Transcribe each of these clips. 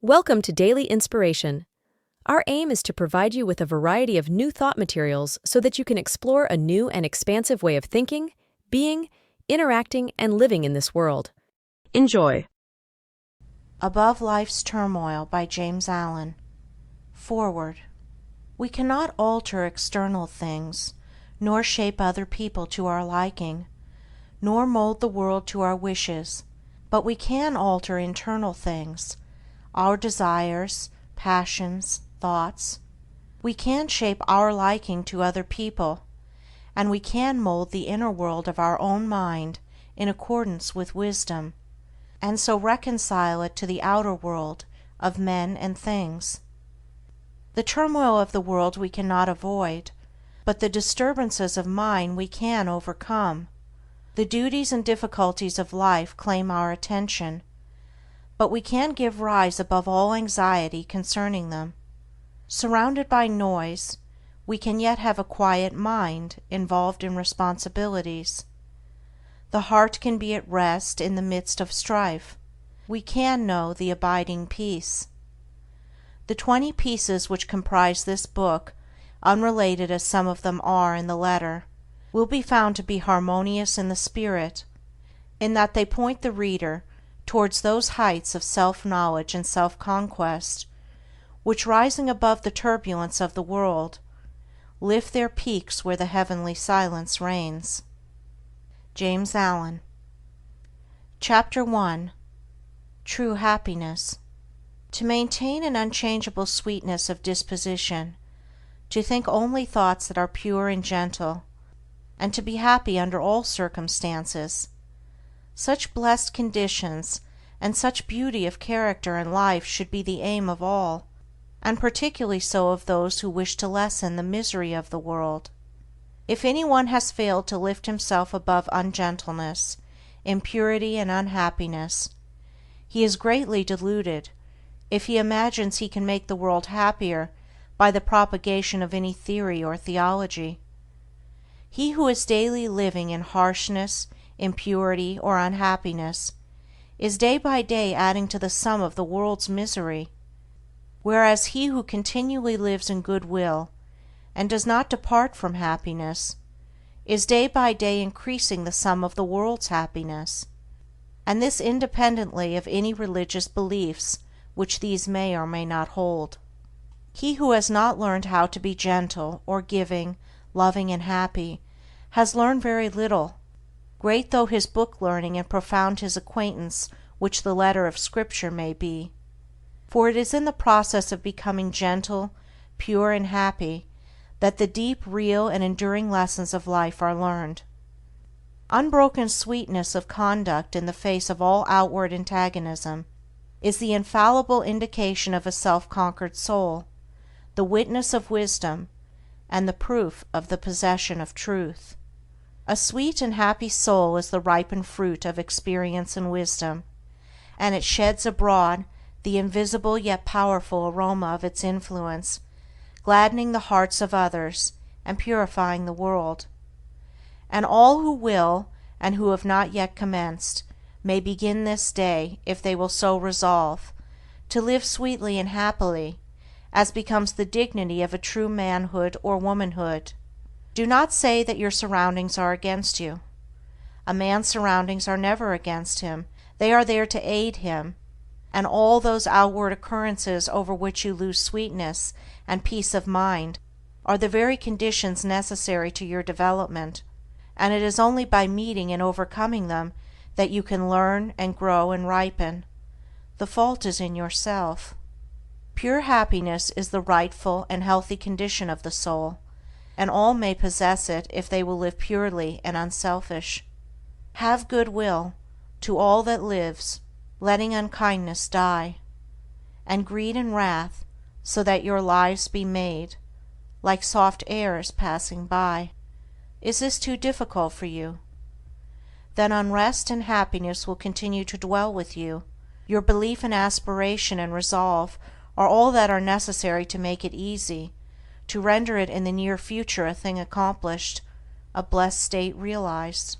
Welcome to Daily Inspiration. Our aim is to provide you with a variety of new thought materials so that you can explore a new and expansive way of thinking, being, interacting, and living in this world. Enjoy. Above Life's Turmoil by James Allen. Foreword. We cannot alter external things, nor shape other people to our liking, nor mold the world to our wishes, but we can alter internal things, our desires, passions, thoughts. We can shape our liking to other people, and we can mold the inner world of our own mind in accordance with wisdom, and so reconcile it to the outer world of men and things. The turmoil of the world we cannot avoid, but the disturbances of mind we can overcome. The duties and difficulties of life claim our attention, but we can give rise above all anxiety concerning them. Surrounded by noise, we can yet have a quiet mind involved in responsibilities. The heart can be at rest in the midst of strife. We can know the abiding peace. The 20 pieces which comprise this book, unrelated as some of them are in the letter, will be found to be harmonious in the spirit, in that they point the reader towards those heights of self-knowledge and self-conquest which, rising above the turbulence of the world, lift their peaks where the heavenly silence reigns. James Allen. Chapter 1. True Happiness. To maintain an unchangeable sweetness of disposition, to think only thoughts that are pure and gentle, and to be happy under all circumstances, such blessed conditions and such beauty of character and life should be the aim of all, and particularly so of those who wish to lessen the misery of the world. If anyone has failed to lift himself above ungentleness, impurity, and unhappiness, he is greatly deluded if he imagines he can make the world happier by the propagation of any theory or theology. He who is daily living in harshness, impurity, or unhappiness is day by day adding to the sum of the world's misery, whereas he who continually lives in goodwill and does not depart from happiness is day by day increasing the sum of the world's happiness, and this independently of any religious beliefs which these may or may not hold. He who has not learned how to be gentle, or giving, loving, and happy has learned very little, great though his book learning and profound his acquaintance which the letter of Scripture may be, for it is in the process of becoming gentle, pure, and happy that the deep, real, and enduring lessons of life are learned. Unbroken sweetness of conduct in the face of all outward antagonism is the infallible indication of a self-conquered soul, the witness of wisdom, and the proof of the possession of truth. A sweet and happy soul is the ripened fruit of experience and wisdom, and it sheds abroad the invisible yet powerful aroma of its influence, gladdening the hearts of others and purifying the world. And all who will, and who have not yet commenced, may begin this day, if they will so resolve, to live sweetly and happily, as becomes the dignity of a true manhood or womanhood. Do not say that your surroundings are against you. A man's surroundings are never against him, they are there to aid him, and all those outward occurrences over which you lose sweetness and peace of mind are the very conditions necessary to your development, and it is only by meeting and overcoming them that you can learn and grow and ripen. The fault is in yourself. Pure happiness is the rightful and healthy condition of the soul, and all may possess it if they will live purely and unselfish. Have goodwill to all that lives, letting unkindness die, and greed and wrath, so that your lives be made like soft airs passing by. Is this too difficult for you? Then unrest and happiness will continue to dwell with you. Your belief and aspiration and resolve are all that are necessary to make it easy, to render it in the near future a thing accomplished, a blessed state realized.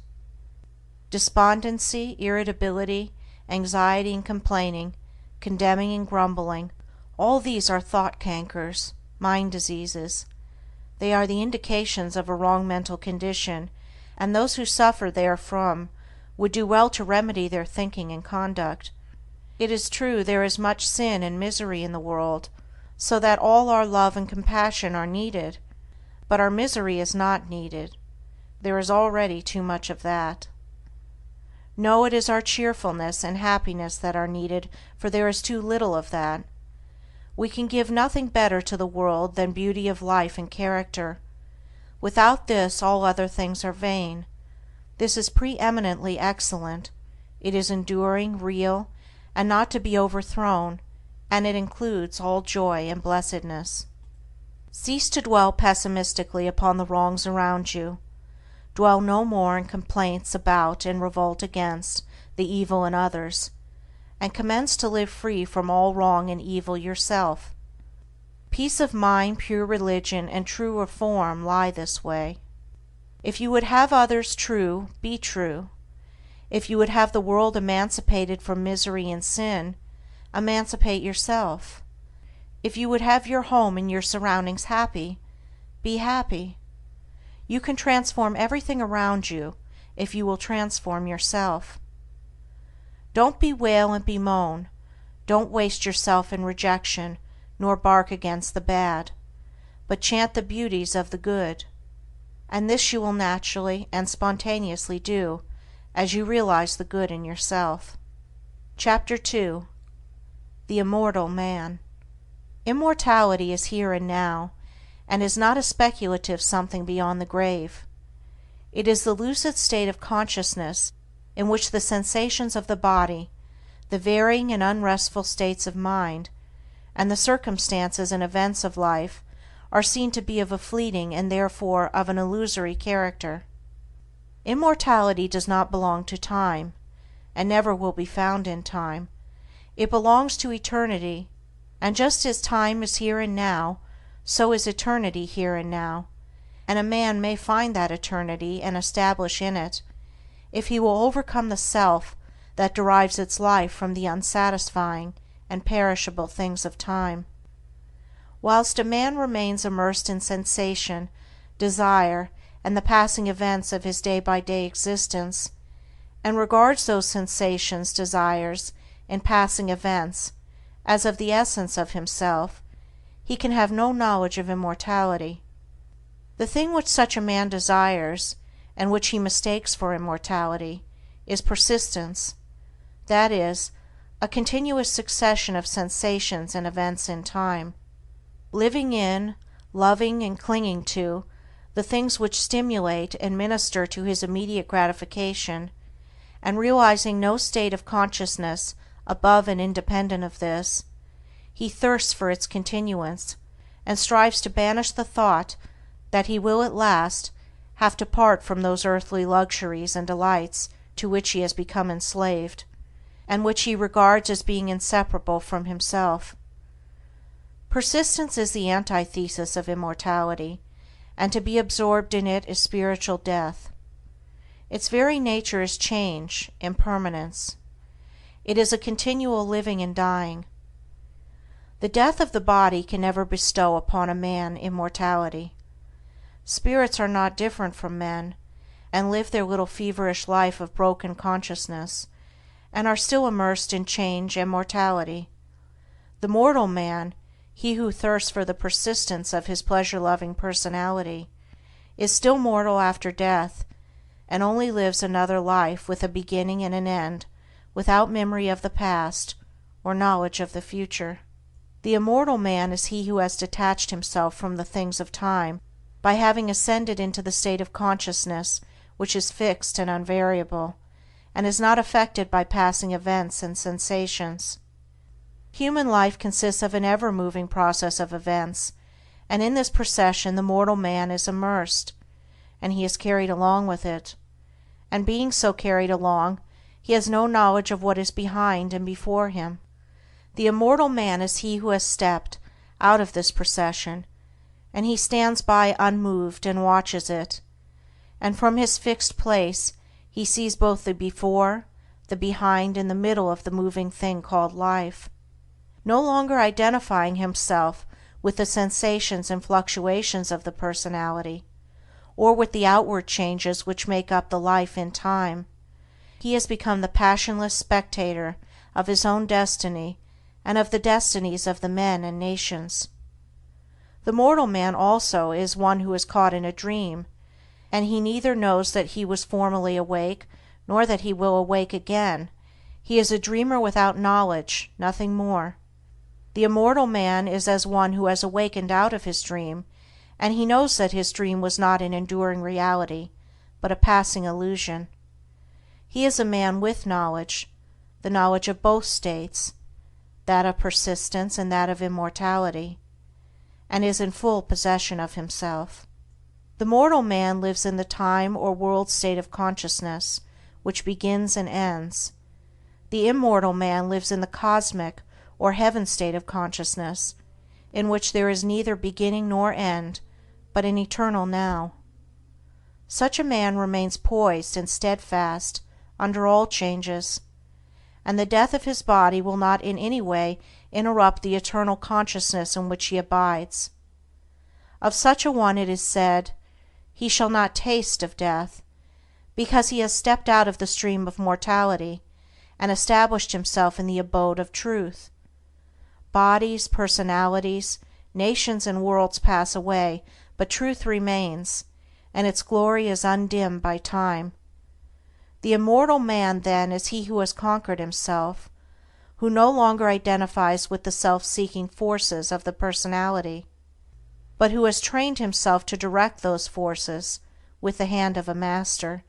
Despondency, irritability, anxiety, and complaining condemning and grumbling, all these are thought cankers, mind diseases. They are the indications of a wrong mental condition, and those who suffer therefrom would do well to remedy their thinking and conduct. It is true there is much sin and misery in the world, so that all our love and compassion are needed, but our misery is not needed. There is already too much of that. No, it is our cheerfulness and happiness that are needed, for there is too little of that. We can give nothing better to the world than beauty of life and character. Without this all other things are vain. This is preeminently excellent. It is enduring, real, and not to be overthrown, and it includes all joy and blessedness. Cease to dwell pessimistically upon the wrongs around you. Dwell no more in complaints about and revolt against the evil in others, and commence to live free from all wrong and evil yourself. Peace of mind, pure religion, and true reform lie this way. If you would have others true, be true. If you would have the world emancipated from misery and sin, emancipate yourself. If you would have your home and your surroundings happy, be happy. You can transform everything around you if you will transform yourself. Don't bewail and bemoan. Don't waste yourself in rejection, nor bark against the bad, but chant the beauties of the good. And this you will naturally and spontaneously do as you realize the good in yourself. Chapter 2. The Immortal Man. Immortality is here and now, and is not a speculative something beyond the grave. It is the lucid state of consciousness in which the sensations of the body, the varying and unrestful states of mind, and the circumstances and events of life are seen to be of a fleeting and therefore of an illusory character. Immortality does not belong to time, and never will be found in time. It belongs to eternity, and just as time is here and now, so is eternity here and now, and a man may find that eternity and establish in it, if he will overcome the self that derives its life from the unsatisfying and perishable things of time. Whilst a man remains immersed in sensation, desire, and the passing events of his day-by-day existence, and regards those sensations, desires, and passing events as of the essence of himself, he can have no knowledge of immortality. The thing which such a man desires, and which he mistakes for immortality, is persistence, that is, a continuous succession of sensations and events in time. Living in, loving and clinging to, the things which stimulate and minister to his immediate gratification, and realizing no state of consciousness above and independent of this, he thirsts for its continuance, and strives to banish the thought that he will at last have to part from those earthly luxuries and delights to which he has become enslaved, and which he regards as being inseparable from himself. Persistence is the antithesis of immortality, and to be absorbed in it is spiritual death. Its very nature is change, impermanence. It is a continual living and dying. The death of the body can never bestow upon a man immortality. Spirits are not different from men, and live their little feverish life of broken consciousness, and are still immersed in change and mortality. The mortal man, he who thirsts for the persistence of his pleasure-loving personality, is still mortal after death, and only lives another life with a beginning and an end, without memory of the past or knowledge of the future. The immortal man is he who has detached himself from the things of time by having ascended into the state of consciousness which is fixed and unvariable, and is not affected by passing events and sensations. Human life consists of an ever-moving process of events, and in this procession the mortal man is immersed, and he is carried along with it, and being so carried along, he has no knowledge of what is behind and before him. The immortal man is he who has stepped out of this procession, and he stands by unmoved and watches it, and from his fixed place he sees both the before, the behind, and the middle of the moving thing called life. no longer identifying himself with the sensations and fluctuations of the personality, or with the outward changes which make up the life in time. He has become the passionless spectator of his own destiny and of the destinies of the men and nations. The mortal man also is one who is caught in a dream, and he neither knows that he was formerly awake nor that he will awake again. He is a dreamer without knowledge, nothing more. The immortal man is as one who has awakened out of his dream, and he knows that his dream was not an enduring reality, but a passing illusion. He is a man with knowledge, the knowledge of both states, that of persistence and that of immortality, and is in full possession of himself. The mortal man lives in the time or world state of consciousness, which begins and ends. The immortal man lives in the cosmic or heaven state of consciousness, in which there is neither beginning nor end, but an eternal now. Such a man remains poised and steadfast under all changes, and the death of his body will not in any way interrupt the eternal consciousness in which he abides. Of such a one it is said, "He shall not taste of death," because he has stepped out of the stream of mortality and established himself in the abode of truth. Bodies, personalities, nations and worlds pass away, but truth remains, and its glory is undimmed by time. The immortal man then is he who has conquered himself, who no longer identifies with the self-seeking forces of the personality, but who has trained himself to direct those forces with the hand of a master,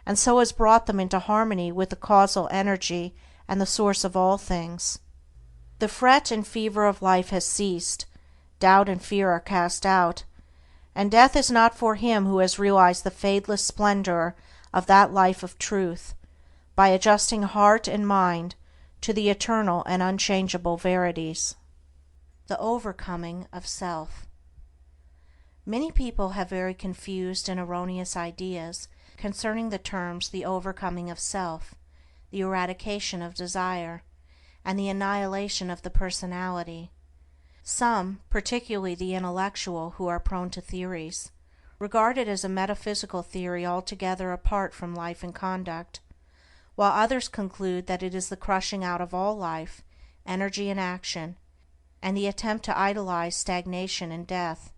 and so has brought them into harmony with the causal energy and the source of all things. The fret and fever of life has ceased, doubt and fear are cast out, and death is not for him who has realized the fadeless splendor of that life of truth, by adjusting heart and mind to the eternal and unchangeable verities. The overcoming of self. Many people have very confused and erroneous ideas concerning the terms the overcoming of self, the eradication of desire, and the annihilation of the personality. Some, particularly the intellectual who are prone to theories, regard it as a metaphysical theory altogether apart from life and conduct, while others conclude that it is the crushing out of all life, energy and action, and the attempt to idealize stagnation and death.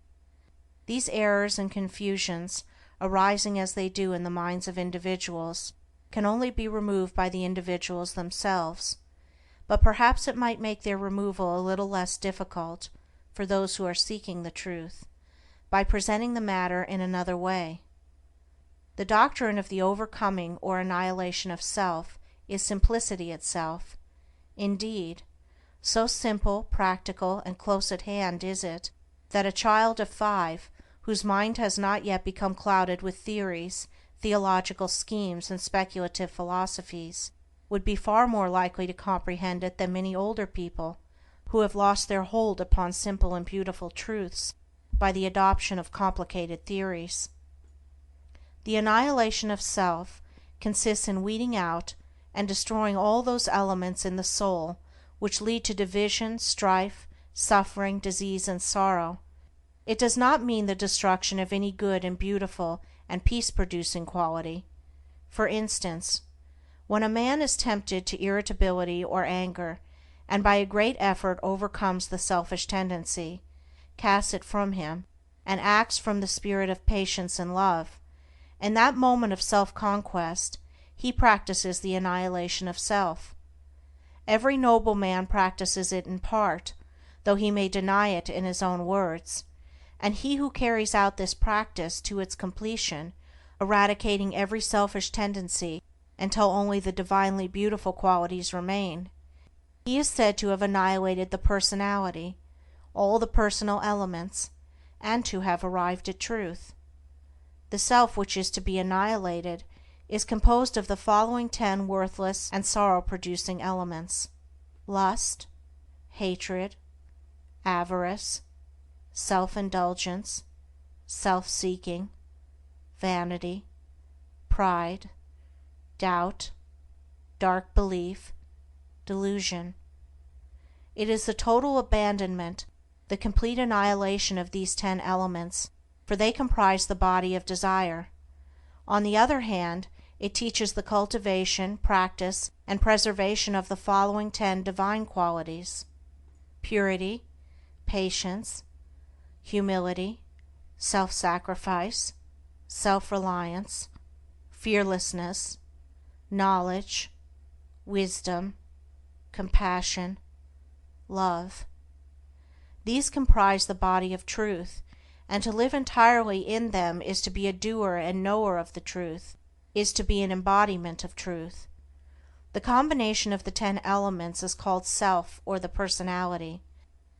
These errors and confusions, arising as they do in the minds of individuals, can only be removed by the individuals themselves, but perhaps it might make their removal a little less difficult for those who are seeking the truth, by presenting the matter in another way. The doctrine of the overcoming or annihilation of self is simplicity itself. Indeed, so simple, practical, and close at hand is it, that a child of 5, whose mind has not yet become clouded with theories, theological schemes, and speculative philosophies, would be far more likely to comprehend it than many older people, who have lost their hold upon simple and beautiful truths by the adoption of complicated theories. The annihilation of self consists in weeding out and destroying all those elements in the soul which lead to division, strife, suffering, disease, and sorrow. It does not mean the destruction of any good and beautiful and peace-producing quality. For instance, when a man is tempted to irritability or anger, and by a great effort overcomes the selfish tendency, casts it from him, and acts from the spirit of patience and love, in that moment of self-conquest he practices the annihilation of self. Every noble man practices it in part, though he may deny it in his own words, and he who carries out this practice to its completion, eradicating every selfish tendency until only the divinely beautiful qualities remain, he is said to have annihilated the personality, all the personal elements, and to have arrived at truth. The self which is to be annihilated is composed of the following 10 worthless and sorrow-producing elements: lust, hatred, avarice, self-indulgence, self-seeking, vanity, pride, doubt, dark belief, delusion. It is the total abandonment, the complete annihilation of these 10 elements, for they comprise the body of desire. On the other hand, it teaches the cultivation, practice, and preservation of the following 10 divine qualities: purity, patience, humility, self-sacrifice, self-reliance, fearlessness, knowledge, wisdom, compassion, love. These comprise the body of truth, and to live entirely in them is to be a doer and knower of the truth, is to be an embodiment of truth. The combination of the 10 elements is called self, or the personality.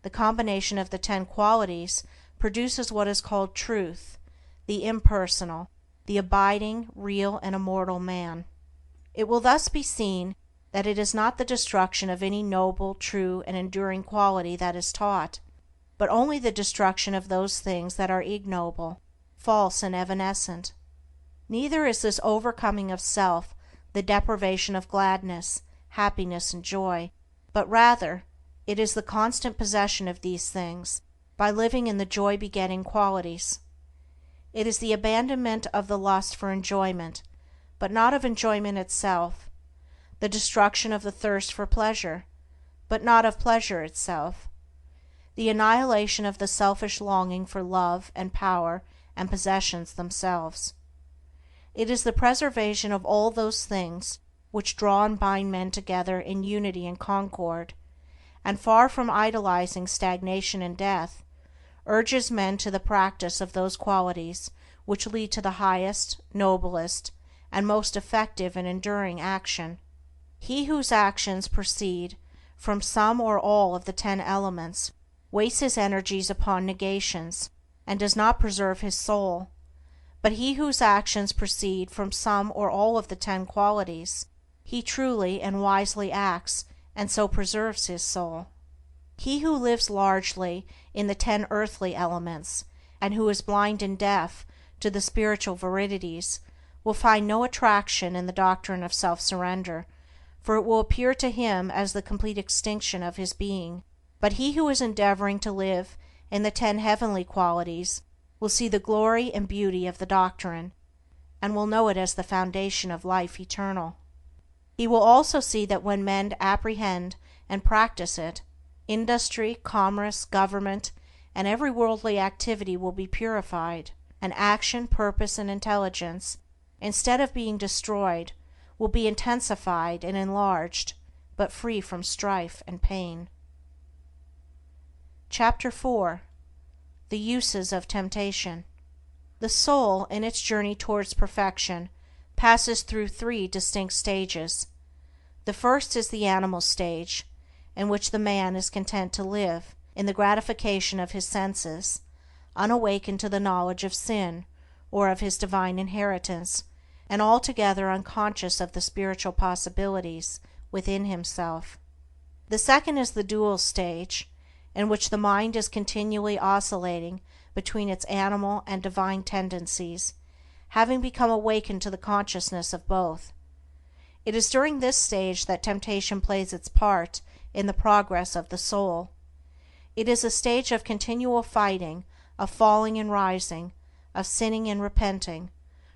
The combination of the 10 qualities produces what is called truth, the impersonal, the abiding, real, and immortal man. It will thus be seen that it is not the destruction of any noble, true, and enduring quality that is taught, but only the destruction of those things that are ignoble, false, and evanescent. Neither is this overcoming of self the deprivation of gladness, happiness, and joy, but rather it is the constant possession of these things by living in the joy-begetting qualities. It is the abandonment of the lust for enjoyment, but not of enjoyment itself, the destruction of the thirst for pleasure, but not of pleasure itself, the annihilation of the selfish longing for love and power and possessions themselves. It is the preservation of all those things which draw and bind men together in unity and concord, and far from idolizing stagnation and death, urges men to the practice of those qualities which lead to the highest, noblest, and most effective and enduring action. He whose actions proceed from some or all of the 10 elements wastes his energies upon negations, and does not preserve his soul, but he whose actions proceed from some or all of the 10 qualities, he truly and wisely acts, and so preserves his soul. He who lives largely in the 10 earthly elements, and who is blind and deaf to the spiritual verities, will find no attraction in the doctrine of self-surrender, for it will appear to him as the complete extinction of his being. But he who is endeavoring to live in the 10 heavenly qualities will see the glory and beauty of the doctrine, and will know it as the foundation of life eternal. He will also see that when men apprehend and practice it, industry, commerce, government, and every worldly activity will be purified, and action, purpose, and intelligence, instead of being destroyed, will be intensified and enlarged, but free from strife and pain. Chapter 4. The Uses of Temptation. The soul, in its journey towards perfection, passes through 3 distinct stages. The first is the animal stage, in which the man is content to live in the gratification of his senses, unawakened to the knowledge of sin or of his divine inheritance, and altogether unconscious of the spiritual possibilities within himself. The second is the dual stage, in which the mind is continually oscillating between its animal and divine tendencies, having become awakened to the consciousness of both. It is during this stage that temptation plays its part in the progress of the soul. It is a stage of continual fighting, of falling and rising, of sinning and repenting,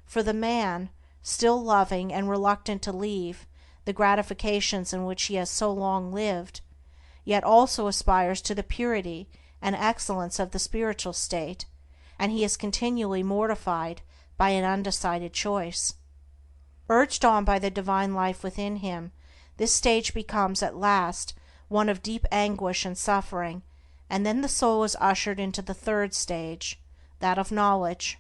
for the man, still loving and reluctant to leave the gratifications in which he has so long lived, yet also aspires to the purity and excellence of the spiritual state, and he is continually mortified by an undecided choice. Urged on by the divine life within him, this stage becomes at last one of deep anguish and suffering, and then the soul is ushered into the third stage, that of knowledge,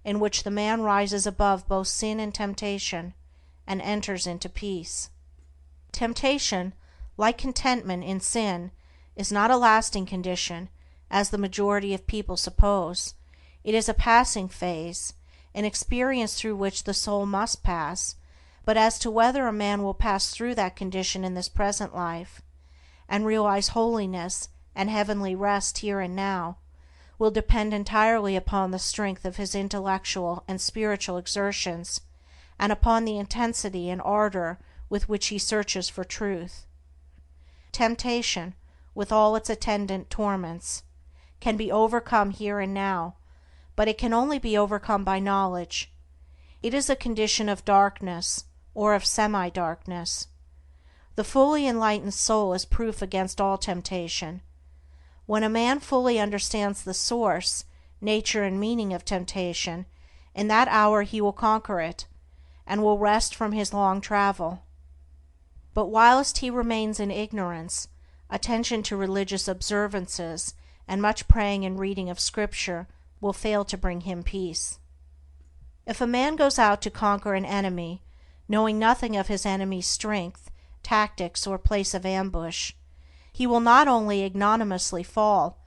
in which the man rises above both sin and temptation, and enters into peace. Temptation, like contentment in sin, is not a lasting condition, as the majority of people suppose. It is a passing phase, an experience through which the soul must pass, but as to whether a man will pass through that condition in this present life, and realize holiness and heavenly rest here and now, will depend entirely upon the strength of his intellectual and spiritual exertions, and upon the intensity and ardor with which he searches for truth. Temptation, with all its attendant torments, can be overcome here and now, but it can only be overcome by knowledge. It is a condition of darkness, or of semi-darkness. The fully enlightened soul is proof against all temptation. When a man fully understands the source, nature, and meaning of temptation, in that hour he will conquer it, and will rest from his long travel. But whilst he remains in ignorance, attention to religious observances and much praying and reading of Scripture will fail to bring him peace. If a man goes out to conquer an enemy, knowing nothing of his enemy's strength, tactics, or place of ambush, he will not only ignominiously fall,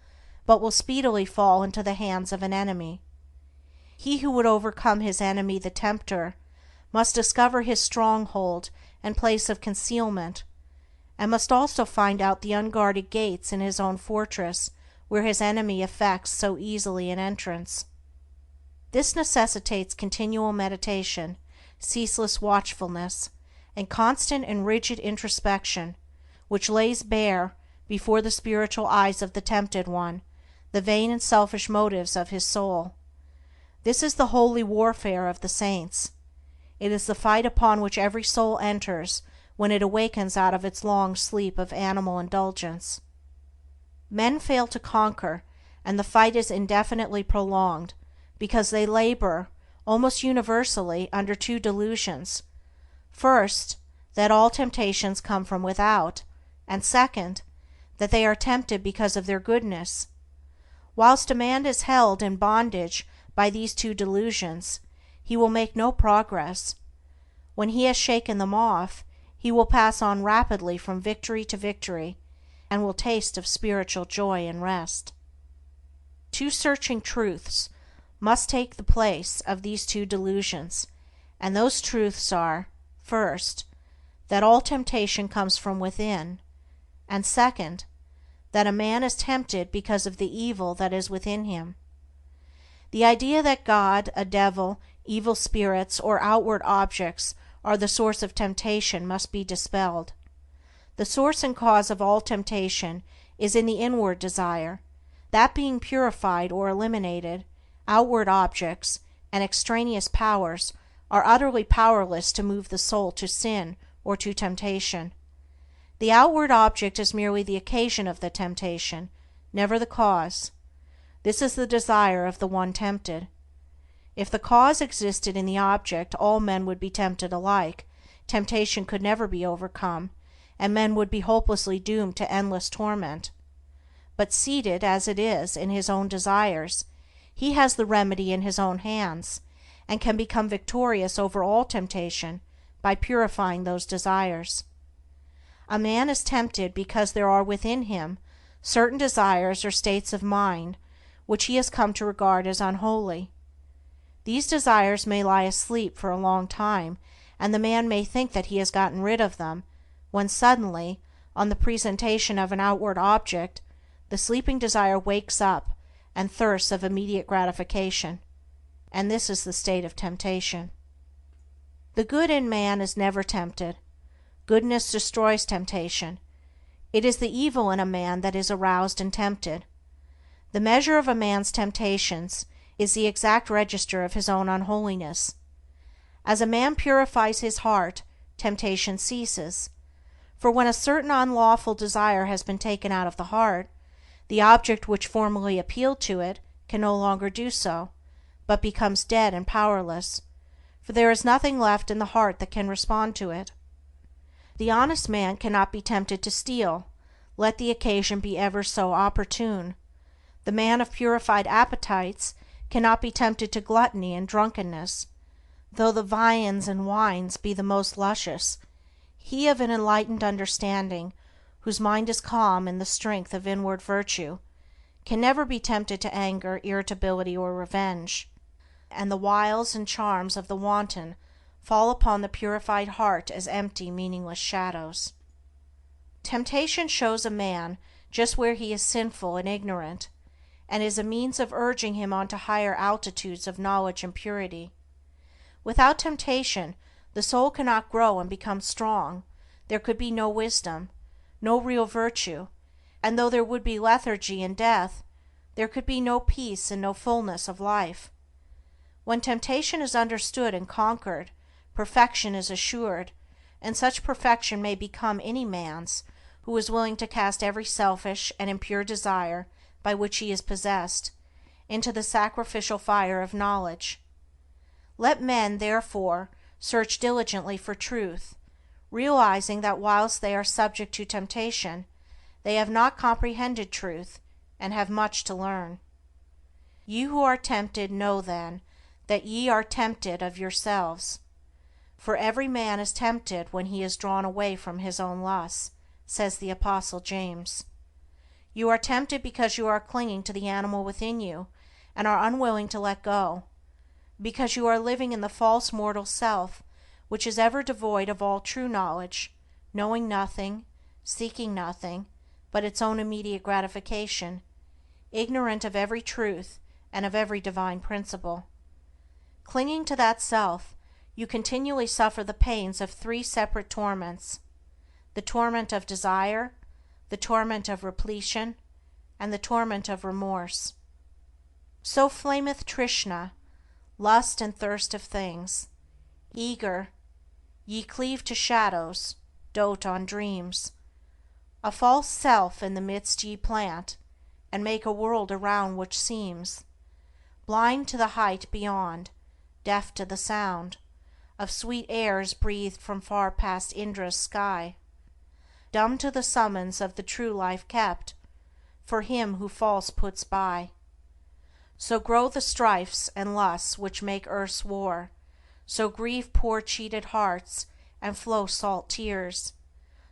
but will speedily fall into the hands of an enemy. He who would overcome his enemy the tempter must discover his stronghold and place of concealment, and must also find out the unguarded gates in his own fortress where his enemy effects so easily an entrance. This necessitates continual meditation, ceaseless watchfulness, and constant and rigid introspection, which lays bare, before the spiritual eyes of the tempted one, the vain and selfish motives of his soul. This is the holy warfare of the saints. It is the fight upon which every soul enters when it awakens out of its long sleep of animal indulgence. Men fail to conquer, and the fight is indefinitely prolonged, because they labor, almost universally, under two delusions: first, that all temptations come from without, and second, that they are tempted because of their goodness. Whilst a man is held in bondage by these two delusions, he will make no progress. When he has shaken them off, he will pass on rapidly from victory to victory, and will taste of spiritual joy and rest. Two searching truths must take the place of these two delusions, and those truths are: first, that all temptation comes from within, and second, that a man is tempted because of the evil that is within him. The idea that God, a devil, evil spirits, or outward objects are the source of temptation must be dispelled. The source and cause of all temptation is in the inward desire. That being purified or eliminated, outward objects and extraneous powers are utterly powerless to move the soul to sin or to temptation. The outward object is merely the occasion of the temptation, never the cause. This is the desire of the one tempted. If the cause existed in the object, all men would be tempted alike, temptation could never be overcome, and men would be hopelessly doomed to endless torment. But seated, as it is, in his own desires, he has the remedy in his own hands, and can become victorious over all temptation by purifying those desires. A man is tempted because there are within him certain desires or states of mind which he has come to regard as unholy. These desires may lie asleep for a long time, and the man may think that he has gotten rid of them, when suddenly, on the presentation of an outward object, the sleeping desire wakes up and thirsts of immediate gratification, and this is the state of temptation. The good in man is never tempted. Goodness destroys temptation. It is the evil in a man that is aroused and tempted. The measure of a man's temptations is the exact register of his own unholiness. As a man purifies his heart, temptation ceases, for when a certain unlawful desire has been taken out of the heart, the object which formerly appealed to it can no longer do so, but becomes dead and powerless, for there is nothing left in the heart that can respond to it. The honest man cannot be tempted to steal, let the occasion be ever so opportune. The man of purified appetites cannot be tempted to gluttony and drunkenness, though the viands and wines be the most luscious. He of an enlightened understanding, whose mind is calm in the strength of inward virtue, can never be tempted to anger, irritability, or revenge, and the wiles and charms of the wanton fall upon the purified heart as empty, meaningless shadows. Temptation shows a man just where he is sinful and ignorant, and is a means of urging him on to higher altitudes of knowledge and purity. Without temptation, the soul cannot grow and become strong, there could be no wisdom, no real virtue, and though there would be lethargy and death, there could be no peace and no fullness of life. When temptation is understood and conquered, perfection is assured, and such perfection may become any man's who is willing to cast every selfish and impure desire by which he is possessed into the sacrificial fire of knowledge. Let men, therefore, search diligently for truth, realizing that whilst they are subject to temptation, they have not comprehended truth, and have much to learn. Ye who are tempted, know then that ye are tempted of yourselves. For every man is tempted when he is drawn away from his own lusts, says the Apostle James. You are tempted because you are clinging to the animal within you, and are unwilling to let go, because you are living in the false mortal self, which is ever devoid of all true knowledge, knowing nothing, seeking nothing but its own immediate gratification, ignorant of every truth and of every divine principle. Clinging to that self, you continually suffer the pains of three separate torments: the torment of desire, the torment of repletion, and the torment of remorse. So flameth Trishna, lust and thirst of things. Eager, ye cleave to shadows, dote on dreams. A false self in the midst ye plant, and make a world around which seems blind to the height beyond, deaf to the sound of sweet airs breathed from far past Indra's sky, dumb to the summons of the true life kept for him who false puts by. So grow the strifes and lusts which make earth's war, so grieve poor cheated hearts, and flow salt tears,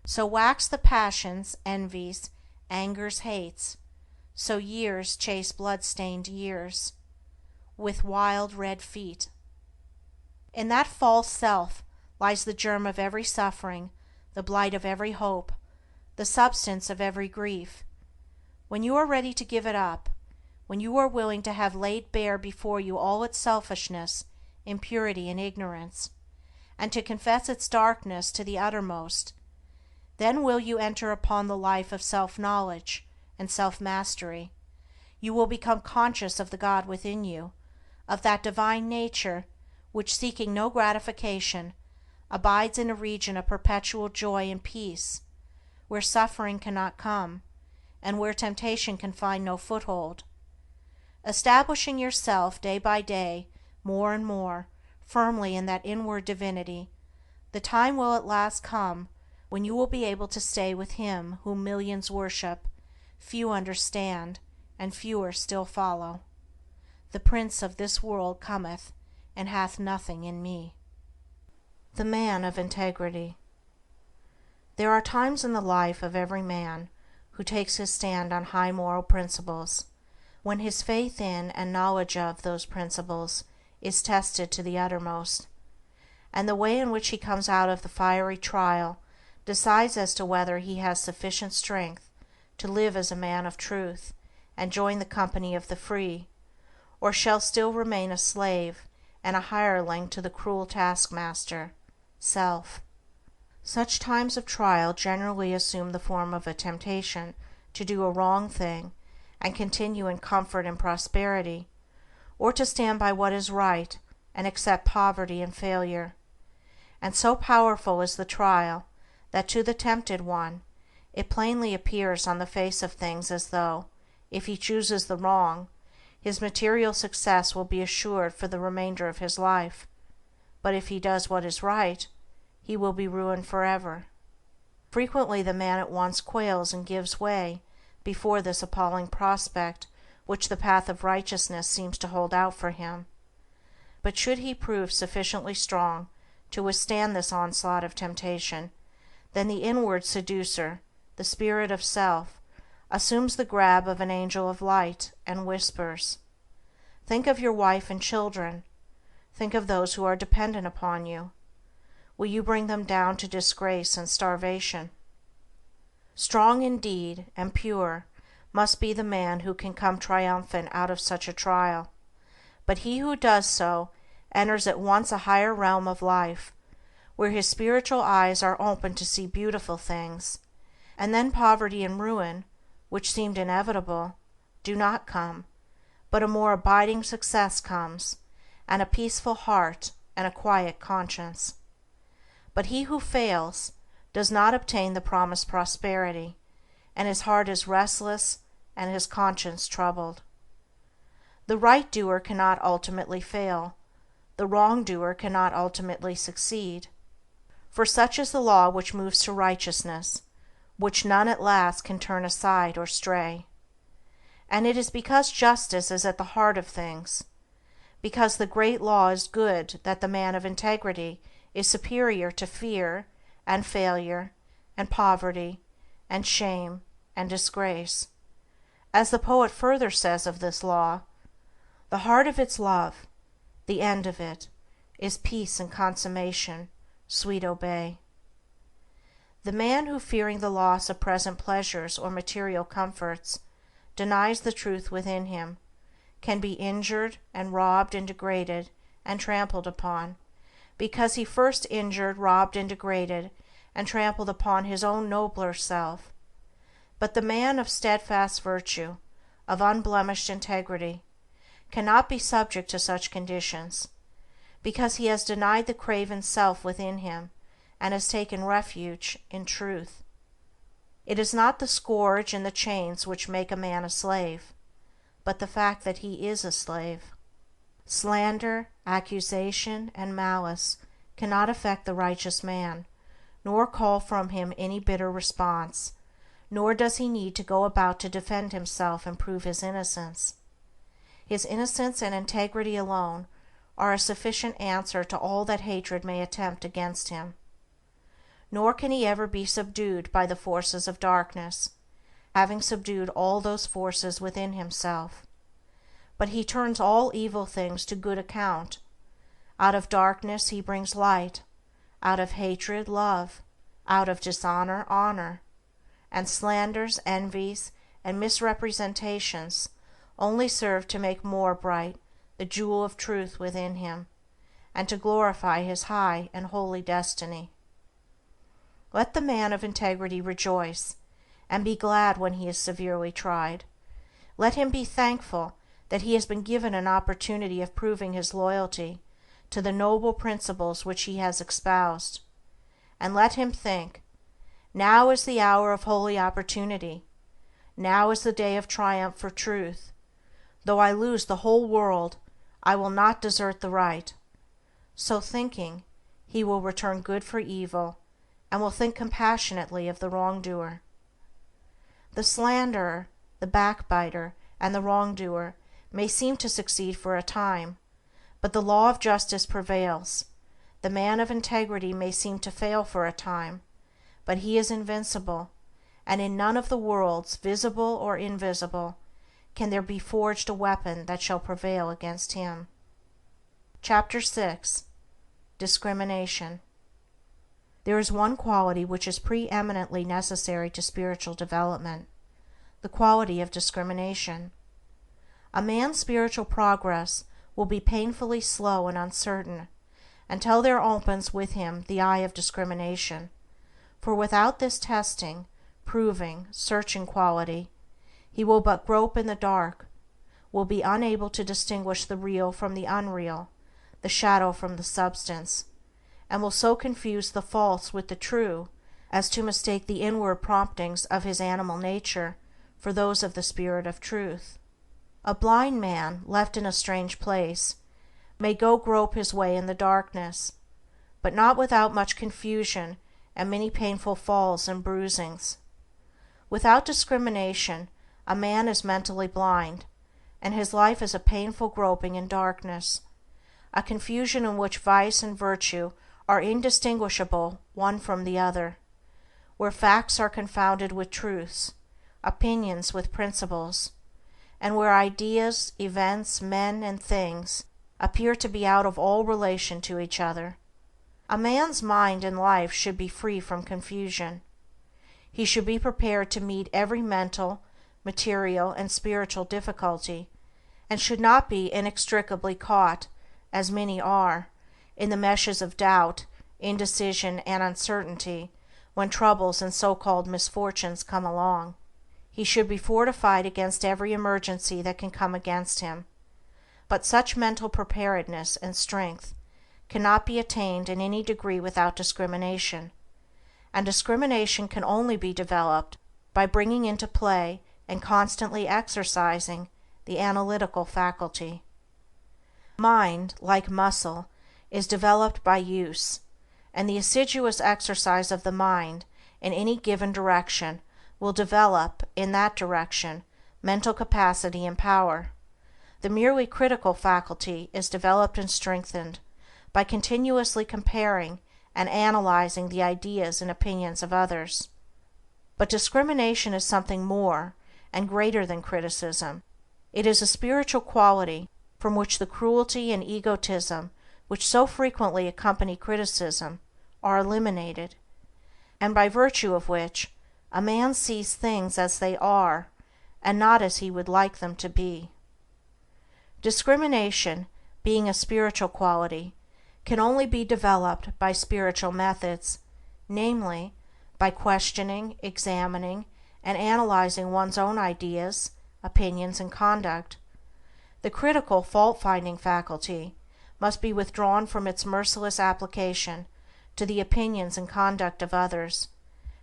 so wax the passions, envies, angers, hates, so years chase blood-stained years with wild red feet. In that false self lies the germ of every suffering, the blight of every hope, the substance of every grief. When you are ready to give it up, when you are willing to have laid bare before you all its selfishness, impurity, and ignorance, and to confess its darkness to the uttermost, then will you enter upon the life of self-knowledge and self-mastery. You will become conscious of the God within you, of that divine nature which, seeking no gratification, abides in a region of perpetual joy and peace, where suffering cannot come, and where temptation can find no foothold. Establishing yourself day by day more and more firmly in that inward divinity, the time will at last come when you will be able to stay with Him whom millions worship, few understand, and fewer still follow. The Prince of this world cometh, and hath nothing in me. The man of integrity. There are times in the life of every man who takes his stand on high moral principles, when his faith in and knowledge of those principles is tested to the uttermost, and the way in which he comes out of the fiery trial decides as to whether he has sufficient strength to live as a man of truth and join the company of the free, or shall still remain a slave and a hireling to the cruel taskmaster, self. Such times of trial generally assume the form of a temptation to do a wrong thing and continue in comfort and prosperity, or to stand by what is right and accept poverty and failure. And so powerful is the trial that to the tempted one it plainly appears on the face of things as though, if he chooses the wrong, his material success will be assured for the remainder of his life, but if he does what is right, he will be ruined forever. Frequently the man at once quails and gives way before this appalling prospect which the path of righteousness seems to hold out for him. But should he prove sufficiently strong to withstand this onslaught of temptation, then the inward seducer, the spirit of self, assumes the grab of an angel of light and whispers, "Think of your wife and children. Think of those who are dependent upon you. Will you bring them down to disgrace and starvation?" Strong indeed and pure must be the man who can come triumphant out of such a trial, but he who does so enters at once a higher realm of life, where his spiritual eyes are opened to see beautiful things, and then poverty and ruin, which seemed inevitable, do not come, but a more abiding success comes, and a peaceful heart and a quiet conscience. But he who fails does not obtain the promised prosperity, and his heart is restless and his conscience troubled. The right doer cannot ultimately fail, the wrongdoer cannot ultimately succeed. For such is the law which moves to righteousness, which none at last can turn aside or stray. And it is because justice is at the heart of things, because the great law is good, that the man of integrity is superior to fear and failure and poverty and shame and disgrace. As the poet further says of this law, "The heart of its love, the end of it, is peace and consummation, sweet obey." The man who, fearing the loss of present pleasures or material comforts, denies the truth within him, can be injured and robbed and degraded and trampled upon, because he first injured, robbed, and degraded and trampled upon his own nobler self. But the man of steadfast virtue, of unblemished integrity, cannot be subject to such conditions, because he has denied the craven self within him and has taken refuge in truth. It is not the scourge and the chains which make a man a slave, but the fact that he is a slave. Slander, accusation, and malice cannot affect the righteous man, nor call from him any bitter response, nor does he need to go about to defend himself and prove his innocence. His innocence and integrity alone are a sufficient answer to all that hatred may attempt against him. Nor can he ever be subdued by the forces of darkness, having subdued all those forces within himself. But he turns all evil things to good account. Out of darkness he brings light, out of hatred love, out of dishonor honor, and slanders, envies, and misrepresentations only serve to make more bright the jewel of truth within him, and to glorify his high and holy destiny. Let the man of integrity rejoice, and be glad when he is severely tried. Let him be thankful that he has been given an opportunity of proving his loyalty to the noble principles which he has espoused. And let him think, now is the hour of holy opportunity, now is the day of triumph for truth. Though I lose the whole world, I will not desert the right. So thinking, he will return good for evil, and will think compassionately of the wrongdoer. The slanderer, the backbiter, and the wrongdoer may seem to succeed for a time, but the law of justice prevails. The man of integrity may seem to fail for a time, but he is invincible, and in none of the worlds, visible or invisible, can there be forged a weapon that shall prevail against him. Chapter 6. Discrimination. There is one quality which is preeminently necessary to spiritual development, the quality of discrimination. A man's spiritual progress will be painfully slow and uncertain until there opens with him the eye of discrimination, for without this testing, proving, searching quality, he will but grope in the dark, will be unable to distinguish the real from the unreal, the shadow from the substance, and will so confuse the false with the true as to mistake the inward promptings of his animal nature for those of the Spirit of Truth. A blind man, left in a strange place, may go grope his way in the darkness, but not without much confusion and many painful falls and bruisings. Without discrimination, a man is mentally blind, and his life is a painful groping in darkness, a confusion in which vice and virtue are indistinguishable one from the other, where facts are confounded with truths, opinions with principles, and where ideas, events, men, and things appear to be out of all relation to each other. A man's mind and life should be free from confusion. He should be prepared to meet every mental, material, and spiritual difficulty, and should not be inextricably caught, as many are, in the meshes of doubt, indecision, and uncertainty when troubles and so-called misfortunes come along. He should be fortified against every emergency that can come against him. But such mental preparedness and strength cannot be attained in any degree without discrimination, and discrimination can only be developed by bringing into play and constantly exercising the analytical faculty. Mind, like muscle, is developed by use, and the assiduous exercise of the mind in any given direction will develop, in that direction, mental capacity and power. The merely critical faculty is developed and strengthened by continuously comparing and analyzing the ideas and opinions of others. But discrimination is something more and greater than criticism. It is a spiritual quality from which the cruelty and egotism which so frequently accompany criticism are eliminated, and by virtue of which a man sees things as they are and not as he would like them to be. Discrimination, being a spiritual quality, can only be developed by spiritual methods, namely, by questioning, examining, and analyzing one's own ideas, opinions, and conduct. The critical, fault-finding faculty must be withdrawn from its merciless application to the opinions and conduct of others,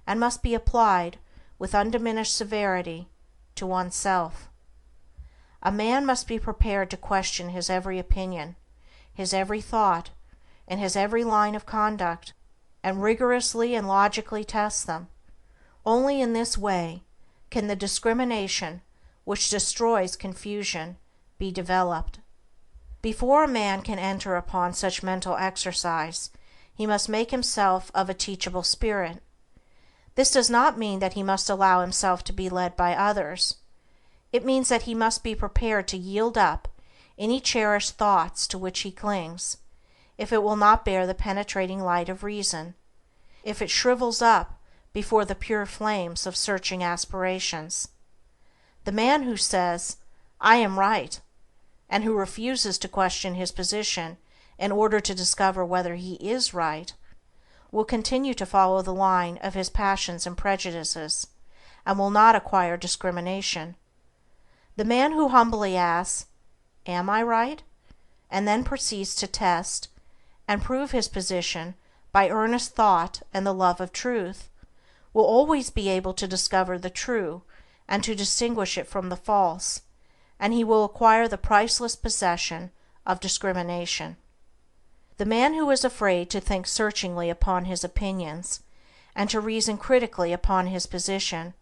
and must be applied, with undiminished severity, to oneself. A man must be prepared to question his every opinion, his every thought, and his every line of conduct, and rigorously and logically test them. Only in this way can the discrimination which destroys confusion be developed. Before a man can enter upon such mental exercise, he must make himself of a teachable spirit. This does not mean that he must allow himself to be led by others. It means that he must be prepared to yield up any cherished thoughts to which he clings, if it will not bear the penetrating light of reason, if it shrivels up before the pure flames of searching aspirations. The man who says, "I am right," and who refuses to question his position in order to discover whether he is right, will continue to follow the line of his passions and prejudices, and will not acquire discrimination. The man who humbly asks, "Am I right?" and then proceeds to test and prove his position by earnest thought and the love of truth, will always be able to discover the true and to distinguish it from the false, and he will acquire the priceless possession of discrimination. The man who is afraid to think searchingly upon his opinions, and to reason critically upon his position,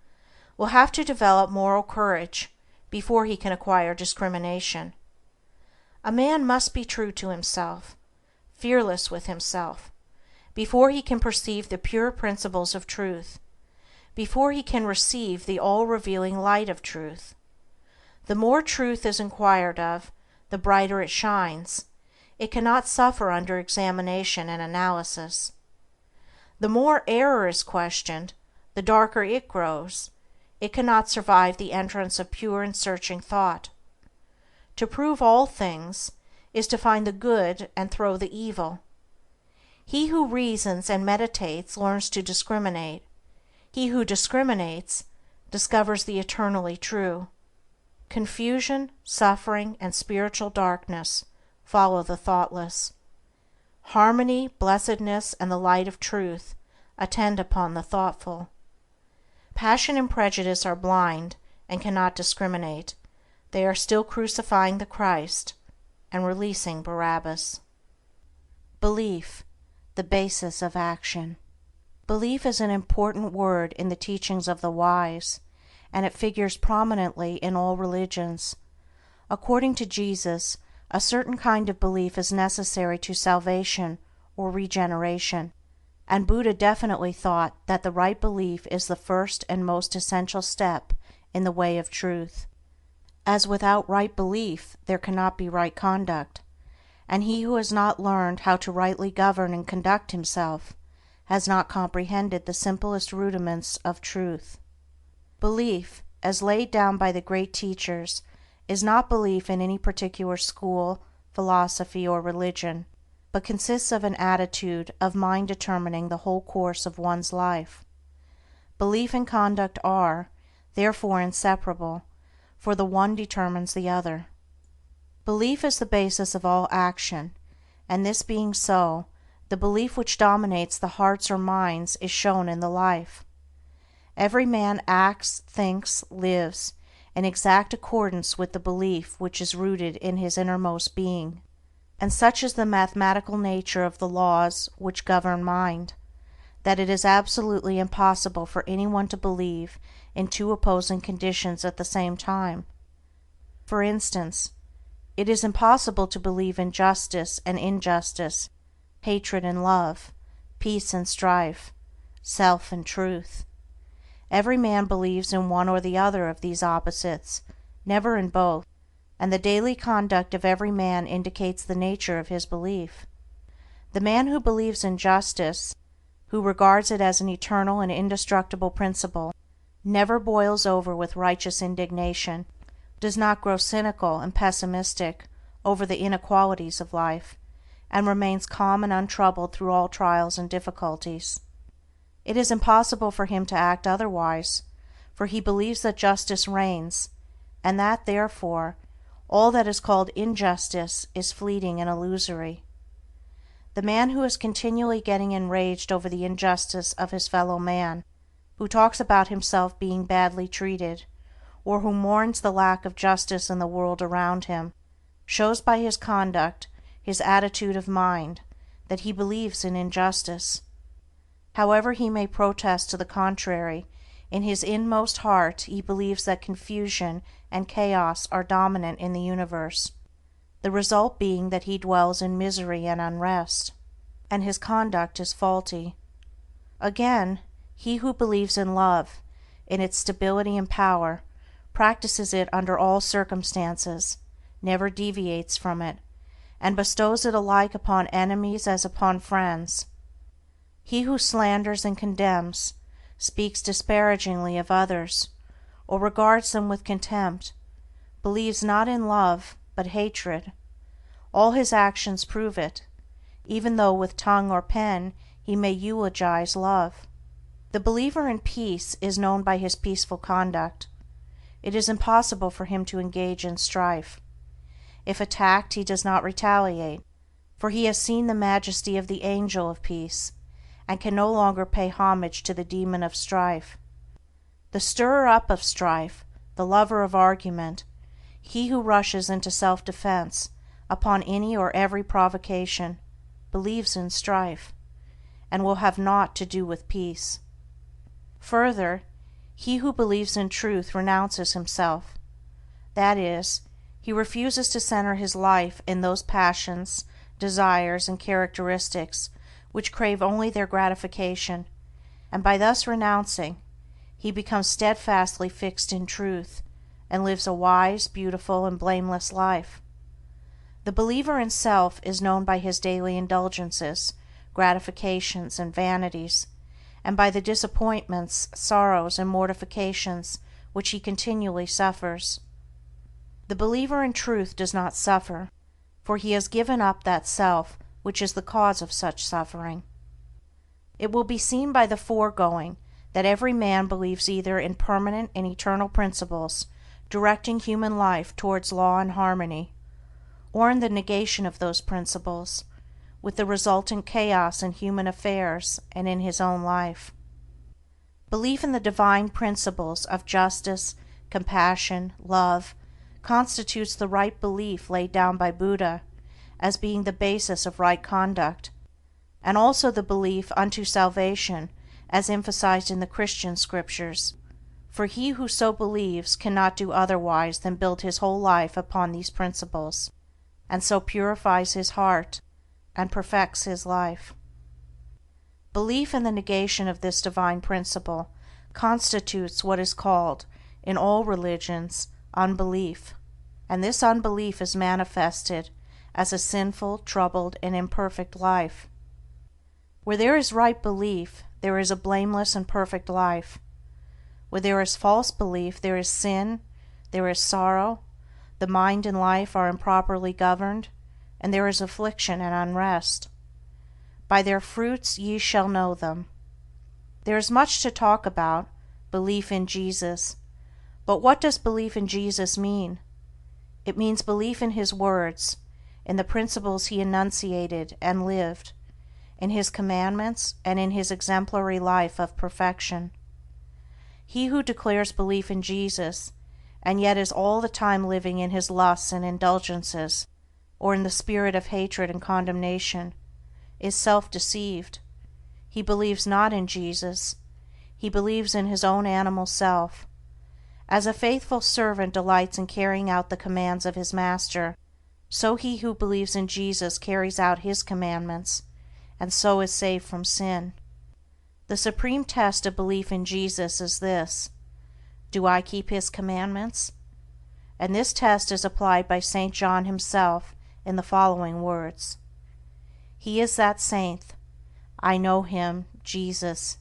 will have to develop moral courage before he can acquire discrimination. A man must be true to himself, fearless with himself, before he can perceive the pure principles of truth, before he can receive the all-revealing light of truth. The more truth is inquired of, the brighter it shines. It cannot suffer under examination and analysis. The more error is questioned, the darker it grows. It cannot survive the entrance of pure and searching thought. To prove all things is to find the good and throw the evil. He who reasons and meditates learns to discriminate. He who discriminates discovers the eternally true. Confusion, suffering, and spiritual darkness follow the thoughtless. Harmony, blessedness, and the light of truth attend upon the thoughtful. Passion and prejudice are blind and cannot discriminate. They are still crucifying the Christ and releasing Barabbas. Belief, the basis of action. Belief is an important word in the teachings of the wise, and it figures prominently in all religions. According to Jesus, a certain kind of belief is necessary to salvation or regeneration, and Buddha definitely thought that the right belief is the first and most essential step in the way of truth. As without right belief there cannot be right conduct, and he who has not learned how to rightly govern and conduct himself has not comprehended the simplest rudiments of truth. Belief, as laid down by the great teachers, is not belief in any particular school, philosophy, or religion, but consists of an attitude of mind determining the whole course of one's life. Belief and conduct are, therefore inseparable, for the one determines the other. Belief is the basis of all action, and this being so, the belief which dominates the hearts or minds is shown in the life. Every man acts, thinks, lives in exact accordance with the belief which is rooted in his innermost being, and such is the mathematical nature of the laws which govern mind, that it is absolutely impossible for anyone to believe in two opposing conditions at the same time. For instance, it is impossible to believe in justice and injustice, hatred and love, peace and strife, self and truth. Every man believes in one or the other of these opposites, never in both, and the daily conduct of every man indicates the nature of his belief. The man who believes in justice, who regards it as an eternal and indestructible principle, never boils over with righteous indignation, does not grow cynical and pessimistic over the inequalities of life, and remains calm and untroubled through all trials and difficulties. It is impossible for him to act otherwise, for he believes that justice reigns, and that, therefore, all that is called injustice is fleeting and illusory. The man who is continually getting enraged over the injustice of his fellow man, who talks about himself being badly treated, or who mourns the lack of justice in the world around him, shows by his conduct, his attitude of mind, that he believes in injustice. However he may protest to the contrary, in his inmost heart he believes that confusion and chaos are dominant in the universe, the result being that he dwells in misery and unrest, and his conduct is faulty. Again, he who believes in love, in its stability and power, practices it under all circumstances, never deviates from it, and bestows it alike upon enemies as upon friends. He who slanders and condemns, speaks disparagingly of others, or regards them with contempt, believes not in love, but hatred. All his actions prove it, even though with tongue or pen he may eulogize love. The believer in peace is known by his peaceful conduct. It is impossible for him to engage in strife. If attacked, he does not retaliate, for he has seen the majesty of the angel of peace, and can no longer pay homage to the demon of strife. The stirrer-up of strife, the lover of argument, he who rushes into self-defense upon any or every provocation, believes in strife, and will have naught to do with peace. Further, he who believes in truth renounces himself. That is, he refuses to center his life in those passions, desires, and characteristics which crave only their gratification, and by thus renouncing, he becomes steadfastly fixed in truth, and lives a wise, beautiful, and blameless life. The believer in self is known by his daily indulgences, gratifications, and vanities, and by the disappointments, sorrows, and mortifications which he continually suffers. The believer in truth does not suffer, for he has given up that self which is the cause of such suffering. It will be seen by the foregoing that every man believes either in permanent and eternal principles directing human life towards law and harmony, or in the negation of those principles, with the resultant chaos in human affairs and in his own life. Belief in the divine principles of justice, compassion, love, constitutes the right belief laid down by Buddha as being the basis of right conduct, and also the belief unto salvation as emphasized in the Christian scriptures, for he who so believes cannot do otherwise than build his whole life upon these principles, and so purifies his heart and perfects his life. Belief in the negation of this divine principle constitutes what is called, in all religions, unbelief, and this unbelief is manifested as a sinful, troubled, and imperfect life. Where there is right belief, there is a blameless and perfect life. Where there is false belief, there is sin, there is sorrow, the mind and life are improperly governed, and there is affliction and unrest. By their fruits ye shall know them. There is much to talk about: belief in Jesus, But what does belief in Jesus mean? It means belief in His words, in the principles He enunciated and lived, in His commandments, and in His exemplary life of perfection. He who declares belief in Jesus, and yet is all the time living in his lusts and indulgences, or in the spirit of hatred and condemnation, is self-deceived. He believes not in Jesus, he believes in his own animal self. As a faithful servant delights in carrying out the commands of his master, so he who believes in Jesus carries out His commandments, and so is saved from sin. The supreme test of belief in Jesus is this: do I keep His commandments? And this test is applied by St. John himself in the following words: He is that saint, I know him, Jesus,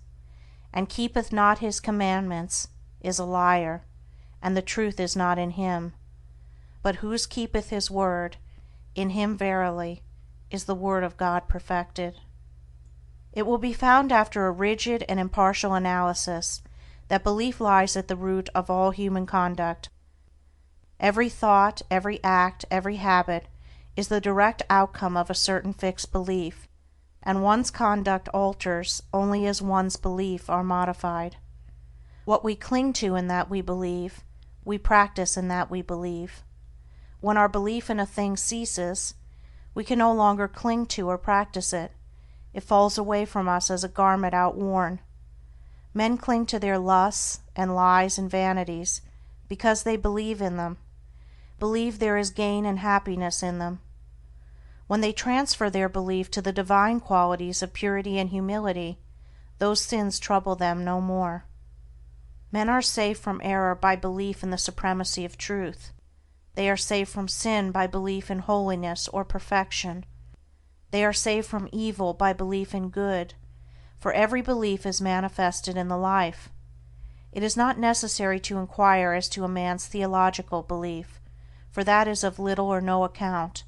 and keepeth not His commandments, is a liar, and the truth is not in him. But whose keepeth His word, in him verily is the word of God perfected. It will be found after a rigid and impartial analysis that belief lies at the root of all human conduct. Every thought, every act, every habit is the direct outcome of a certain fixed belief, and one's conduct alters only as one's belief are modified. What we cling to in that we believe, we practice in that we believe. When our belief in a thing ceases, we can no longer cling to or practice it. It falls away from us as a garment outworn. Men cling to their lusts and lies and vanities because they believe in them, believe there is gain and happiness in them. When they transfer their belief to the divine qualities of purity and humility, those sins trouble them no more. Men are saved from error by belief in the supremacy of truth. They are saved from sin by belief in holiness or perfection. They are saved from evil by belief in good, for every belief is manifested in the life. It is not necessary to inquire as to a man's theological belief, for that is of little or no account.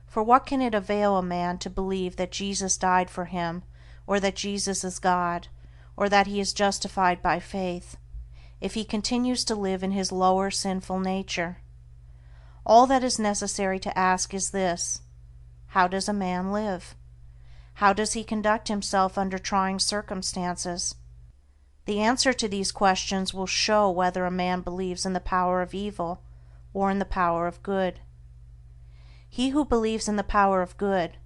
For what can it avail a man to believe that Jesus died for him, or that Jesus is God, or that he is justified by faith, if he continues to live in his lower sinful nature? All that is necessary to ask is this: how does a man live? How does he conduct himself under trying circumstances? The answer to these questions will show whether a man believes in the power of evil or in the power of good. He who believes in the power of good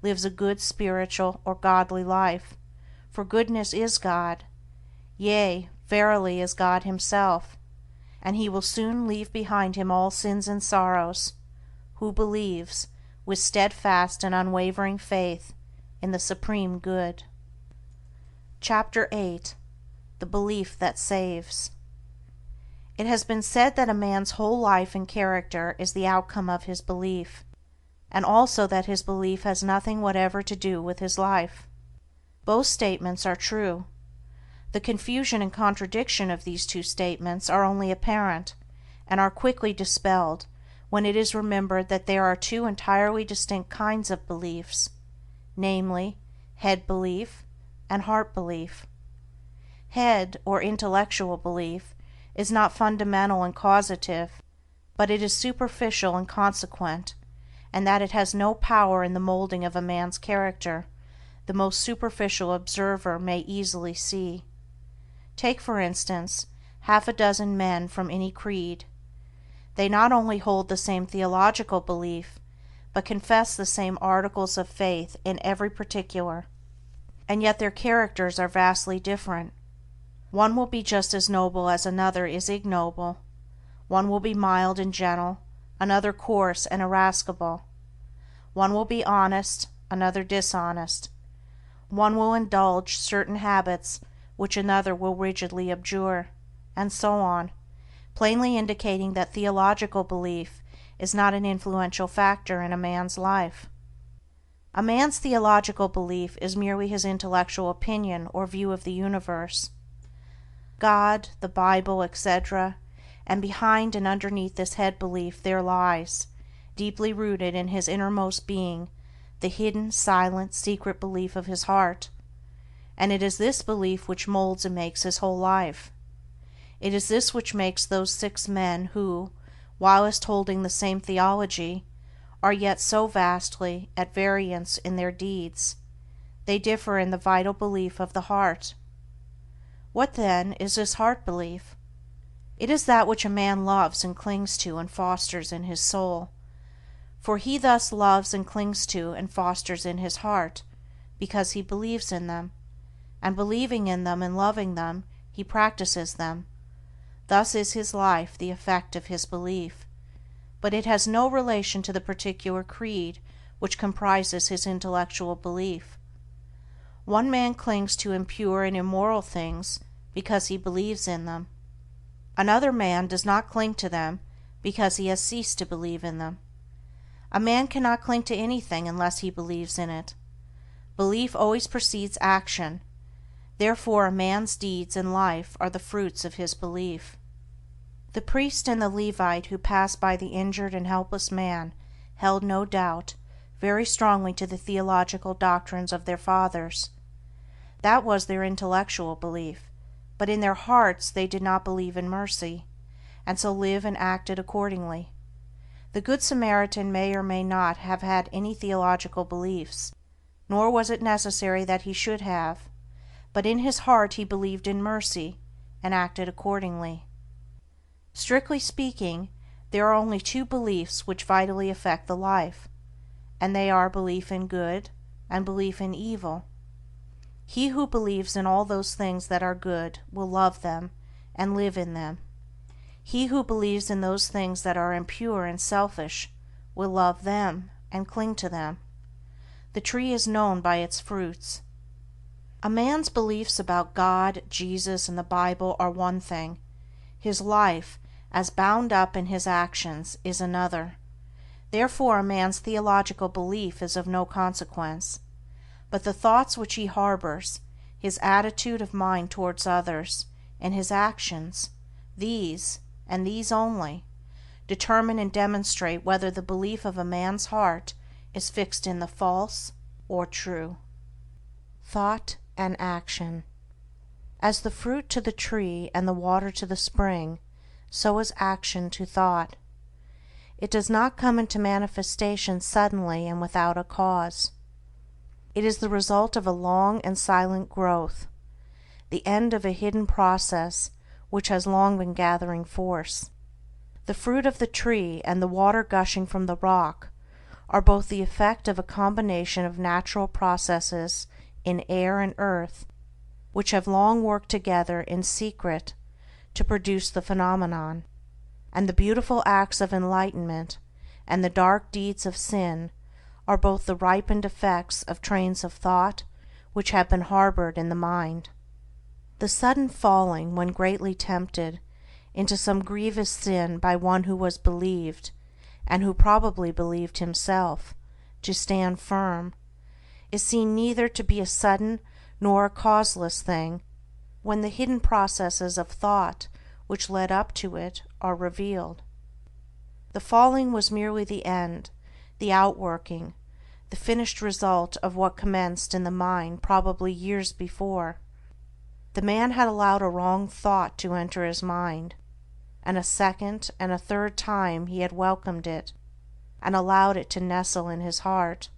lives a good spiritual or godly life, for goodness is God, yea, verily is God Himself, and he will soon leave behind him all sins and sorrows, who believes, with steadfast and unwavering faith, in the Supreme Good. Chapter 8. The Belief that Saves. It has been said that a man's whole life and character is the outcome of his belief, and also that his belief has nothing whatever to do with his life. Both statements are true. The confusion and contradiction of these two statements are only apparent, and are quickly dispelled when it is remembered that there are two entirely distinct kinds of beliefs, namely, head belief and heart belief. Head, or intellectual belief, is not fundamental and causative, but it is superficial and consequent, and that it has no power in the molding of a man's character, the most superficial observer may easily see. Take, for instance, half a dozen men from any creed. They not only hold the same theological belief, but confess the same articles of faith in every particular, and yet their characters are vastly different. One will be just as noble as another is ignoble. One will be mild and gentle, another coarse and irascible. One will be honest, another dishonest. One will indulge certain habits which another will rigidly abjure, and so on, plainly indicating that theological belief is not an influential factor in a man's life. A man's theological belief is merely his intellectual opinion or view of the universe. God, the Bible, etc., and behind and underneath this head belief there lies, deeply rooted in his innermost being, the hidden, silent, secret belief of his heart, and it is this belief which molds and makes his whole life. It is this which makes those 6 men who, whilst holding the same theology, are yet so vastly at variance in their deeds. They differ in the vital belief of the heart. What, then, is this heart belief? It is that which a man loves and clings to and fosters in his soul, for he thus loves and clings to and fosters in his heart because he believes in them, and believing in them and loving them, he practices them. Thus is his life the effect of his belief, but it has no relation to the particular creed which comprises his intellectual belief. One man clings to impure and immoral things because he believes in them. Another man does not cling to them because he has ceased to believe in them. A man cannot cling to anything unless he believes in it. Belief always precedes action, therefore a man's deeds and life are the fruits of his belief. The priest and the Levite who passed by the injured and helpless man held, no doubt, very strongly to the theological doctrines of their fathers. That was their intellectual belief, but in their hearts they did not believe in mercy, and so lived and acted accordingly. The Good Samaritan may or may not have had any theological beliefs, nor was it necessary that he should have, but in his heart he believed in mercy, and acted accordingly. Strictly speaking, there are only 2 beliefs which vitally affect the life, and they are belief in good and belief in evil. He who believes in all those things that are good will love them and live in them. He who believes in those things that are impure and selfish will love them and cling to them. The tree is known by its fruits. A man's beliefs about God, Jesus, and the Bible are one thing. His life, as bound up in his actions, is another. Therefore a man's theological belief is of no consequence. But the thoughts which he harbors, his attitude of mind towards others, and his actions, these, and these only, determine and demonstrate whether the belief of a man's heart is fixed in the false or true. Thought and action. As the fruit to the tree and the water to the spring, so is action to thought. It does not come into manifestation suddenly and without a cause. It is the result of a long and silent growth, the end of a hidden process which has long been gathering force. The fruit of the tree and the water gushing from the rock are both the effect of a combination of natural processes in air and earth which have long worked together in secret to produce the phenomenon, and the beautiful acts of enlightenment and the dark deeds of sin are both the ripened effects of trains of thought which have been harbored in the mind. The sudden falling, when greatly tempted, into some grievous sin by one who was believed, and who probably believed himself, to stand firm, is seen neither to be a sudden nor a causeless thing, when the hidden processes of thought which led up to it are revealed. The falling was merely the end, the outworking, the finished result of what commenced in the mind probably years before. The man had allowed a wrong thought to enter his mind, and a second and a third time he had welcomed it, and allowed it to nestle in his heart.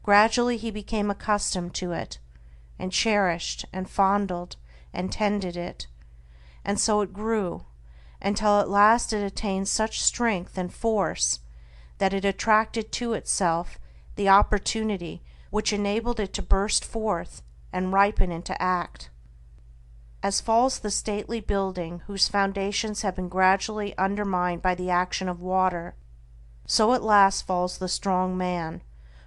Gradually he became accustomed to it, and cherished and fondled and tended it, and so it grew, until at last it attained such strength and force that it attracted to itself the opportunity which enabled it to burst forth and ripen into act. As falls the stately building whose foundations have been gradually undermined by the action of water, so at last falls the strong man,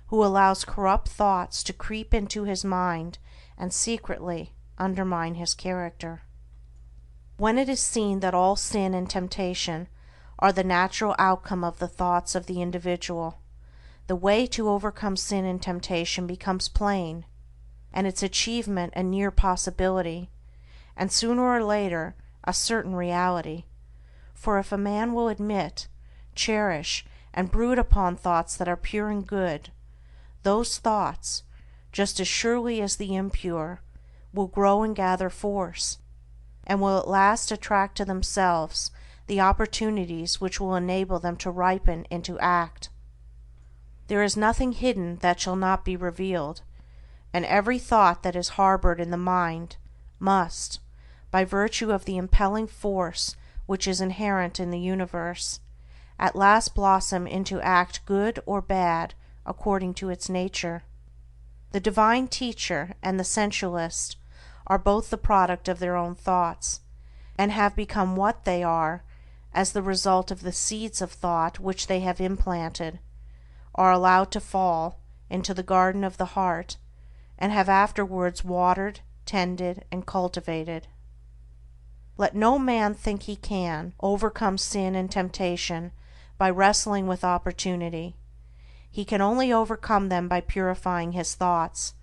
who allows corrupt thoughts to creep into his mind and secretly undermine his character. When it is seen that all sin and temptation are the natural outcome of the thoughts of the individual, the way to overcome sin and temptation becomes plain, and its achievement a near possibility, and sooner or later a certain reality. For if a man will admit, cherish, and brood upon thoughts that are pure and good, those thoughts, just as surely as the impure, will grow and gather force, and will at last attract to themselves the opportunities which will enable them to ripen into act. There is nothing hidden that shall not be revealed, and every thought that is harbored in the mind must, by virtue of the impelling force which is inherent in the universe, at last blossom into act good or bad according to its nature. The divine teacher and the sensualist are both the product of their own thoughts, and have become what they are as the result of the seeds of thought which they have implanted, are allowed to fall into the garden of the heart, and have afterwards watered, tended, and cultivated. Let no man think he can overcome sin and temptation by wrestling with opportunity. He can only overcome them by purifying his thoughts,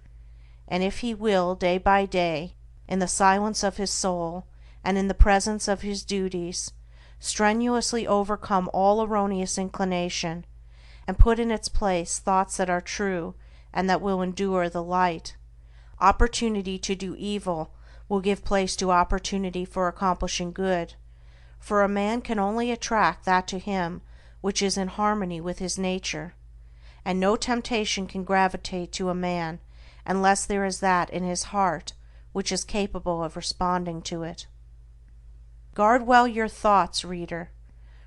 and if he will day by day, in the silence of his soul and in the presence of his duties, strenuously overcome all erroneous inclination, and put in its place thoughts that are true and that will endure the light, opportunity to do evil will give place to opportunity for accomplishing good, for a man can only attract that to him which is in harmony with his nature, and no temptation can gravitate to a man unless there is that in his heart which is capable of responding to it. Guard well your thoughts, reader,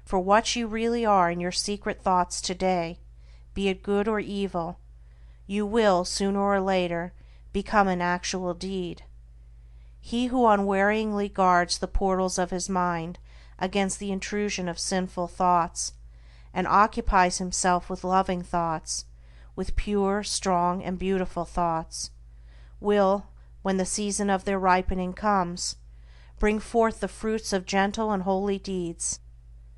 for what you really are in your secret thoughts today, be it good or evil, you will, sooner or later, become an actual deed. He who unwearyingly guards the portals of his mind against the intrusion of sinful thoughts, and occupies himself with loving thoughts, with pure, strong, and beautiful thoughts, will, when the season of their ripening comes, bring forth the fruits of gentle and holy deeds,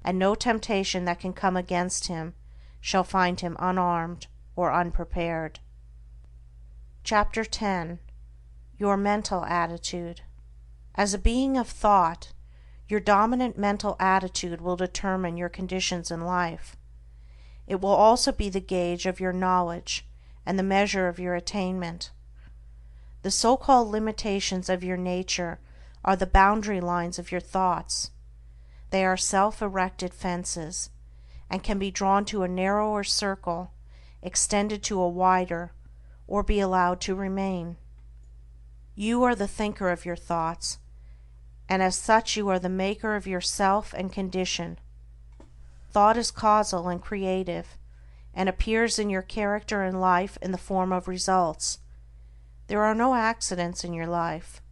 and no temptation that can come against him shall find him unarmed or unprepared. Chapter 10. Your Mental Attitude. As a being of thought, your dominant mental attitude will determine your conditions in life. It will also be the gauge of your knowledge and the measure of your attainment. The so-called limitations of your nature are the boundary lines of your thoughts. They are self-erected fences, and can be drawn to a narrower circle, extended to a wider, or be allowed to remain. You are the thinker of your thoughts, and as such you are the maker of yourself and condition. Thought is causal and creative, and appears in your character and life in the form of results. There are no accidents in your life.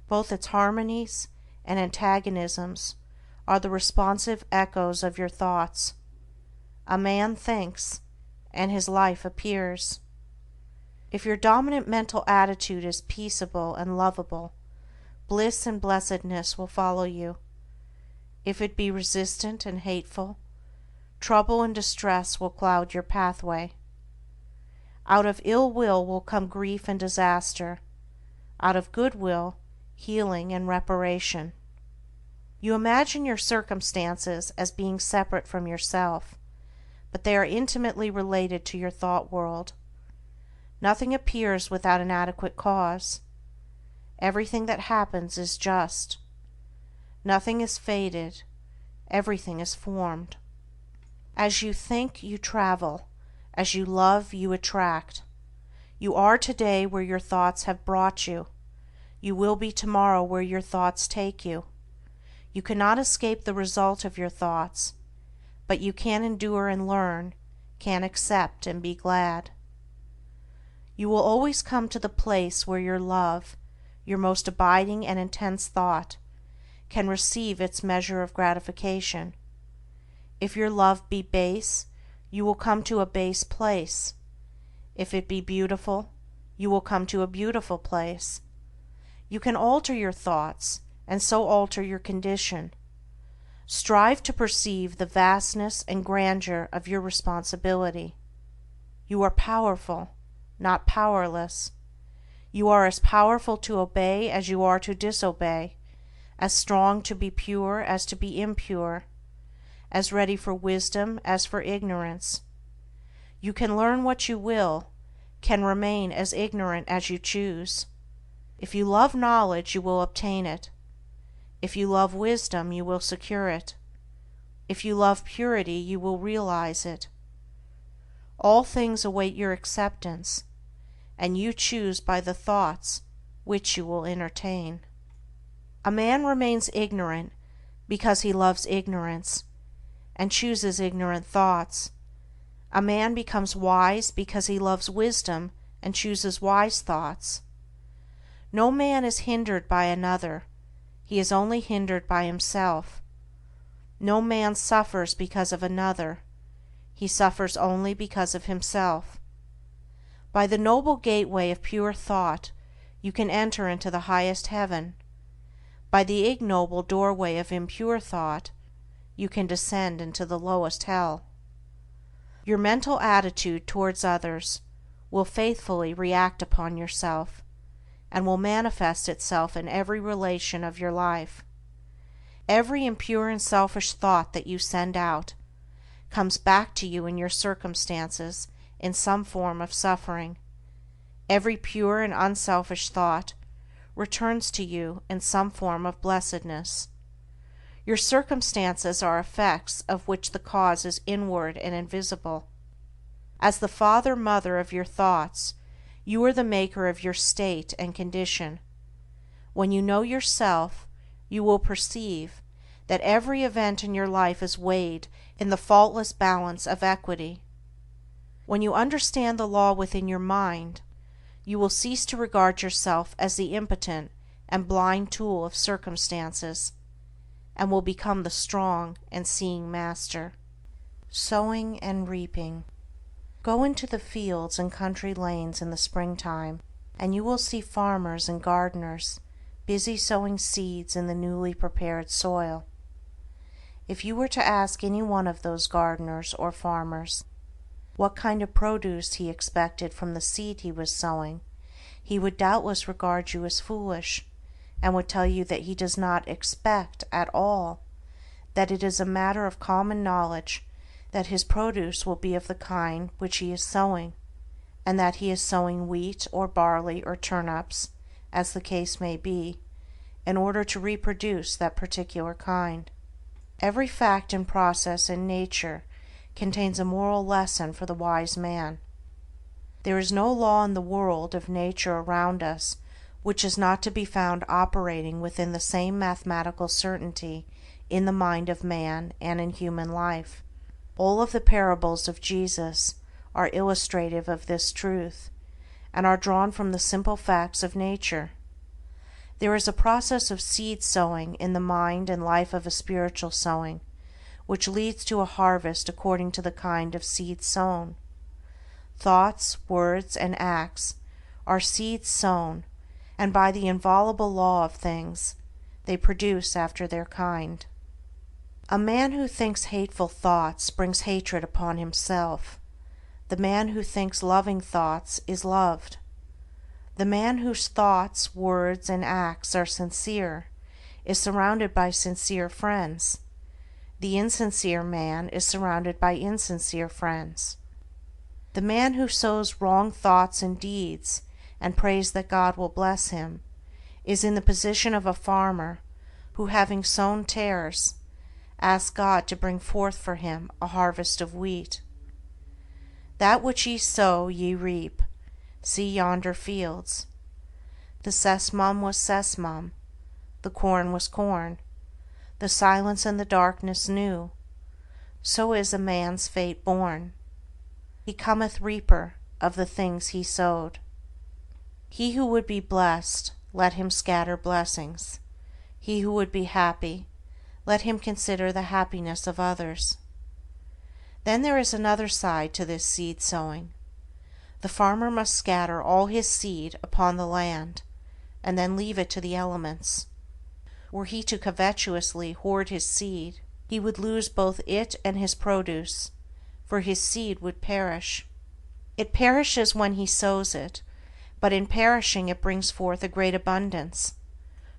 Both its harmonies and antagonisms are the responsive echoes of your thoughts. A man thinks, and his life appears. If your dominant mental attitude is peaceable and lovable, bliss and blessedness will follow you. If it be resistant and hateful, trouble and distress will cloud your pathway. Out of ill will come grief and disaster. Out of good will, healing and reparation. You imagine your circumstances as being separate from yourself, but they are intimately related to your thought world. Nothing appears without an adequate cause. Everything that happens is just. Nothing is fated. Everything is formed. As you think, you travel. As you love, you attract. You are today where your thoughts have brought you. You will be tomorrow where your thoughts take you. You cannot escape the result of your thoughts, but you can endure and learn, can accept and be glad. You will always come to the place where your love, your most abiding and intense thought, can receive its measure of gratification. If your love be base, you will come to a base place. If it be beautiful, you will come to a beautiful place. You can alter your thoughts, and so alter your condition. Strive to perceive the vastness and grandeur of your responsibility. You are powerful, not powerless. You are as powerful to obey as you are to disobey, as strong to be pure as to be impure, as ready for wisdom as for ignorance. You can learn what you will, can remain as ignorant as you choose. If you love knowledge, you will obtain it. If you love wisdom, you will secure it. If you love purity, you will realize it. All things await your acceptance, and you choose by the thoughts which you will entertain. A man remains ignorant because he loves ignorance, and chooses ignorant thoughts. A man becomes wise because he loves wisdom and chooses wise thoughts. No man is hindered by another, he is only hindered by himself. No man suffers because of another, he suffers only because of himself. By the noble gateway of pure thought you can enter into the highest heaven. By the ignoble doorway of impure thought you can descend into the lowest hell. Your mental attitude towards others will faithfully react upon yourself, and will manifest itself in every relation of your life. Every impure and selfish thought that you send out comes back to you in your circumstances in some form of suffering. Every pure and unselfish thought returns to you in some form of blessedness. Your circumstances are effects of which the cause is inward and invisible. As the father-mother of your thoughts, you are the maker of your state and condition. When you know yourself, you will perceive that every event in your life is weighed in the faultless balance of equity. When you understand the law within your mind, you will cease to regard yourself as the impotent and blind tool of circumstances, and will become the strong and seeing master. Sowing and reaping. Go into the fields and country lanes in the springtime, and you will see farmers and gardeners busy sowing seeds in the newly prepared soil. If you were to ask any one of those gardeners or farmers what kind of produce he expected from the seed he was sowing, he would doubtless regard you as foolish, and would tell you that he does not expect at all, that it is a matter of common knowledge that his produce will be of the kind which he is sowing, and that he is sowing wheat or barley or turnips, as the case may be, in order to reproduce that particular kind. Every fact and process in nature contains a moral lesson for the wise man. There is no law in the world of nature around us which is not to be found operating within the same mathematical certainty in the mind of man and in human life. All of the parables of Jesus are illustrative of this truth, and are drawn from the simple facts of nature. There is a process of seed sowing in the mind and life of a spiritual sowing, which leads to a harvest according to the kind of seed sown. Thoughts, words, and acts are seeds sown, and by the inviolable law of things, they produce after their kind. A man who thinks hateful thoughts brings hatred upon himself. The man who thinks loving thoughts is loved. The man whose thoughts, words, and acts are sincere is surrounded by sincere friends. The insincere man is surrounded by insincere friends. The man who sows wrong thoughts and deeds and prays that God will bless him is in the position of a farmer who, having sown tares, asks God to bring forth for him a harvest of wheat. That which ye sow ye reap. See yonder fields. The sesamum was sesamum, the corn was corn, the silence and the darkness knew. So is a man's fate born. He cometh reaper of the things he sowed. He who would be blessed, let him scatter blessings. He who would be happy, let him consider the happiness of others. Then there is another side to this seed sowing. The farmer must scatter all his seed upon the land, and then leave it to the elements. Were he to covetously hoard his seed, he would lose both it and his produce, for his seed would perish. It perishes when he sows it, but in perishing it brings forth a great abundance.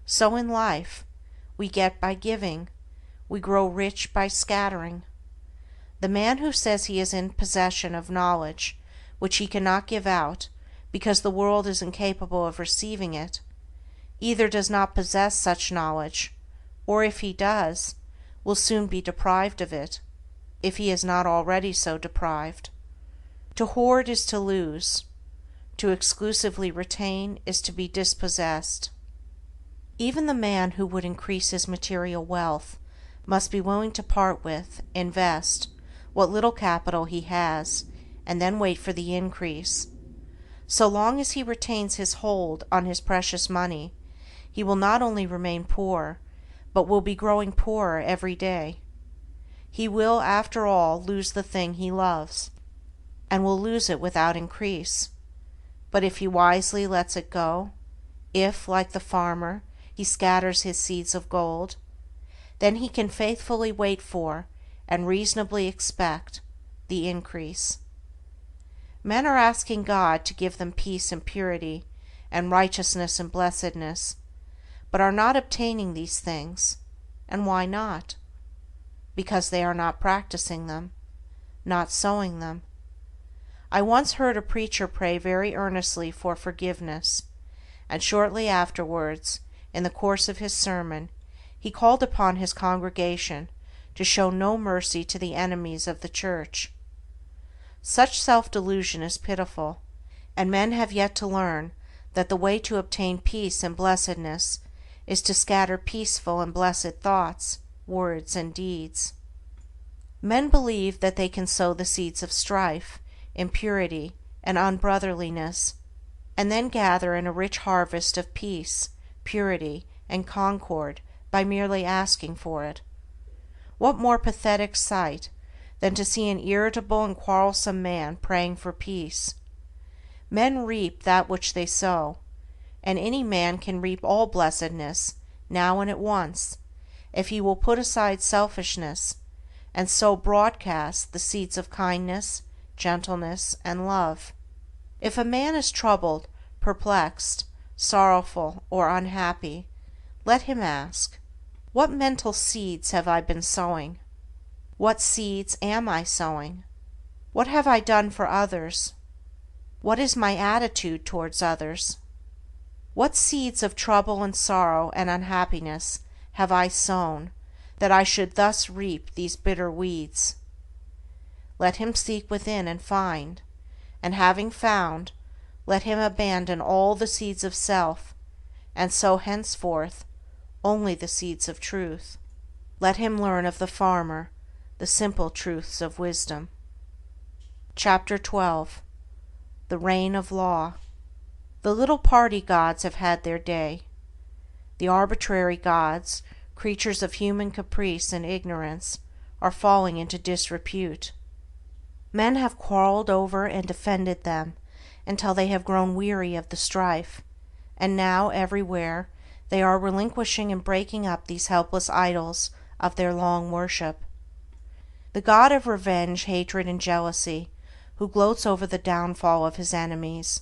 So in life, we get by giving, we grow rich by scattering. The man who says he is in possession of knowledge which he cannot give out because the world is incapable of receiving it, either does not possess such knowledge, or if he does, will soon be deprived of it, if he is not already so deprived. To hoard is to lose. To exclusively retain is to be dispossessed. Even the man who would increase his material wealth must be willing to part with, invest, what little capital he has, and then wait for the increase. So long as he retains his hold on his precious money, he will not only remain poor, but will be growing poorer every day. He will, after all, lose the thing he loves, and will lose it without increase. But if he wisely lets it go, if, like the farmer, he scatters his seeds of gold, then he can faithfully wait for, and reasonably expect, the increase. Men are asking God to give them peace and purity, and righteousness and blessedness, but are not obtaining these things. And why not? Because they are not practicing them, not sowing them. I once heard a preacher pray very earnestly for forgiveness, and shortly afterwards, in the course of his sermon, he called upon his congregation to show no mercy to the enemies of the church. Such self-delusion is pitiful, and men have yet to learn that the way to obtain peace and blessedness is to scatter peaceful and blessed thoughts, words, and deeds. Men believe that they can sow the seeds of strife, impurity, and unbrotherliness, and then gather in a rich harvest of peace, purity, and concord by merely asking for it. What more pathetic sight than to see an irritable and quarrelsome man praying for peace? Men reap that which they sow, and any man can reap all blessedness, now and at once, if he will put aside selfishness, and sow broadcast the seeds of kindness, gentleness, and love. If a man is troubled, perplexed, sorrowful, or unhappy, let him ask, what mental seeds have I been sowing? What seeds am I sowing? What have I done for others? What is my attitude towards others? What seeds of trouble and sorrow and unhappiness have I sown, that I should thus reap these bitter weeds? Let him seek within and find, and having found, let him abandon all the seeds of self, and sow henceforth only the seeds of truth. Let him learn of the farmer the simple truths of wisdom. Chapter 12. The Reign of Law. The little party gods have had their day. The arbitrary gods, creatures of human caprice and ignorance, are falling into disrepute. Men have quarreled over and defended them until they have grown weary of the strife, and now everywhere they are relinquishing and breaking up these helpless idols of their long worship. The god of revenge, hatred, and jealousy, who gloats over the downfall of his enemies,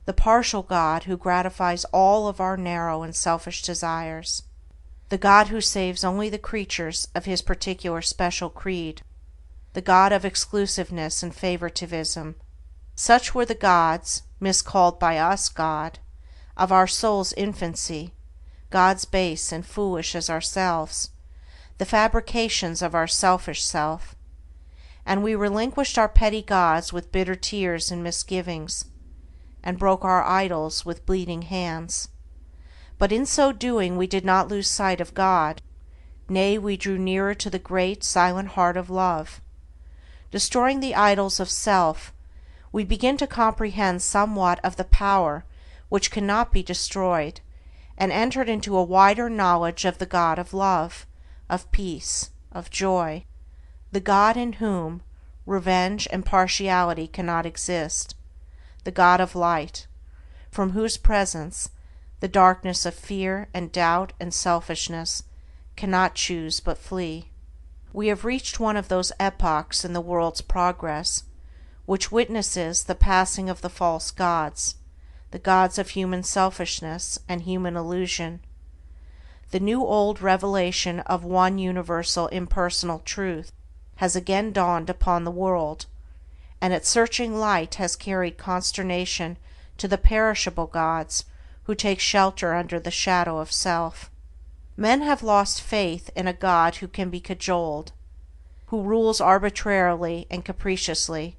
the partial god who gratifies all of our narrow and selfish desires, the god who saves only the creatures of his particular special creed, the god of exclusiveness and favoritism. Such were the gods, miscalled by us God, of our soul's infancy, gods base and foolish as ourselves, the fabrications of our selfish self, and we relinquished our petty gods with bitter tears and misgivings, and broke our idols with bleeding hands. But in so doing we did not lose sight of God, nay, we drew nearer to the great, silent heart of love. Destroying the idols of self, we begin to comprehend somewhat of the power which cannot be destroyed, and entered into a wider knowledge of the God of love, of peace, of joy, the God in whom revenge and partiality cannot exist, the God of light, from whose presence the darkness of fear and doubt and selfishness cannot choose but flee. We have reached one of those epochs in the world's progress which witnesses the passing of the false gods, the gods of human selfishness and human illusion. The new old revelation of one universal impersonal truth has again dawned upon the world, and its searching light has carried consternation to the perishable gods who take shelter under the shadow of self. Men have lost faith in a God who can be cajoled, who rules arbitrarily and capriciously,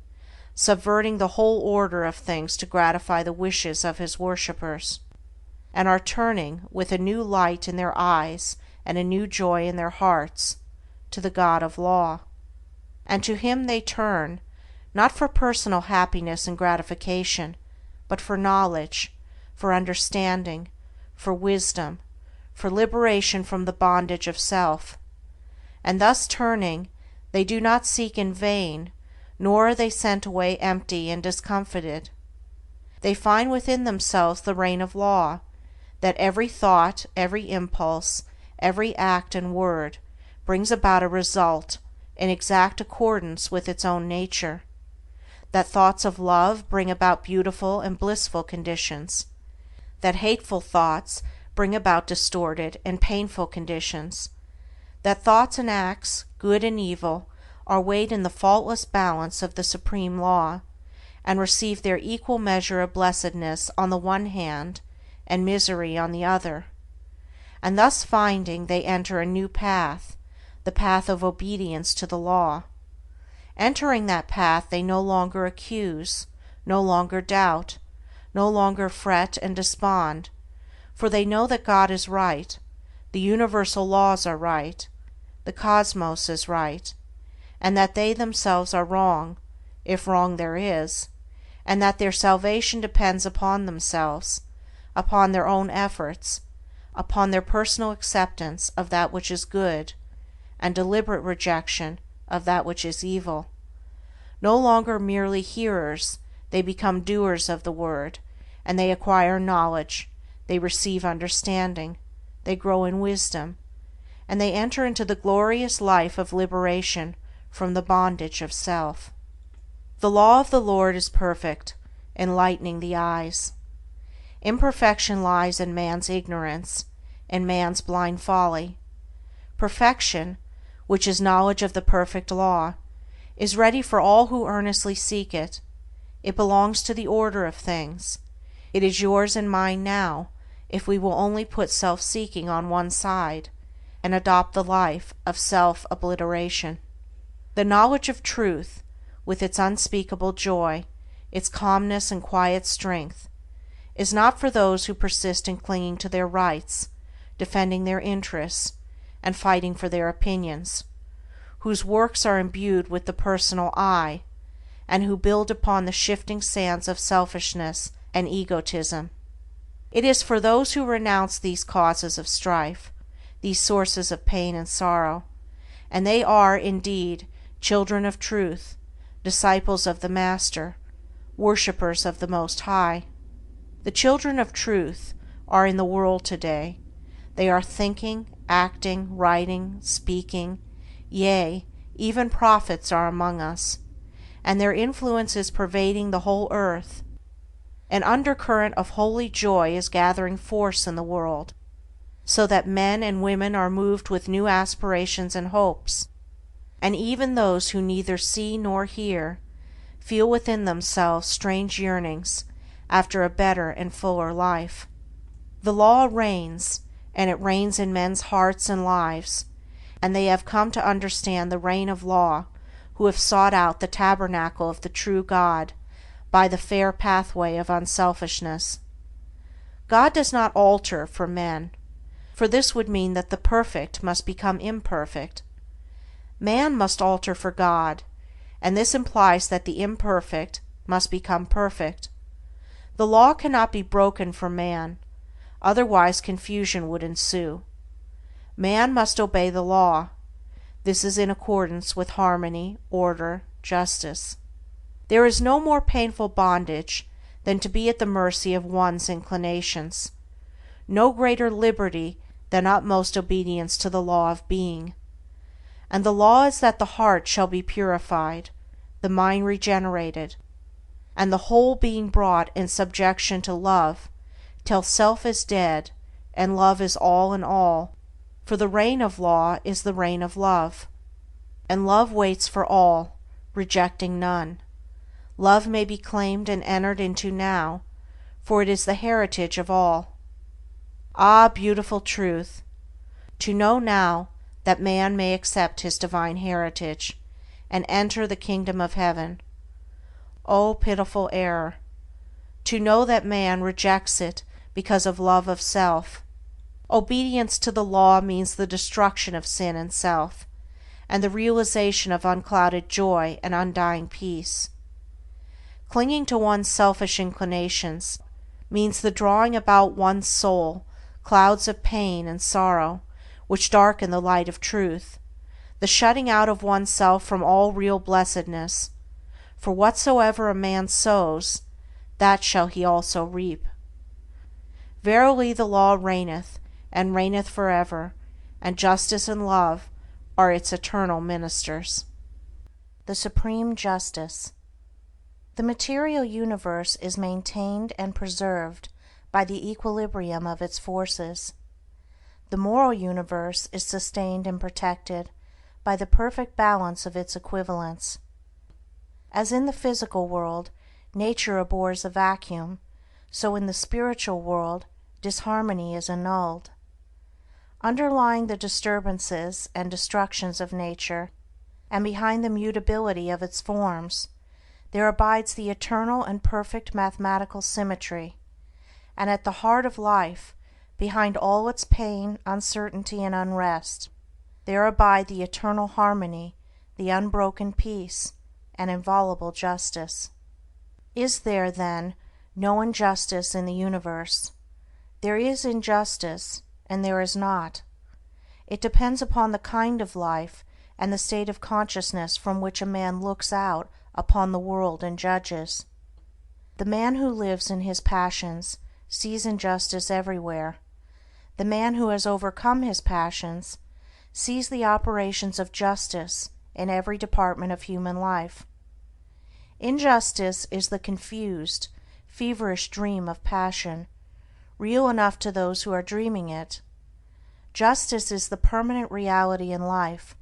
subverting the whole order of things to gratify the wishes of his worshippers, and are turning, with a new light in their eyes and a new joy in their hearts, to the God of law. And to him they turn, not for personal happiness and gratification, but for knowledge, for understanding, for wisdom, for liberation from the bondage of self. And thus turning, they do not seek in vain, nor are they sent away empty and discomfited. They find within themselves the reign of law, that every thought, every impulse, every act and word brings about a result in exact accordance with its own nature, that thoughts of love bring about beautiful and blissful conditions, that hateful thoughts bring about distorted and painful conditions, that thoughts and acts, good and evil, are weighed in the faultless balance of the supreme law, and receive their equal measure of blessedness on the one hand and misery on the other. And thus finding, they enter a new path, the path of obedience to the law. Entering that path, they no longer accuse, no longer doubt, no longer fret and despond, for they know that God is right, the universal laws are right, the cosmos is right, and that they themselves are wrong, if wrong there is, and that their salvation depends upon themselves, upon their own efforts, upon their personal acceptance of that which is good, and deliberate rejection of that which is evil. No longer merely hearers, they become doers of the word, and they acquire knowledge, they receive understanding, they grow in wisdom, and they enter into the glorious life of liberation from the bondage of self. The law of the Lord is perfect, enlightening the eyes. Imperfection lies in man's ignorance, in man's blind folly. Perfection, which is knowledge of the perfect law, is ready for all who earnestly seek it. It belongs to the order of things. It is yours and mine now, if we will only put self-seeking on one side, and adopt the life of self-obliteration. The knowledge of truth, with its unspeakable joy, its calmness and quiet strength, is not for those who persist in clinging to their rights, defending their interests, and fighting for their opinions, whose works are imbued with the personal I, and who build upon the shifting sands of selfishness and egotism. It is for those who renounce these causes of strife, these sources of pain and sorrow, and they are, indeed, children of truth, disciples of the Master, worshippers of the Most High. The children of truth are in the world today. They are thinking, acting, writing, speaking, yea, even prophets are among us, and their influence is pervading the whole earth. An undercurrent of holy joy is gathering force in the world, so that men and women are moved with new aspirations and hopes, and even those who neither see nor hear feel within themselves strange yearnings after a better and fuller life. The law reigns, and it reigns in men's hearts and lives, and they have come to understand the reign of law who have sought out the tabernacle of the true God by the fair pathway of unselfishness. God does not alter for men, for this would mean that the perfect must become imperfect. Man must alter for God, and this implies that the imperfect must become perfect. The law cannot be broken for man, otherwise confusion would ensue. Man must obey the law. This is in accordance with harmony, order, justice. There is no more painful bondage than to be at the mercy of one's inclinations, no greater liberty than utmost obedience to the law of being. And the law is that the heart shall be purified, the mind regenerated, and the whole being brought in subjection to love, till self is dead, and love is all in all, for the reign of law is the reign of love. And love waits for all, rejecting none. Love may be claimed and entered into now, for it is the heritage of all. Ah, beautiful truth! To know now that man may accept his divine heritage, and enter the kingdom of heaven. O pitiful error! To know that man rejects it because of love of self. Obedience to the law means the destruction of sin and self, and the realization of unclouded joy and undying peace. Clinging to one's selfish inclinations means the drawing about one's soul clouds of pain and sorrow which darken the light of truth, the shutting out of oneself from all real blessedness, for whatsoever a man sows, that shall he also reap. Verily the law reigneth, and reigneth forever, and justice and love are its eternal ministers. The Supreme Justice. The material universe is maintained and preserved by the equilibrium of its forces. The moral universe is sustained and protected by the perfect balance of its equivalents. As in the physical world nature abhors a vacuum, so in the spiritual world disharmony is annulled. Underlying the disturbances and destructions of nature, and behind the mutability of its forms, there abides the eternal and perfect mathematical symmetry, and at the heart of life, behind all its pain, uncertainty, and unrest, there abide the eternal harmony, the unbroken peace, and inviolable justice. Is there, then, no injustice in the universe? There is injustice, and there is not. It depends upon the kind of life and the state of consciousness from which a man looks out upon the world and judges. The man who lives in his passions sees injustice everywhere. The man who has overcome his passions sees the operations of justice in every department of human life. Injustice is the confused, feverish dream of passion, real enough to those who are dreaming it. Justice is the permanent reality in life,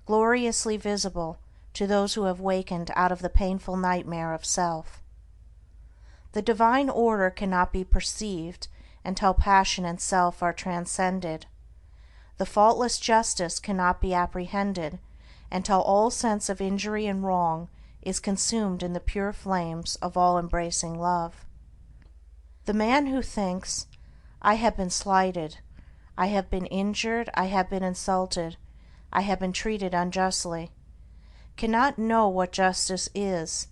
gloriously visible to those who have wakened out of the painful nightmare of self. The divine order cannot be perceived until passion and self are transcended. The faultless justice cannot be apprehended until all sense of injury and wrong is consumed in the pure flames of all-embracing love. The man who thinks, "I have been slighted, I have been injured, I have been insulted, I have been treated unjustly," cannot know what justice is.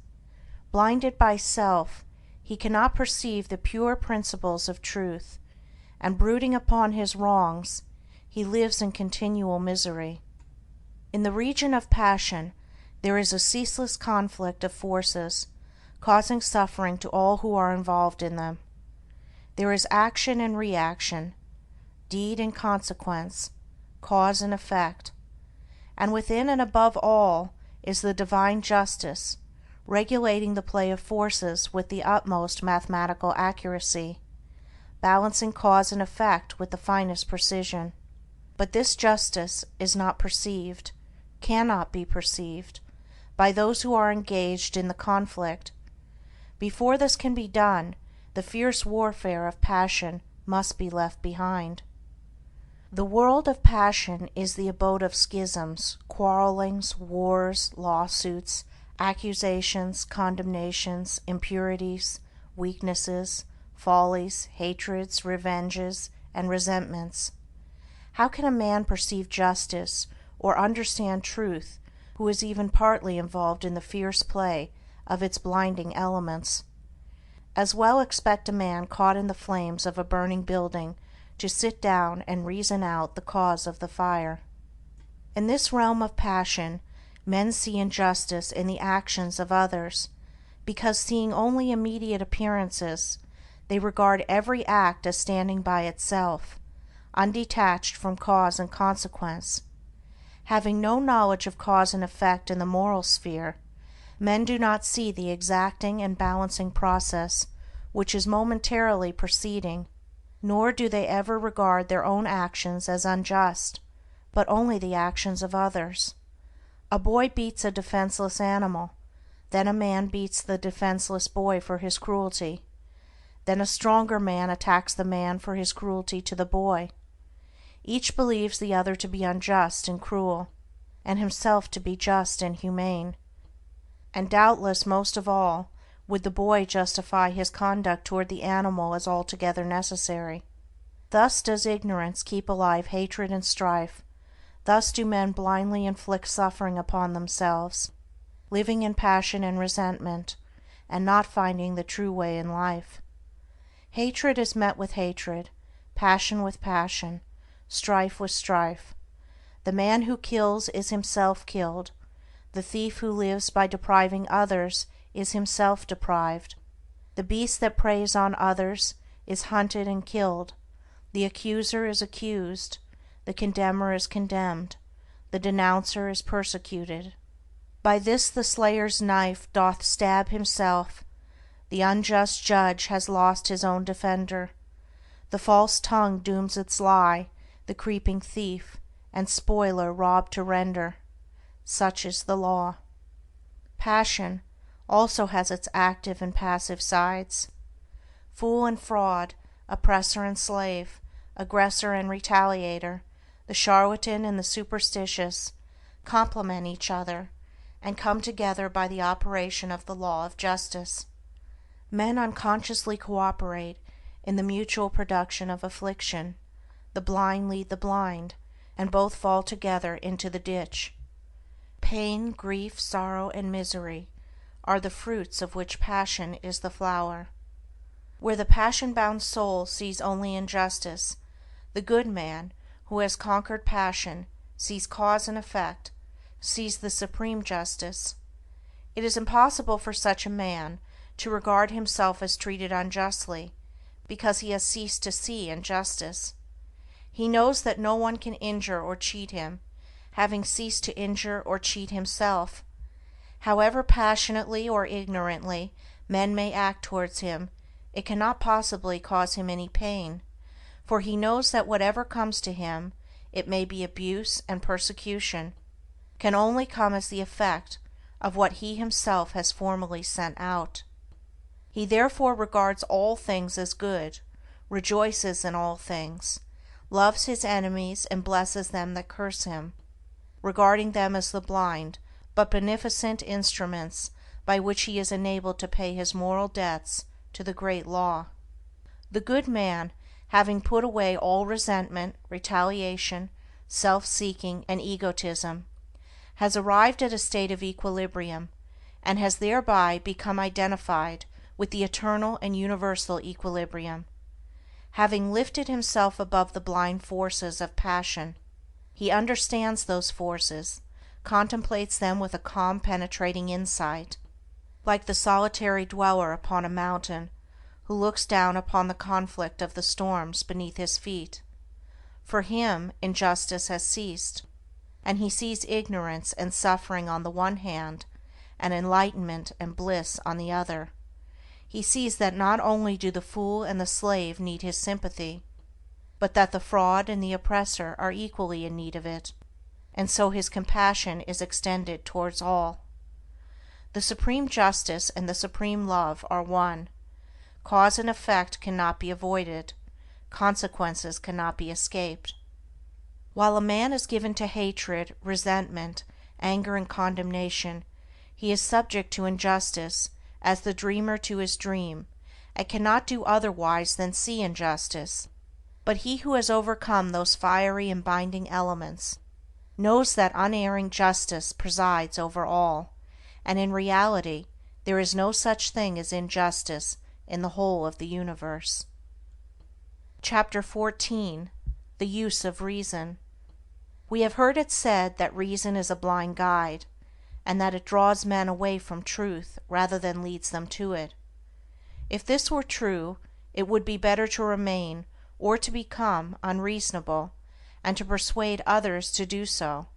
Blinded by self, he cannot perceive the pure principles of truth, and brooding upon his wrongs, he lives in continual misery. In the region of passion there is a ceaseless conflict of forces, causing suffering to all who are involved in them. There is action and reaction, deed and consequence, cause and effect, and within and above all is the divine justice, regulating the play of forces with the utmost mathematical accuracy, balancing cause and effect with the finest precision. But this justice is not perceived, cannot be perceived, by those who are engaged in the conflict. Before this can be done, the fierce warfare of passion must be left behind. The world of passion is the abode of schisms, quarrelings, wars, lawsuits, accusations, condemnations, impurities, weaknesses, follies, hatreds, revenges, and resentments. How can a man perceive justice or understand truth who is even partly involved in the fierce play of its blinding elements? As well expect a man caught in the flames of a burning building to sit down and reason out the cause of the fire. In this realm of passion, men see injustice in the actions of others, because seeing only immediate appearances, they regard every act as standing by itself, undetached from cause and consequence. Having no knowledge of cause and effect in the moral sphere, men do not see the exacting and balancing process which is momentarily proceeding, nor do they ever regard their own actions as unjust, but only the actions of others. A boy beats a defenseless animal, then a man beats the defenseless boy for his cruelty, then a stronger man attacks the man for his cruelty to the boy. Each believes the other to be unjust and cruel, and himself to be just and humane. And doubtless most of all would the boy justify his conduct toward the animal as altogether necessary. Thus does ignorance keep alive hatred and strife, thus do men blindly inflict suffering upon themselves, living in passion and resentment, and not finding the true way in life. Hatred is met with hatred, passion with passion, strife with strife. The man who kills is himself killed. The thief who lives by depriving others is himself deprived. The beast that preys on others is hunted and killed. The accuser is accused. The condemner is condemned. The denouncer is persecuted. By this the slayer's knife doth stab himself. The unjust judge has lost his own defender. The false tongue dooms its lie, the creeping thief and spoiler robbed to render. Such is the law. Passion also has its active and passive sides. Fool and fraud, oppressor and slave, aggressor and retaliator, the charlatan and the superstitious, complement each other, and come together by the operation of the law of justice. Men unconsciously cooperate in the mutual production of affliction. The blind lead the blind, and both fall together into the ditch. Pain, grief, sorrow, and misery are the fruits of which passion is the flower. Where the passion-bound soul sees only injustice, the good man, who has conquered passion, sees cause and effect, sees the supreme justice. It is impossible for such a man to regard himself as treated unjustly, because he has ceased to see injustice. He knows that no one can injure or cheat him, having ceased to injure or cheat himself. However passionately or ignorantly men may act towards him, it cannot possibly cause him any pain, for he knows that whatever comes to him, it may be abuse and persecution, can only come as the effect of what he himself has formerly sent out. He therefore regards all things as good, rejoices in all things, loves his enemies and blesses them that curse him, regarding them as the blind but beneficent instruments by which he is enabled to pay his moral debts to the great law. The good man, having put away all resentment, retaliation, self-seeking, and egotism, has arrived at a state of equilibrium, and has thereby become identified with the eternal and universal equilibrium. Having lifted himself above the blind forces of passion, he understands those forces, contemplates them with a calm penetrating insight, like the solitary dweller upon a mountain who looks down upon the conflict of the storms beneath his feet. For him injustice has ceased, and he sees ignorance and suffering on the one hand, and enlightenment and bliss on the other. He sees that not only do the fool and the slave need his sympathy, but that the fraud and the oppressor are equally in need of it, and so his compassion is extended towards all. The supreme justice and the supreme love are one. Cause and effect cannot be avoided, consequences cannot be escaped. While a man is given to hatred, resentment, anger, and condemnation, he is subject to injustice as the dreamer to his dream, and cannot do otherwise than see injustice. But he who has overcome those fiery and binding elements knows that unerring justice presides over all, and in reality there is no such thing as injustice in the whole of the universe. Chapter 14. The Use of Reason. We have heard it said that reason is a blind guide, and that it draws men away from truth rather than leads them to it. If this were true, it would be better to remain, or to become, unreasonable, and to persuade others to do so.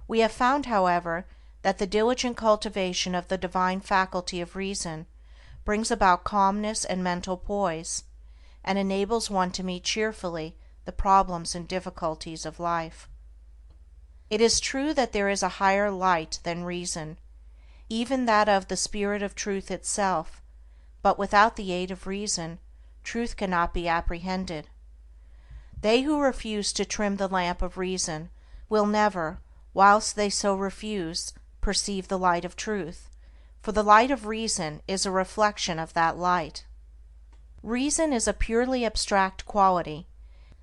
We have found, however, that the diligent cultivation of the divine faculty of reason brings about calmness and mental poise, and enables one to meet cheerfully the problems and difficulties of life. It is true that there is a higher light than reason, even that of the Spirit of Truth itself, but without the aid of reason, truth cannot be apprehended. They who refuse to trim the lamp of reason will never, whilst they so refuse, perceive the light of truth, for the light of reason is a reflection of that light. Reason is a purely abstract quality,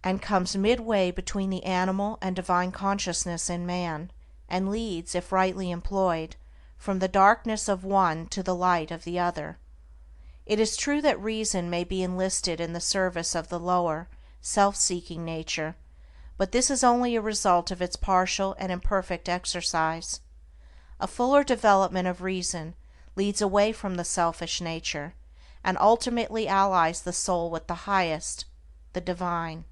and comes midway between the animal and divine consciousness in man, and leads, if rightly employed, from the darkness of one to the light of the other. It is true that reason may be enlisted in the service of the lower, self-seeking nature, but this is only a result of its partial and imperfect exercise. A fuller development of reason leads away from the selfish nature, and ultimately allies the soul with the highest, the divine.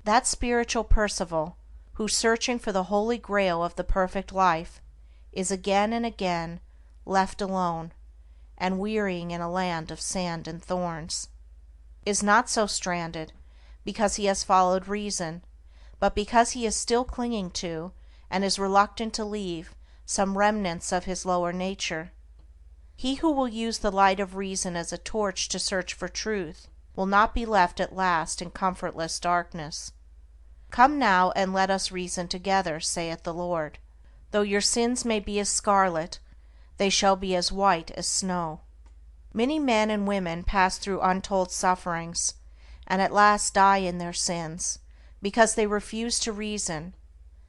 That spiritual Percival, who, searching for the holy grail of the perfect life, is again and again left alone, and wearying in a land of sand and thorns, is not so stranded because he has followed reason, but because he is still clinging to, and is reluctant to leave, some remnants of his lower nature. He who will use the light of reason as a torch to search for truth will not be left at last in comfortless darkness. Come now, and let us reason together, saith the Lord. Though your sins may be as scarlet, they shall be as white as snow. Many men and women pass through untold sufferings, and at last die in their sins, because they refuse to reason,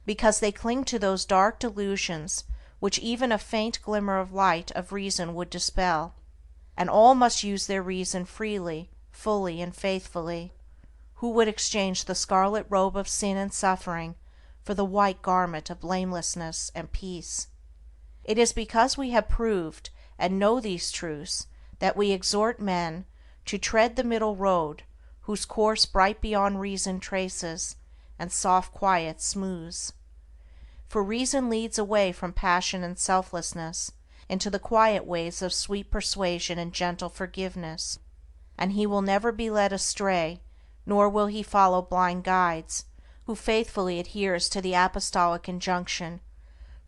because they cling to those dark delusions which even a faint glimmer of light of reason would dispel. And all must use their reason freely, fully, and faithfully, who would exchange the scarlet robe of sin and suffering for the white garment of blamelessness and peace. It is because we have proved and know these truths that we exhort men to tread the middle road, whose course bright beyond reason traces, and soft quiet smooths. For reason leads away from passion and selflessness into the quiet ways of sweet persuasion and gentle forgiveness, and he will never be led astray, nor will he follow blind guides, who faithfully adheres to the apostolic injunction,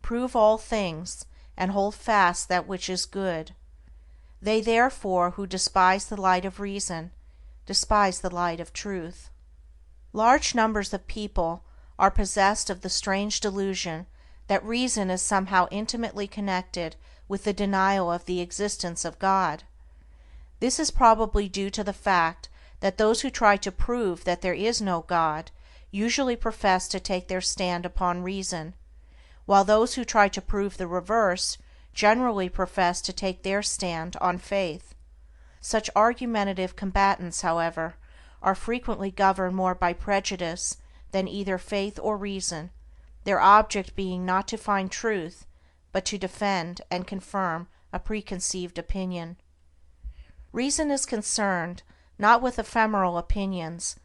prove all things, and hold fast that which is good. They therefore who despise the light of reason despise the light of truth. Large numbers of people are possessed of the strange delusion that reason is somehow intimately connected with the denial of the existence of God. This is probably due to the fact that those who try to prove that there is no God usually profess to take their stand upon reason, while those who try to prove the reverse generally profess to take their stand on faith. Such argumentative combatants, however, are frequently governed more by prejudice than either faith or reason, their object being not to find truth, but to defend and confirm a preconceived opinion. Reason is concerned not with ephemeral opinions,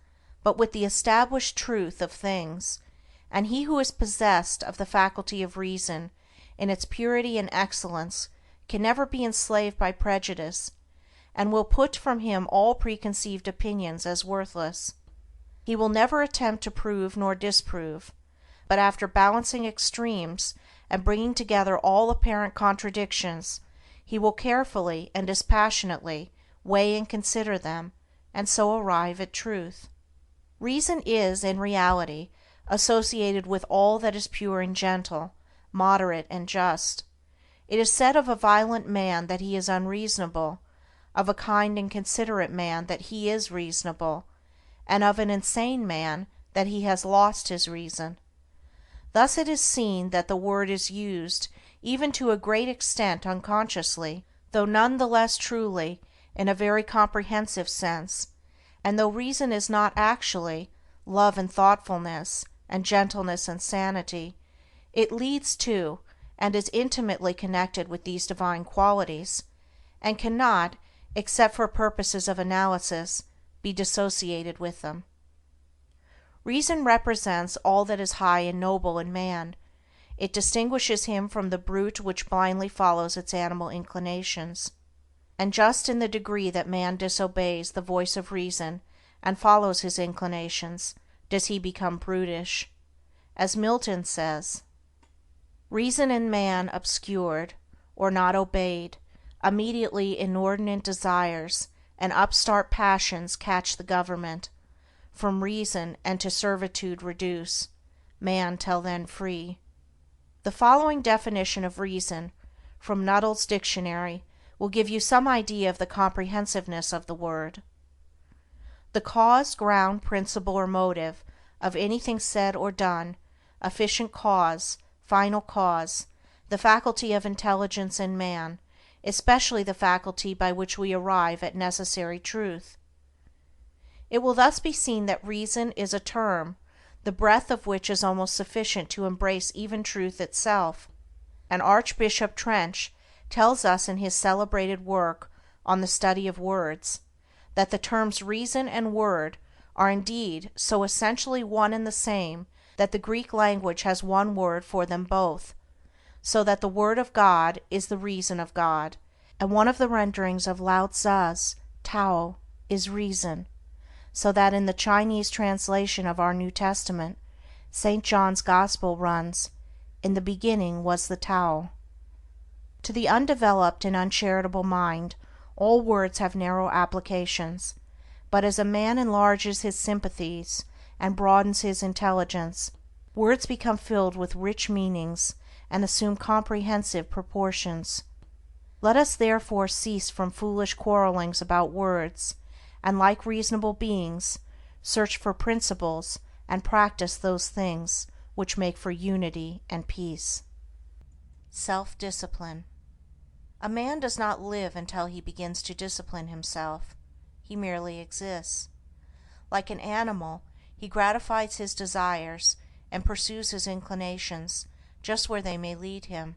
but with the established truth of things, and he who is possessed of the faculty of reason in its purity and excellence can never be enslaved by prejudice, and will put from him all preconceived opinions as worthless. He will never attempt to prove nor disprove, but after balancing extremes and bringing together all apparent contradictions, he will carefully and dispassionately weigh and consider them, and so arrive at truth. Reason is, in reality, associated with all that is pure and gentle, moderate and just. It is said of a violent man that he is unreasonable, of a kind and considerate man that he is reasonable, and of an insane man that he has lost his reason. Thus it is seen that the word is used even to a great extent unconsciously, though none the less truly, in a very comprehensive sense, and though reason is not actually love and thoughtfulness and gentleness and sanity, it leads to and is intimately connected with these divine qualities, and cannot, except for purposes of analysis, be dissociated with them. Reason represents all that is high and noble in man. It distinguishes him from the brute which blindly follows its animal inclinations. And just in the degree that man disobeys the voice of reason and follows his inclinations does he become brutish. As Milton says: reason in man obscured, or not obeyed, immediately inordinate desires and upstart passions catch the government, from reason and to servitude reduce, man till then free. The following definition of reason, from Nuttall's Dictionary, will give you some idea of the comprehensiveness of the word. The cause, ground, principle, or motive of anything said or done, efficient cause, final cause, the faculty of intelligence in man, especially the faculty by which we arrive at necessary truth. It will thus be seen that reason is a term, the breadth of which is almost sufficient to embrace even truth itself, and Archbishop Trench tells us in his celebrated work on the study of words, that the terms reason and word are indeed so essentially one and the same that the Greek language has one word for them both, so that the Word of God is the reason of God, and one of the renderings of Lao Tzu's Tao is reason, so that in the Chinese translation of our New Testament, St. John's Gospel runs, "In the beginning was the Tao." To the undeveloped and uncharitable mind all words have narrow applications, but as a man enlarges his sympathies and broadens his intelligence, words become filled with rich meanings and assume comprehensive proportions. Let us therefore cease from foolish quarrellings about words, and like reasonable beings, search for principles and practice those things which make for unity and peace. Self-discipline. A man does not live until he begins to discipline himself. He merely exists. Like an animal, he gratifies his desires and pursues his inclinations just where they may lead him.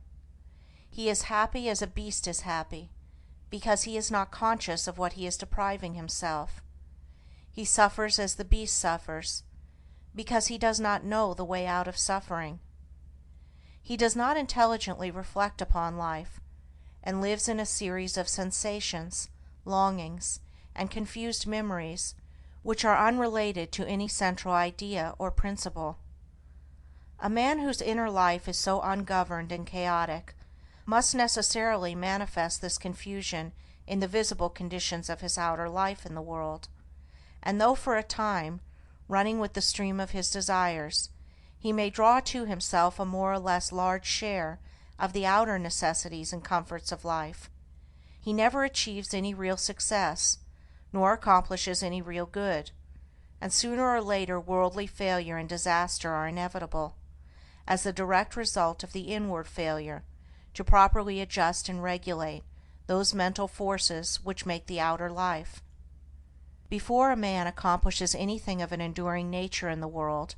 He is happy as a beast is happy, because he is not conscious of what he is depriving himself. He suffers as the beast suffers, because he does not know the way out of suffering. He does not intelligently reflect upon life, and lives in a series of sensations, longings, and confused memories which are unrelated to any central idea or principle. A man whose inner life is so ungoverned and chaotic must necessarily manifest this confusion in the visible conditions of his outer life in the world, and though for a time, running with the stream of his desires, he may draw to himself a more or less large share of the outer necessities and comforts of life, he never achieves any real success, nor accomplishes any real good, and sooner or later worldly failure and disaster are inevitable, as the direct result of the inward failure to properly adjust and regulate those mental forces which make the outer life. Before a man accomplishes anything of an enduring nature in the world,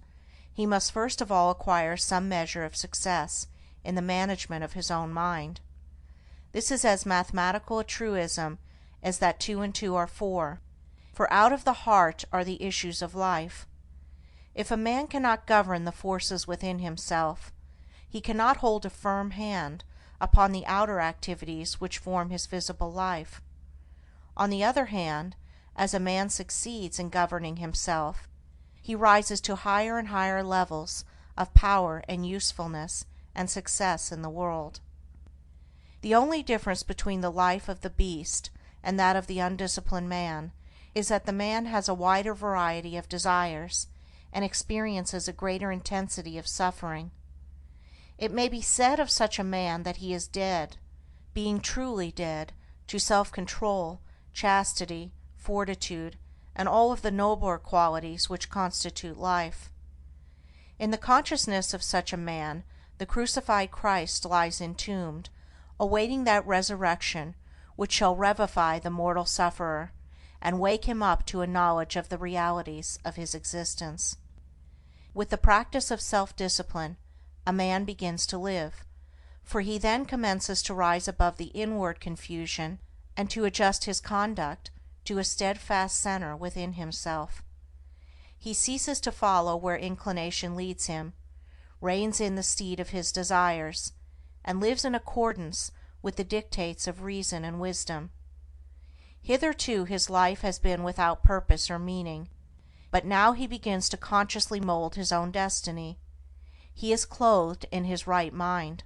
he must first of all acquire some measure of success in the management of his own mind. This is as mathematical a truism as that 2 and 2 are 4, for out of the heart are the issues of life. If a man cannot govern the forces within himself, he cannot hold a firm hand upon the outer activities which form his visible life. On the other hand, as a man succeeds in governing himself, he rises to higher and higher levels of power and usefulness and success in the world. The only difference between the life of the beast and that of the undisciplined man is that the man has a wider variety of desires and experiences a greater intensity of suffering. It may be said of such a man that he is dead, being truly dead, to self-control, chastity, fortitude, and all of the nobler qualities which constitute life. In the consciousness of such a man the crucified Christ lies entombed, awaiting that resurrection which shall revivify the mortal sufferer, and wake him up to a knowledge of the realities of his existence. With the practice of self-discipline a man begins to live, for he then commences to rise above the inward confusion and to adjust his conduct to a steadfast center within himself. He ceases to follow where inclination leads him, reins in the steed of his desires, and lives in accordance with the dictates of reason and wisdom. Hitherto his life has been without purpose or meaning, but now he begins to consciously mold his own destiny. He is clothed in his right mind.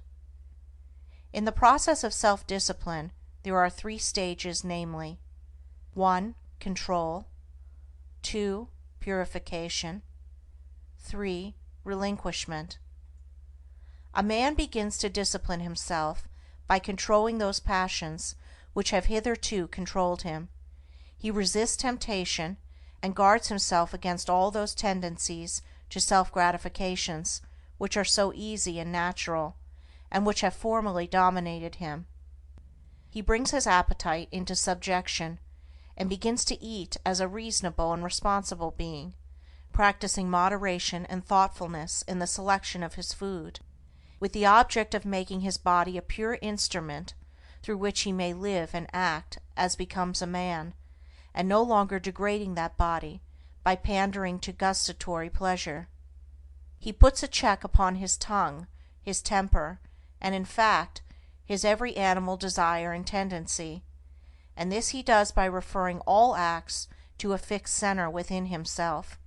In the process of self-discipline there are 3 stages, namely: 1. Control. 2. purification. 3. Relinquishment. A man begins to discipline himself by controlling those passions which have hitherto controlled him. He resists temptation, and guards himself against all those tendencies to self-gratifications which are so easy and natural, and which have formerly dominated him. He brings his appetite into subjection, and begins to eat as a reasonable and responsible being, practicing moderation and thoughtfulness in the selection of his food, with the object of making his body a pure instrument through which he may live and act as becomes a man, and no longer degrading that body by pandering to gustatory pleasure. He puts a check upon his tongue, his temper, and, in fact, his every animal desire and tendency, and this he does by referring all acts to a fixed center within himself.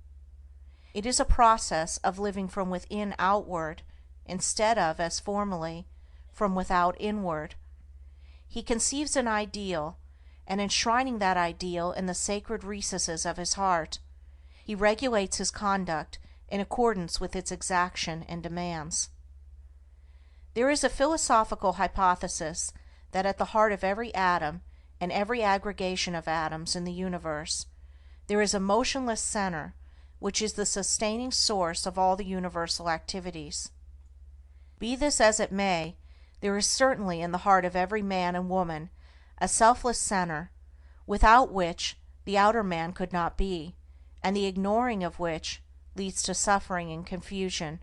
It is a process of living from within outward, instead of, as formerly, from without inward. He conceives an ideal, and enshrining that ideal in the sacred recesses of his heart, he regulates his conduct in accordance with its exaction and demands. There is a philosophical hypothesis that at the heart of every atom and every aggregation of atoms in the universe there is a motionless center which is the sustaining source of all the universal activities. Be this as it may, there is certainly in the heart of every man and woman a selfless center, without which the outer man could not be, and the ignoring of which leads to suffering and confusion.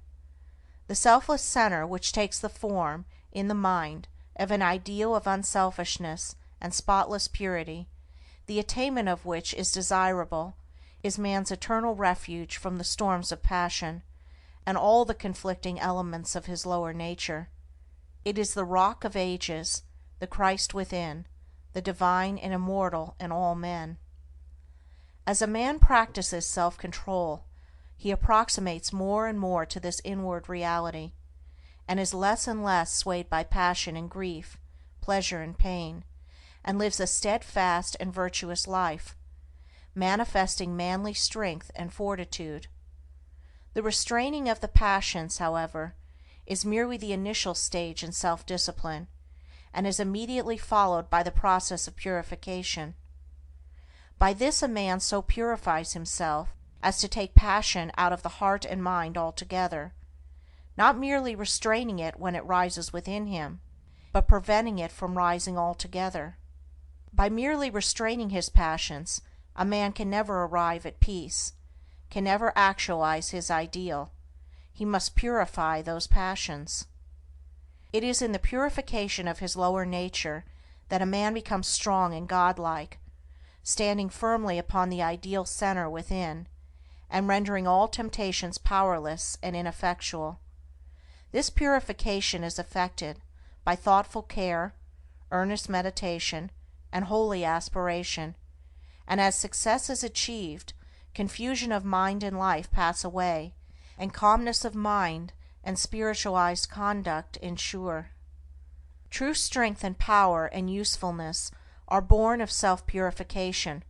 The selfless center which takes the form, in the mind, of an ideal of unselfishness and spotless purity, the attainment of which is desirable, is man's eternal refuge from the storms of passion, and all the conflicting elements of his lower nature. It is the Rock of Ages, the Christ within, the divine and immortal in all men. As a man practices self-control, he approximates more and more to this inward reality, and is less and less swayed by passion and grief, pleasure and pain, and lives a steadfast and virtuous life, manifesting manly strength and fortitude. The restraining of the passions, however, is merely the initial stage in self-discipline, and is immediately followed by the process of purification. By this a man so purifies himself as to take passion out of the heart and mind altogether, not merely restraining it when it rises within him, but preventing it from rising altogether. By merely restraining his passions, a man can never arrive at peace, can never actualize his ideal. He must purify those passions. It is in the purification of his lower nature that a man becomes strong and godlike, standing firmly upon the ideal center within, and rendering all temptations powerless and ineffectual. This purification is effected by thoughtful care, earnest meditation, and holy aspiration, and as success is achieved, confusion of mind and life pass away, and calmness of mind and spiritualized conduct ensure. True strength and power and usefulness are born of self-purification,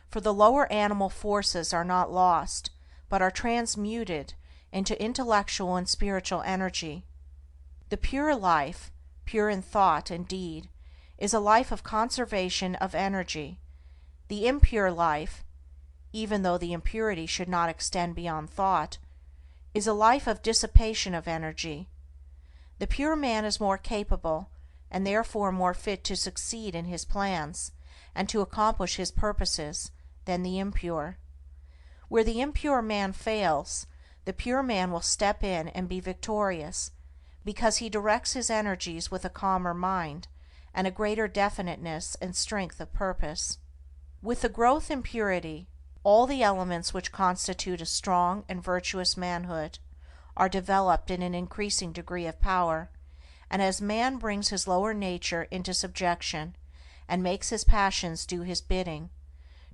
for the lower animal forces are not lost, but are transmuted into intellectual and spiritual energy. The pure life, pure in thought and deed, is a life of conservation of energy. The impure life, even though the impurity should not extend beyond thought, is a life of dissipation of energy. The pure man is more capable, and therefore more fit to succeed in his plans, and to accomplish his purposes, than the impure. Where the impure man fails, the pure man will step in and be victorious, because he directs his energies with a calmer mind, and a greater definiteness and strength of purpose. With the growth in purity, all the elements which constitute a strong and virtuous manhood are developed in an increasing degree of power, and as man brings his lower nature into subjection and makes his passions do his bidding,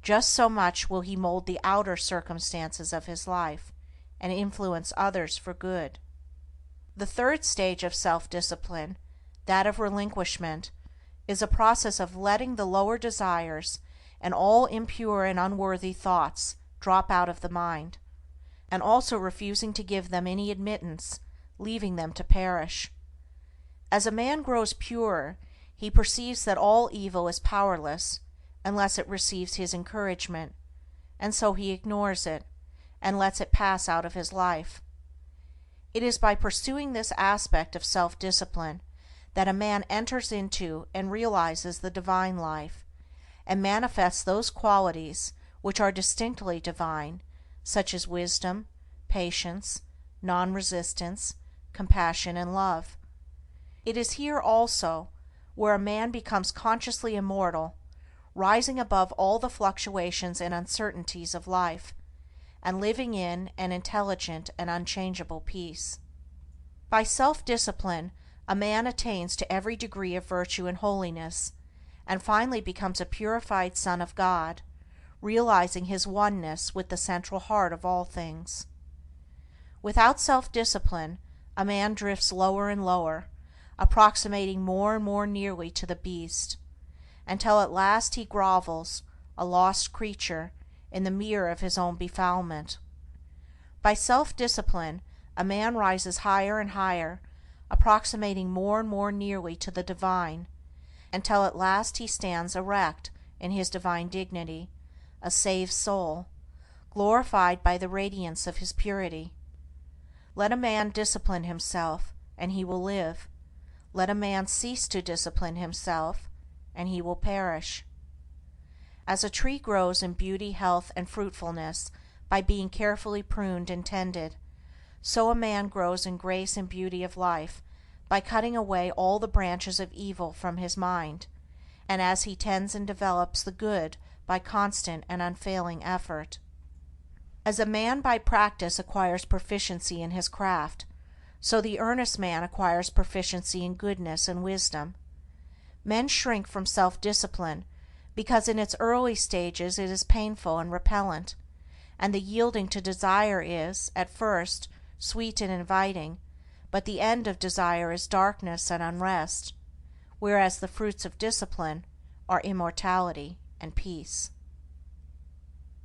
just so much will he mold the outer circumstances of his life and influence others for good. The third stage of self-discipline, that of relinquishment, is a process of letting the lower desires and all impure and unworthy thoughts drop out of the mind, and also refusing to give them any admittance, leaving them to perish. As a man grows purer, he perceives that all evil is powerless unless it receives his encouragement, and so he ignores it, and lets it pass out of his life. It is by pursuing this aspect of self-discipline that a man enters into and realizes the divine life, and manifests those qualities which are distinctly divine, such as wisdom, patience, non-resistance, compassion, and love. It is here also where a man becomes consciously immortal, rising above all the fluctuations and uncertainties of life, and living in an intelligent and unchangeable peace. By self-discipline a man attains to every degree of virtue and holiness, and finally becomes a purified son of God, realizing his oneness with the central heart of all things. Without self-discipline a man drifts lower and lower, approximating more and more nearly to the beast, until at last he grovels, a lost creature, in the mirror of his own befoulment. By self-discipline a man rises higher and higher, approximating more and more nearly to the divine, until at last he stands erect in his divine dignity, a saved soul, glorified by the radiance of his purity. Let a man discipline himself, and he will live. Let a man cease to discipline himself, and he will perish. As a tree grows in beauty, health, and fruitfulness by being carefully pruned and tended, so a man grows in grace and beauty of life by cutting away all the branches of evil from his mind, and as he tends and develops the good by constant and unfailing effort. As a man by practice acquires proficiency in his craft, so the earnest man acquires proficiency in goodness and wisdom. Men shrink from self-discipline because in its early stages it is painful and repellent, and the yielding to desire is, at first, sweet and inviting, but the end of desire is darkness and unrest, whereas the fruits of discipline are immortality and peace.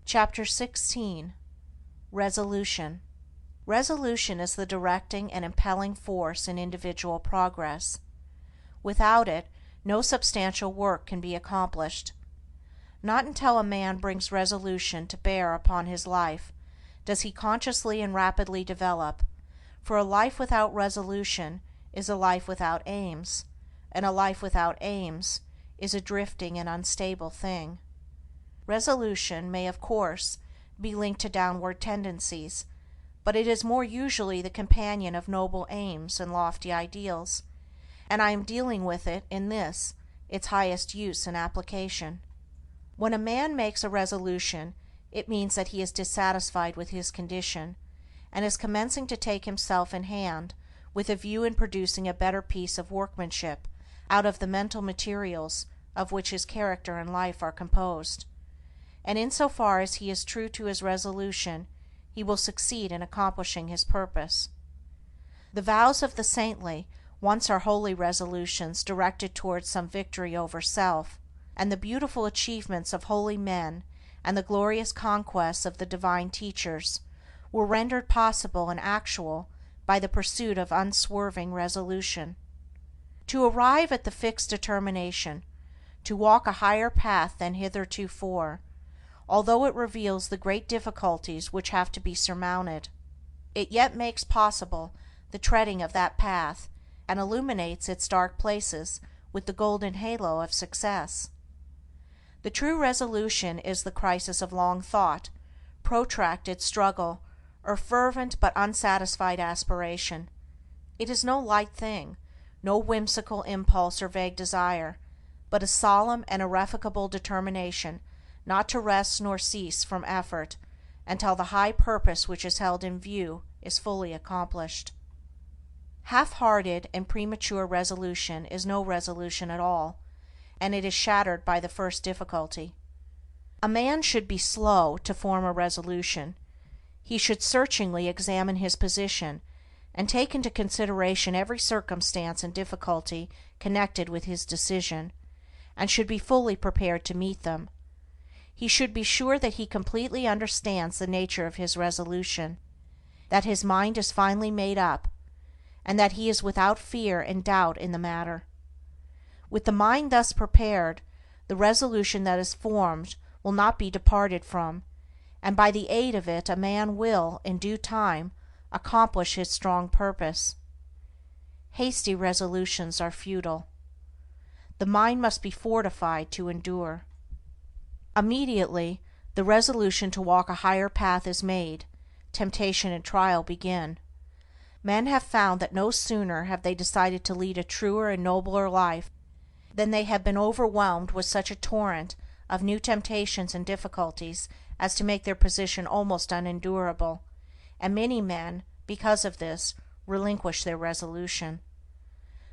Chapter 16. Resolution. Resolution is the directing and impelling force in individual progress. Without it, no substantial work can be accomplished. Not until a man brings resolution to bear upon his life does he consciously and rapidly develop, for a life without resolution is a life without aims, and a life without aims is a drifting and unstable thing. Resolution may, of course, be linked to downward tendencies, but it is more usually the companion of noble aims and lofty ideals, and I am dealing with it in this, its highest use and application. When a man makes a resolution, it means that he is dissatisfied with his condition, and is commencing to take himself in hand with a view in producing a better piece of workmanship out of the mental materials of which his character and life are composed, and in so far as he is true to his resolution he will succeed in accomplishing his purpose. The vows of the saintly once are holy resolutions directed towards some victory over self, and the beautiful achievements of holy men and the glorious conquests of the divine teachers were rendered possible and actual by the pursuit of unswerving resolution. To arrive at the fixed determination to walk a higher path than heretofore, although it reveals the great difficulties which have to be surmounted, it yet makes possible the treading of that path and illuminates its dark places with the golden halo of success. The true resolution is the crisis of long thought, protracted struggle, or fervent but unsatisfied aspiration. It is no light thing, no whimsical impulse or vague desire, but a solemn and irrevocable determination not to rest nor cease from effort until the high purpose which is held in view is fully accomplished. Half-hearted and premature resolution is no resolution at all, and it is shattered by the first difficulty. A man should be slow to form a resolution. He should searchingly examine his position, and take into consideration every circumstance and difficulty connected with his decision, and should be fully prepared to meet them. He should be sure that he completely understands the nature of his resolution, that his mind is finally made up, and that he is without fear and doubt in the matter. With the mind thus prepared, the resolution that is formed will not be departed from, and by the aid of it a man will, in due time, accomplish his strong purpose. Hasty resolutions are futile. The mind must be fortified to endure. Immediately the resolution to walk a higher path is made, temptation and trial begin. Men have found that no sooner have they decided to lead a truer and nobler life than they have been overwhelmed with such a torrent of new temptations and difficulties as to make their position almost unendurable, and many men, because of this, relinquish their resolution.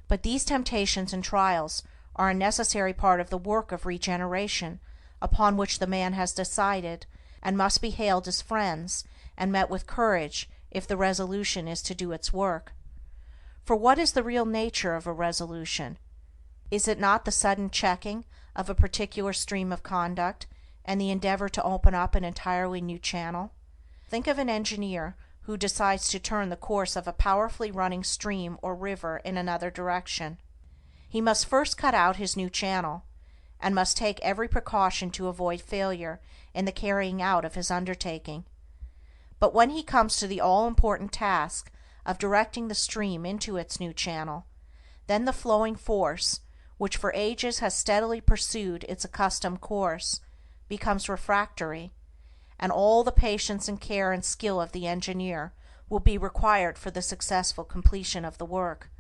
But these temptations and trials are a necessary part of the work of regeneration upon which the man has decided, and must be hailed as friends and met with courage if the resolution is to do its work. For what is the real nature of a resolution? Is it not the sudden checking of a particular stream of conduct, and the endeavor to open up an entirely new channel? Think of an engineer who decides to turn the course of a powerfully running stream or river in another direction. He must first cut out his new channel, and must take every precaution to avoid failure in the carrying out of his undertaking. But when he comes to the all-important task of directing the stream into its new channel, then the flowing force, which for ages has steadily pursued its accustomed course, becomes refractory, and all the patience and care and skill of the engineer will be required for the successful completion of the work.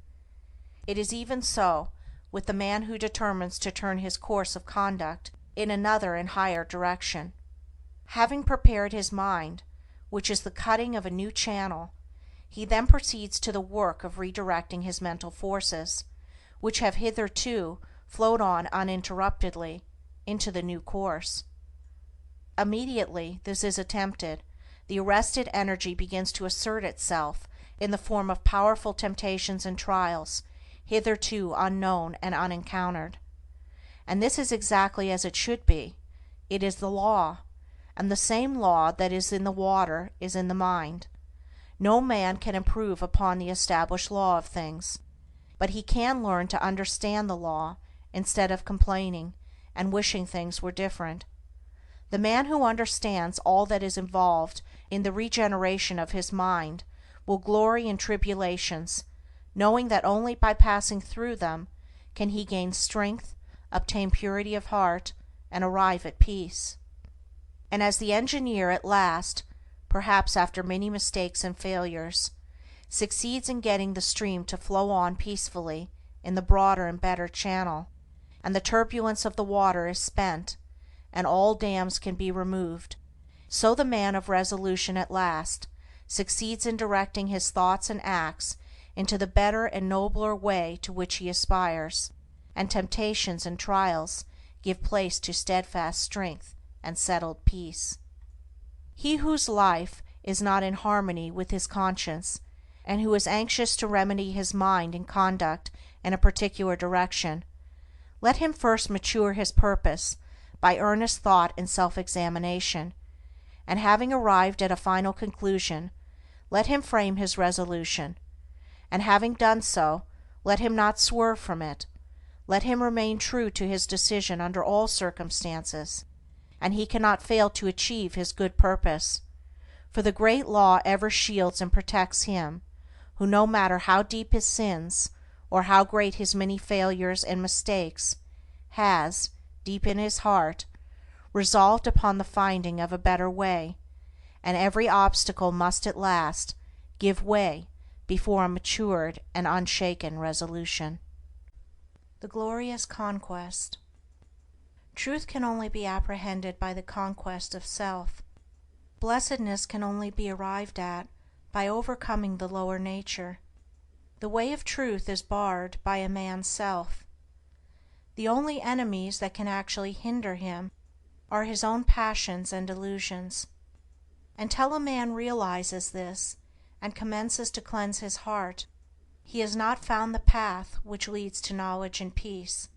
It is even so with the man who determines to turn his course of conduct in another and higher direction. Having prepared his mind, which is the cutting of a new channel, he then proceeds to the work of redirecting his mental forces, which have hitherto flowed on uninterruptedly, into the new course. Immediately this is attempted, the arrested energy begins to assert itself in the form of powerful temptations and trials, hitherto unknown and unencountered. And this is exactly as it should be. It is the law, and the same law that is in the water is in the mind. No man can improve upon the established law of things, but he can learn to understand the law instead of complaining and wishing things were different. The man who understands all that is involved in the regeneration of his mind will glory in tribulations, knowing that only by passing through them can he gain strength, obtain purity of heart, and arrive at peace. And as the engineer at last, perhaps after many mistakes and failures, succeeds in getting the stream to flow on peacefully in the broader and better channel, and the turbulence of the water is spent, and all dams can be removed, so the man of resolution at last succeeds in directing his thoughts and acts into the better and nobler way to which he aspires, and temptations and trials give place to steadfast strength and settled peace. He whose life is not in harmony with his conscience, and who is anxious to remedy his mind and conduct in a particular direction, let him first mature his purpose by earnest thought and self-examination, and having arrived at a final conclusion, let him frame his resolution, and having done so, let him not swerve from it. Let him remain true to his decision under all circumstances, and he cannot fail to achieve his good purpose, for the great law ever shields and protects him who, no matter how deep his sins, or how great his many failures and mistakes, has, deep in his heart, resolved upon the finding of a better way, and every obstacle must at last give way before a matured and unshaken resolution. The glorious conquest. Truth can only be apprehended by the conquest of self. Blessedness can only be arrived at by overcoming the lower nature. The way of truth is barred by a man's self. The only enemies that can actually hinder him are his own passions and delusions. Until a man realizes this and commences to cleanse his heart, he has not found the path which leads to knowledge and peace.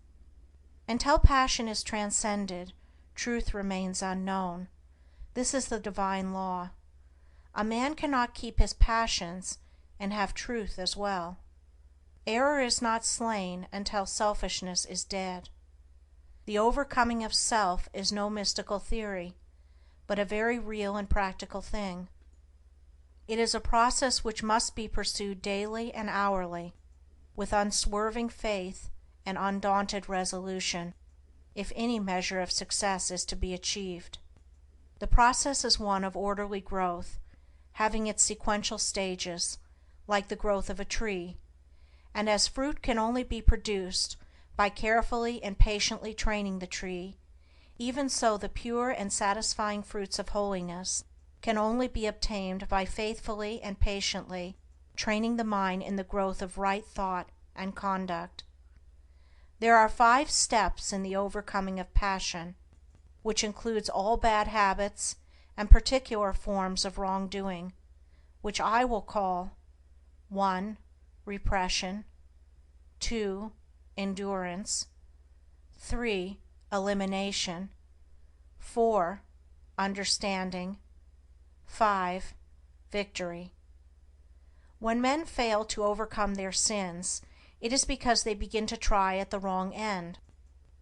Until passion is transcended, truth remains unknown. This is the divine law. A man cannot keep his passions and have truth as well. Error is not slain until selfishness is dead. The overcoming of self is no mystical theory, but a very real and practical thing. It is a process which must be pursued daily and hourly, with unswerving faith and undaunted resolution, if any measure of success is to be achieved. The process is one of orderly growth, having its sequential stages, like the growth of a tree, and as fruit can only be produced by carefully and patiently training the tree, even so the pure and satisfying fruits of holiness can only be obtained by faithfully and patiently training the mind in the growth of right thought and conduct. There are 5 steps in the overcoming of passion, which includes all bad habits and particular forms of wrongdoing, which I will call: 1. Repression. 2. Endurance. 3. Elimination. 4. Understanding. 5. Victory. When men fail to overcome their sins, it is because they begin to try at the wrong end.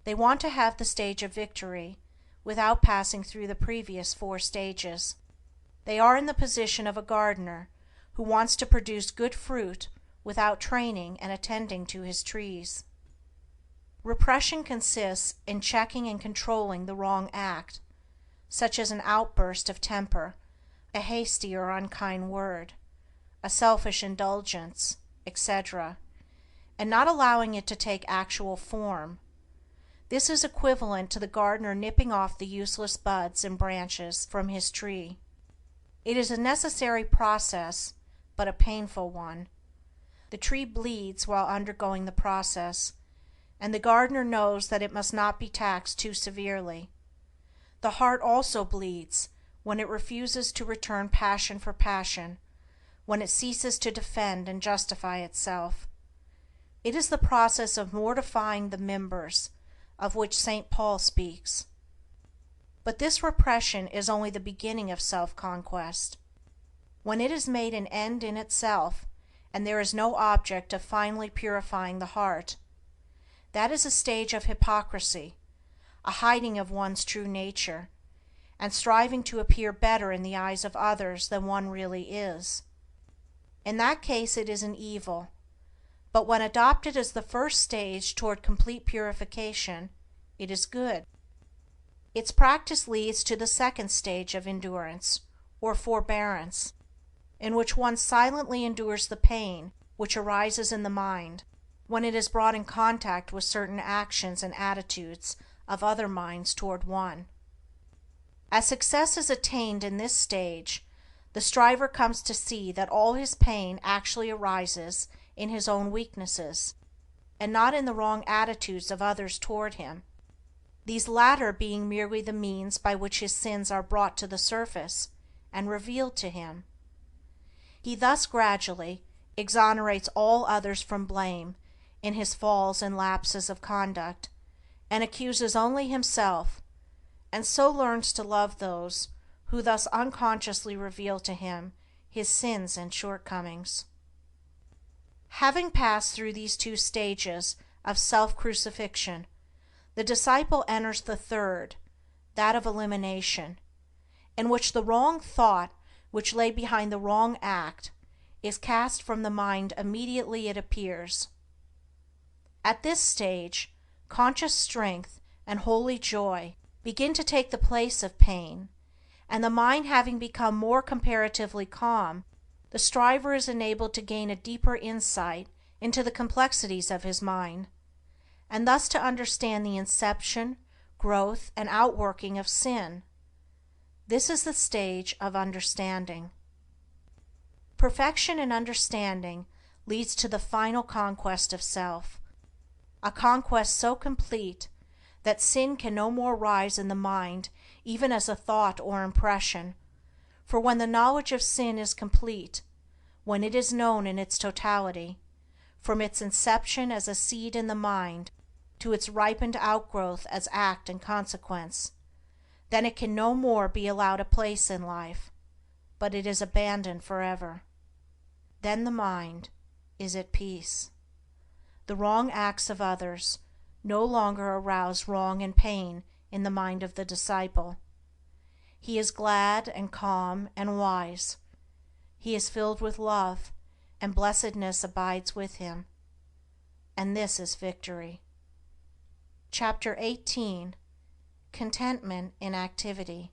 They want to have the stage of victory without passing through the previous 4 stages. They are in the position of a gardener who wants to produce good fruit without training and attending to his trees. Repression consists in checking and controlling the wrong act, such as an outburst of temper, a hasty or unkind word, a selfish indulgence, etc., and not allowing it to take actual form. This is equivalent to the gardener nipping off the useless buds and branches from his tree. It is a necessary process, but a painful one. The tree bleeds while undergoing the process, and the gardener knows that it must not be taxed too severely. The heart also bleeds when it refuses to return passion for passion, when it ceases to defend and justify itself. It is the process of mortifying the members, of which St. Paul speaks. But this repression is only the beginning of self-conquest. When it is made an end in itself, and there is no object of finally purifying the heart, that is a stage of hypocrisy, a hiding of one's true nature, and striving to appear better in the eyes of others than one really is. In that case it is an evil, but when adopted as the first stage toward complete purification, it is good. Its practice leads to the second stage of endurance, or forbearance, in which one silently endures the pain which arises in the mind when it is brought in contact with certain actions and attitudes of other minds toward one. As success is attained in this stage, the striver comes to see that all his pain actually arises in his own weaknesses, and not in the wrong attitudes of others toward him, these latter being merely the means by which his sins are brought to the surface and revealed to him. He thus gradually exonerates all others from blame in his falls and lapses of conduct, and accuses only himself, and so learns to love those who thus unconsciously reveal to him his sins and shortcomings. Having passed through these 2 stages of self-crucifixion, the disciple enters the third, that of elimination, in which the wrong thought which lay behind the wrong act is cast from the mind immediately it appears. At this stage, conscious strength and holy joy begin to take the place of pain, and the mind having become more comparatively calm, the striver is enabled to gain a deeper insight into the complexities of his mind, and thus to understand the inception, growth, and outworking of sin. This is the stage of understanding. Perfection in understanding leads to the final conquest of self, a conquest so complete that sin can no more rise in the mind even as a thought or impression, for when the knowledge of sin is complete, when it is known in its totality, from its inception as a seed in the mind to its ripened outgrowth as act and consequence, then it can no more be allowed a place in life, but it is abandoned forever. Then the mind is at peace. The wrong acts of others no longer arouse wrong and pain in the mind of the disciple. He is glad and calm and wise. He is filled with love, and blessedness abides with him. And this is victory. Chapter 18. Contentment in Activity.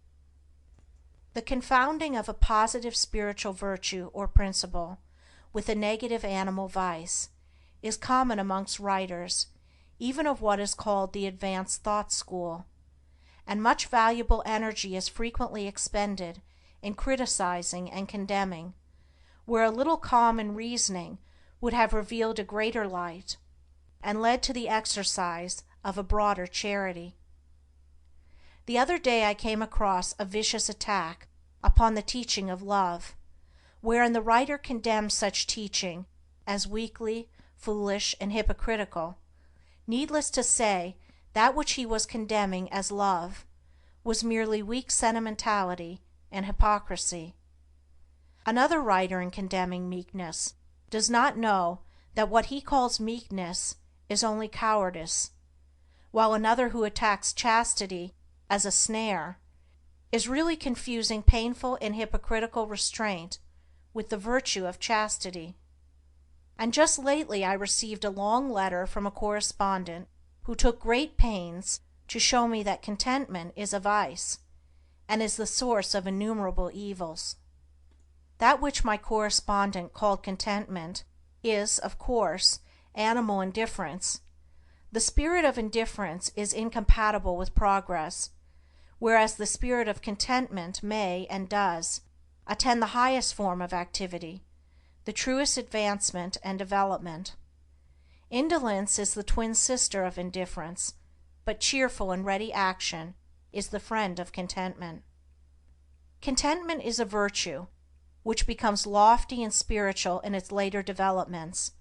The confounding of a positive spiritual virtue or principle with a negative animal vice is common amongst writers even of what is called the advanced thought school, and much valuable energy is frequently expended in criticizing and condemning, where a little calm and reasoning would have revealed a greater light, and led to the exercise of a broader charity. The other day I came across a vicious attack upon the teaching of love, wherein the writer condemned such teaching as weakly, foolish, and hypocritical. Needless to say, that which he was condemning as love was merely weak sentimentality and hypocrisy. Another writer, in condemning meekness, does not know that what he calls meekness is only cowardice, while another who attacks chastity as a snare is really confusing painful and hypocritical restraint with the virtue of chastity. And just lately I received a long letter from a correspondent who took great pains to show me that contentment is a vice, and is the source of innumerable evils. That which my correspondent called contentment is, of course, animal indifference. The spirit of indifference is incompatible with progress, whereas the spirit of contentment may, and does, attend the highest form of activity, the truest advancement and development. Indolence is the twin sister of indifference, but cheerful and ready action is the friend of contentment. Contentment is a virtue which becomes lofty and spiritual in its later developments,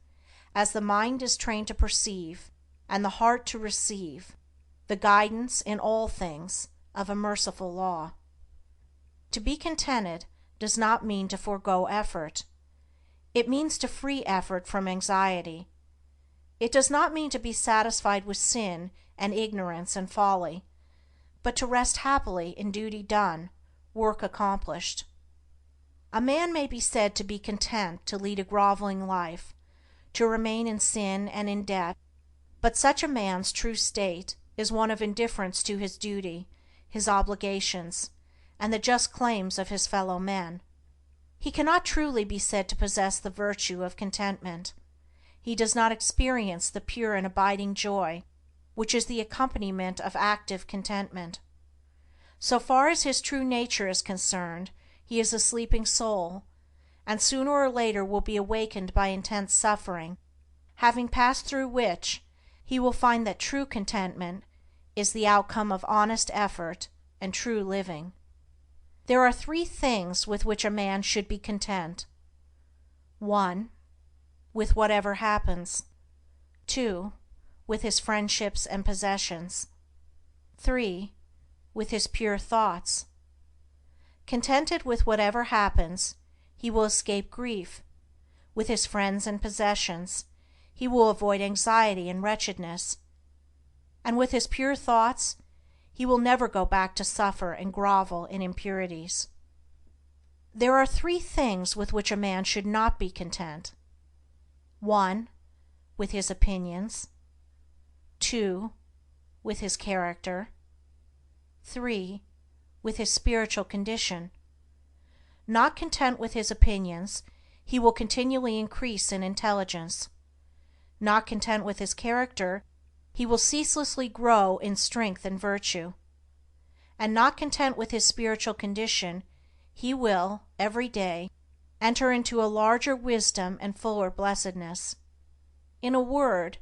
as the mind is trained to perceive, and the heart to receive, the guidance in all things of a merciful law. To be contented does not mean to forego effort. It means to free effort from anxiety. It does not mean to be satisfied with sin and ignorance and folly, but to rest happily in duty done, work accomplished. A man may be said to be content to lead a groveling life, to remain in sin and in debt, but such a man's true state is one of indifference to his duty, his obligations, and the just claims of his fellow men. He cannot truly be said to possess the virtue of contentment. He does not experience the pure and abiding joy which is the accompaniment of active contentment. So far as his true nature is concerned, he is a sleeping soul, and sooner or later will be awakened by intense suffering, having passed through which he will find that true contentment is the outcome of honest effort and true living. There are 3 things with which a man should be content. 1. With whatever happens. 2. With his friendships and possessions. 3. With his pure thoughts. Contented with whatever happens, he will escape grief. With his friends and possessions, he will avoid anxiety and wretchedness. And with his pure thoughts, he will never go back to suffer and grovel in impurities. There are 3 things with which a man should not be content. 1. With his opinions. 2. With his character. 3. With his spiritual condition. Not content with his opinions, he will continually increase in intelligence. Not content with his character, he will ceaselessly grow in strength and virtue. And not content with his spiritual condition, he will, every day, enter into a larger wisdom and fuller blessedness. In a word,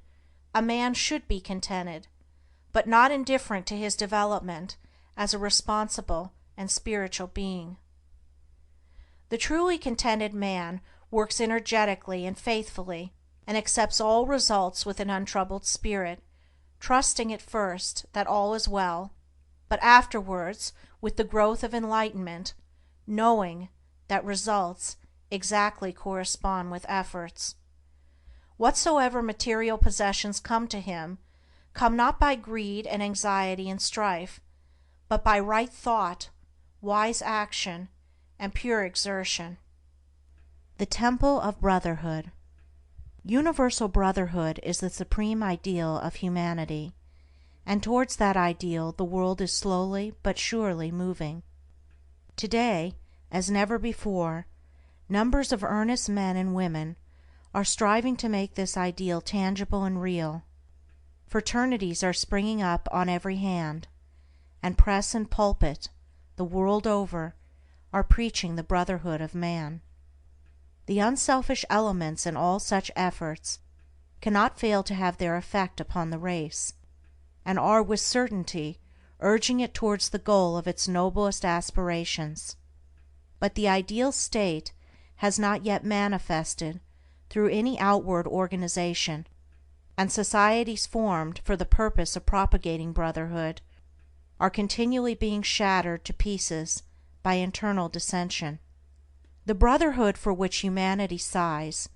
a man should be contented, but not indifferent to his development as a responsible and spiritual being. The truly contented man works energetically and faithfully, and accepts all results with an untroubled spirit, trusting at first that all is well, but afterwards, with the growth of enlightenment, knowing that results exactly correspond with efforts. Whatsoever material possessions come to him, come not by greed and anxiety and strife, but by right thought, wise action, and pure exertion. The Temple of Brotherhood. Universal brotherhood is the supreme ideal of humanity, and towards that ideal the world is slowly but surely moving. Today, as never before, numbers of earnest men and women are striving to make this ideal tangible and real. Fraternities are springing up on every hand, and press and pulpit, the world over, are preaching the brotherhood of man. The unselfish elements in all such efforts cannot fail to have their effect upon the race, and are with certainty urging it towards the goal of its noblest aspirations. But the ideal state has not yet manifested through any outward organization, and societies formed for the purpose of propagating brotherhood are continually being shattered to pieces by internal dissension. The brotherhood for which humanity sighs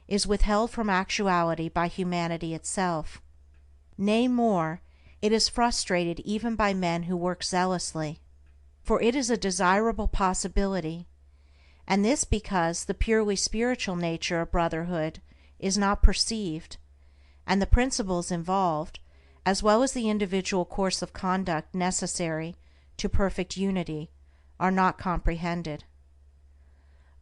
is withheld from actuality by humanity itself. Nay more, it is frustrated even by men who work zealously, for it is a desirable possibility, and this because the purely spiritual nature of brotherhood is not perceived, and the principles involved, as well as the individual course of conduct necessary to perfect unity, are not comprehended.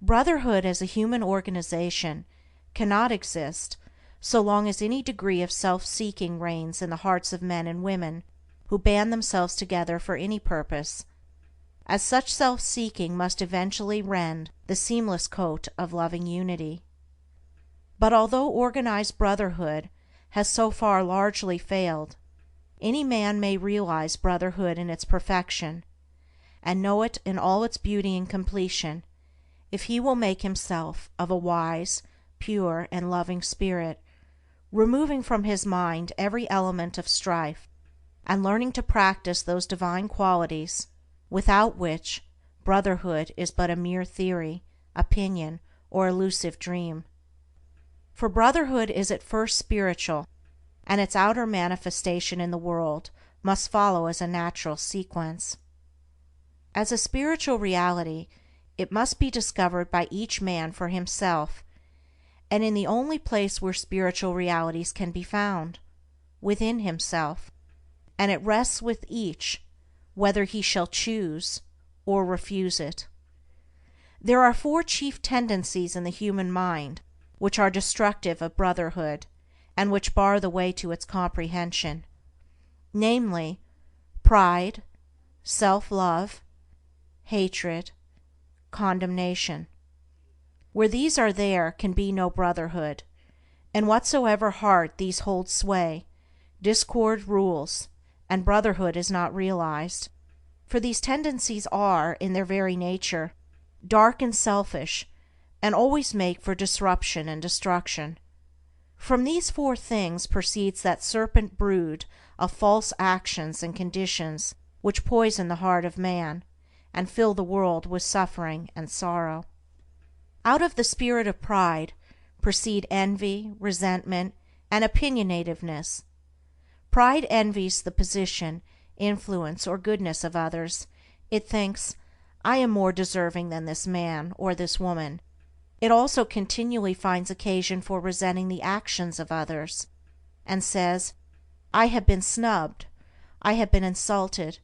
Brotherhood as a human organization cannot exist so long as any degree of self-seeking reigns in the hearts of men and women who band themselves together for any purpose, as such self-seeking must eventually rend the seamless coat of loving unity. But although organized brotherhood has so far largely failed, any man may realize brotherhood in its perfection, and know it in all its beauty and completion, if he will make himself of a wise, pure, and loving spirit, removing from his mind every element of strife, and learning to practice those divine qualities without which brotherhood is but a mere theory, opinion, or elusive dream. For brotherhood is at first spiritual, and its outer manifestation in the world must follow as a natural sequence. As a spiritual reality, it must be discovered by each man for himself, and in the only place where spiritual realities can be found, within himself, and it rests with each whether he shall choose or refuse it. There are four chief tendencies in the human mind which are destructive of brotherhood, and which bar the way to its comprehension, namely, pride, self-love, hatred, condemnation. Where these are there can be no brotherhood. In whatsoever heart these hold sway, discord rules, and brotherhood is not realized, for these tendencies are, in their very nature, dark and selfish, and always make for disruption and destruction. From these four things proceeds that serpent brood of false actions and conditions which poison the heart of man, and fill the world with suffering and sorrow. Out of the spirit of pride proceed envy, resentment, and opinionativeness. Pride envies the position, influence, or goodness of others. It thinks, I am more deserving than this man or this woman. It also continually finds occasion for resenting the actions of others, and says, I have been snubbed, I have been insulted,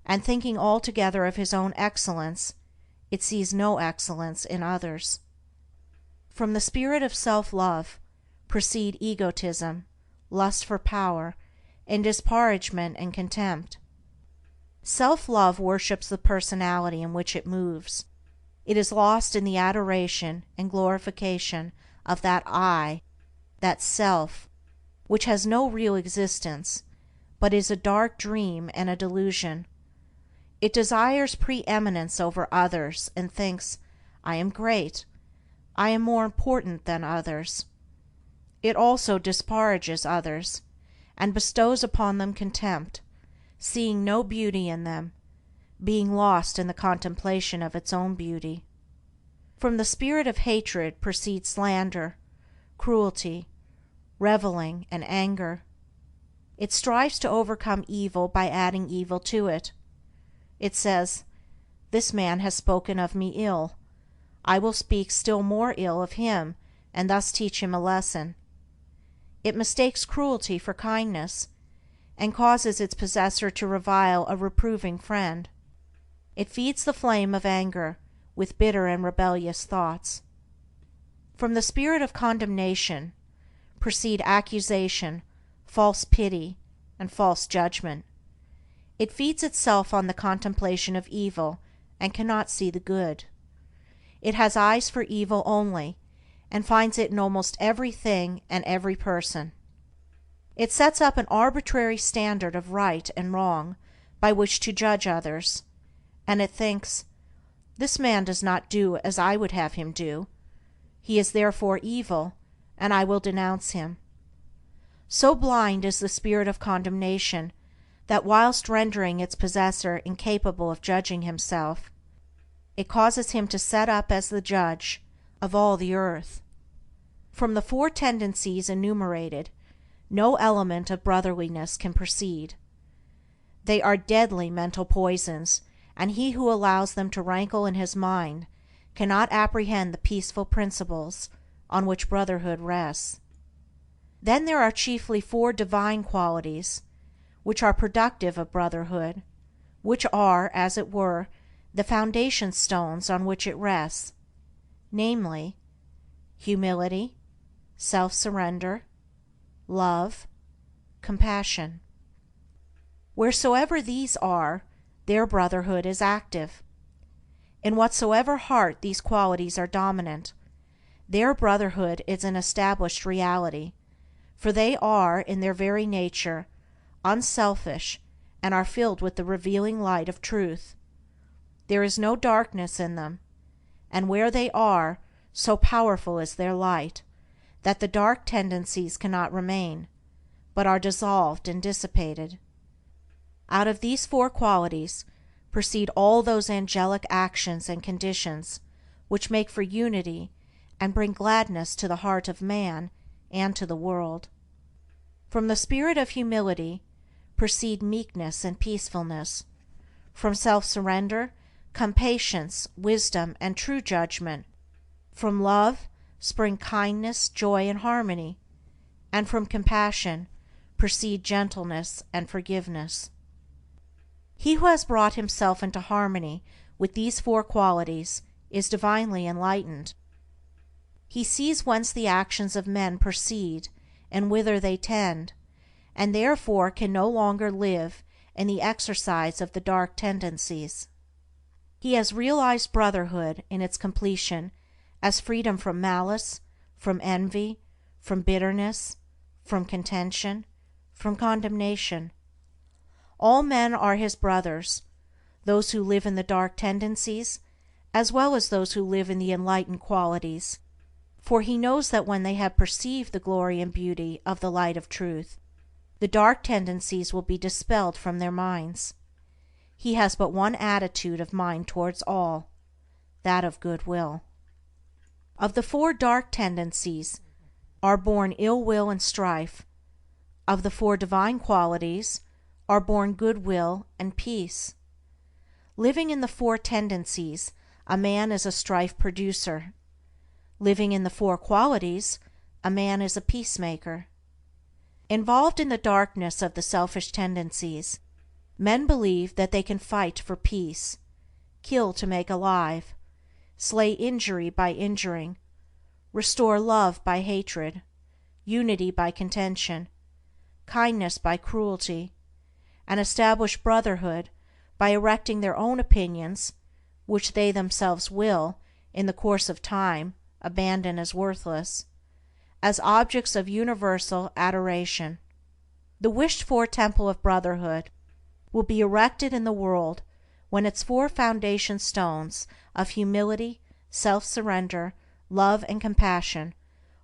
and thinking altogether of his own excellence, it sees no excellence in others. From the spirit of self-love proceed egotism, lust for power, and disparagement and contempt. Self-love worships the personality in which it moves. It is lost in the adoration and glorification of that I, that self, which has no real existence, but is a dark dream and a delusion. It desires preeminence over others, and thinks, I am great, I am more important than others. It also disparages others, and bestows upon them contempt, seeing no beauty in them, being lost in the contemplation of its own beauty. From the spirit of hatred proceed slander, cruelty, reviling, and anger. It strives to overcome evil by adding evil to it. It says, "This man has spoken of me ill. I will speak still more ill of him, and thus teach him a lesson." It mistakes cruelty for kindness, and causes its possessor to revile a reproving friend. It feeds the flame of anger with bitter and rebellious thoughts. From the spirit of condemnation proceed accusation, false pity, and false judgment. It feeds itself on the contemplation of evil and cannot see the good. It has eyes for evil only, and finds it in almost everything and every person. It sets up an arbitrary standard of right and wrong by which to judge others, and it thinks, "This man does not do as I would have him do. He is therefore evil, and I will denounce him." So blind is the spirit of condemnation that whilst rendering its possessor incapable of judging himself, it causes him to set up as the judge of all the earth. From the four tendencies enumerated, no element of brotherliness can proceed. They are deadly mental poisons, and he who allows them to rankle in his mind cannot apprehend the peaceful principles on which brotherhood rests. Then there are chiefly four divine qualities, which are productive of brotherhood, which are, as it were, the foundation stones on which it rests, namely, humility, self-surrender, love, compassion. Wheresoever these are, there brotherhood is active. In whatsoever heart these qualities are dominant, there brotherhood is an established reality, for they are, in their very nature, unselfish and are filled with the revealing light of truth. There is no darkness in them, and where they are, so powerful is their light, that the dark tendencies cannot remain, but are dissolved and dissipated. Out of these four qualities proceed all those angelic actions and conditions which make for unity and bring gladness to the heart of man and to the world. From the spirit of humility proceed meekness and peacefulness. From self-surrender come patience, wisdom, and true judgment. From love spring kindness, joy, and harmony, and from compassion proceed gentleness and forgiveness. He who has brought himself into harmony with these four qualities is divinely enlightened. He sees whence the actions of men proceed and whither they tend, and therefore can no longer live in the exercise of the dark tendencies. He has realized brotherhood in its completion as freedom from malice, from envy, from bitterness, from contention, from condemnation. All men are his brothers, those who live in the dark tendencies, as well as those who live in the enlightened qualities, for he knows that when they have perceived the glory and beauty of the light of truth, the dark tendencies will be dispelled from their minds. He has but one attitude of mind towards all, that of goodwill. Of the four dark tendencies are born ill will and strife. Of the four divine qualities are born goodwill and peace. Living in the four tendencies, a man is a strife producer. Living in the four qualities, a man is a peacemaker. Involved in the darkness of the selfish tendencies, men believe that they can fight for peace, kill to make alive, slay injury by injuring, restore love by hatred, unity by contention, kindness by cruelty, and establish brotherhood by erecting their own opinions, which they themselves will, in the course of time, abandon as worthless, as objects of universal adoration. The wished-for temple of brotherhood will be erected in the world when its four foundation stones of humility, self-surrender, love, and compassion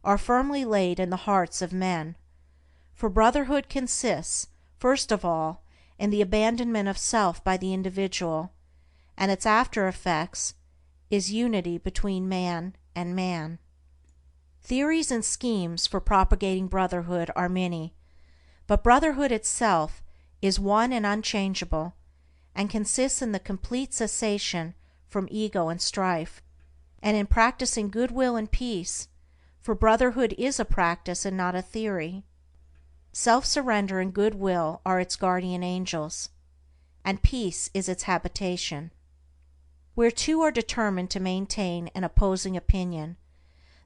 are firmly laid in the hearts of men. For brotherhood consists, first of all, in the abandonment of self by the individual, and its after effects is unity between man and man. Theories and schemes for propagating brotherhood are many, but brotherhood itself is one and unchangeable, and consists in the complete cessation from ego and strife, and in practicing goodwill and peace, for brotherhood is a practice and not a theory. Self-surrender and goodwill are its guardian angels, and peace is its habitation. Where two are determined to maintain an opposing opinion,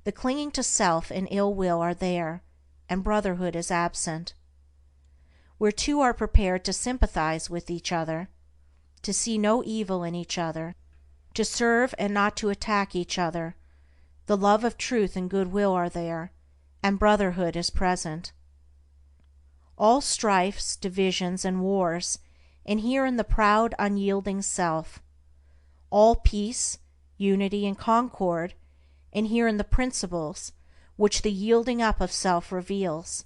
the clinging to self and ill will are there, and brotherhood is absent. Where two are prepared to sympathize with each other, to see no evil in each other, to serve and not to attack each other, the love of truth and goodwill are there, and brotherhood is present. All strifes, divisions, and wars inhere in the proud, unyielding self. All peace, unity, and concord inhere in the principles which the yielding up of self reveals.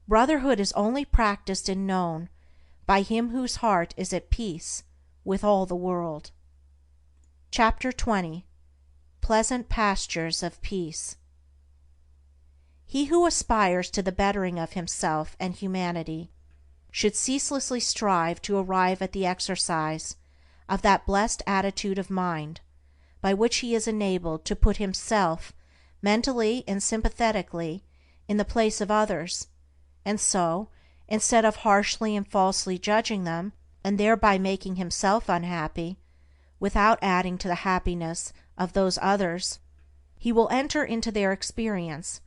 Brotherhood is only practiced and known by him whose heart is at peace with all the world. Chapter 20. Pleasant Pastures of Peace. He who aspires to the bettering of himself and humanity should ceaselessly strive to arrive at the exercise of that blessed attitude of mind by which he is enabled to put himself mentally and sympathetically in the place of others, and so, instead of harshly and falsely judging them, and thereby making himself unhappy, without adding to the happiness of those others, he will enter into their experience,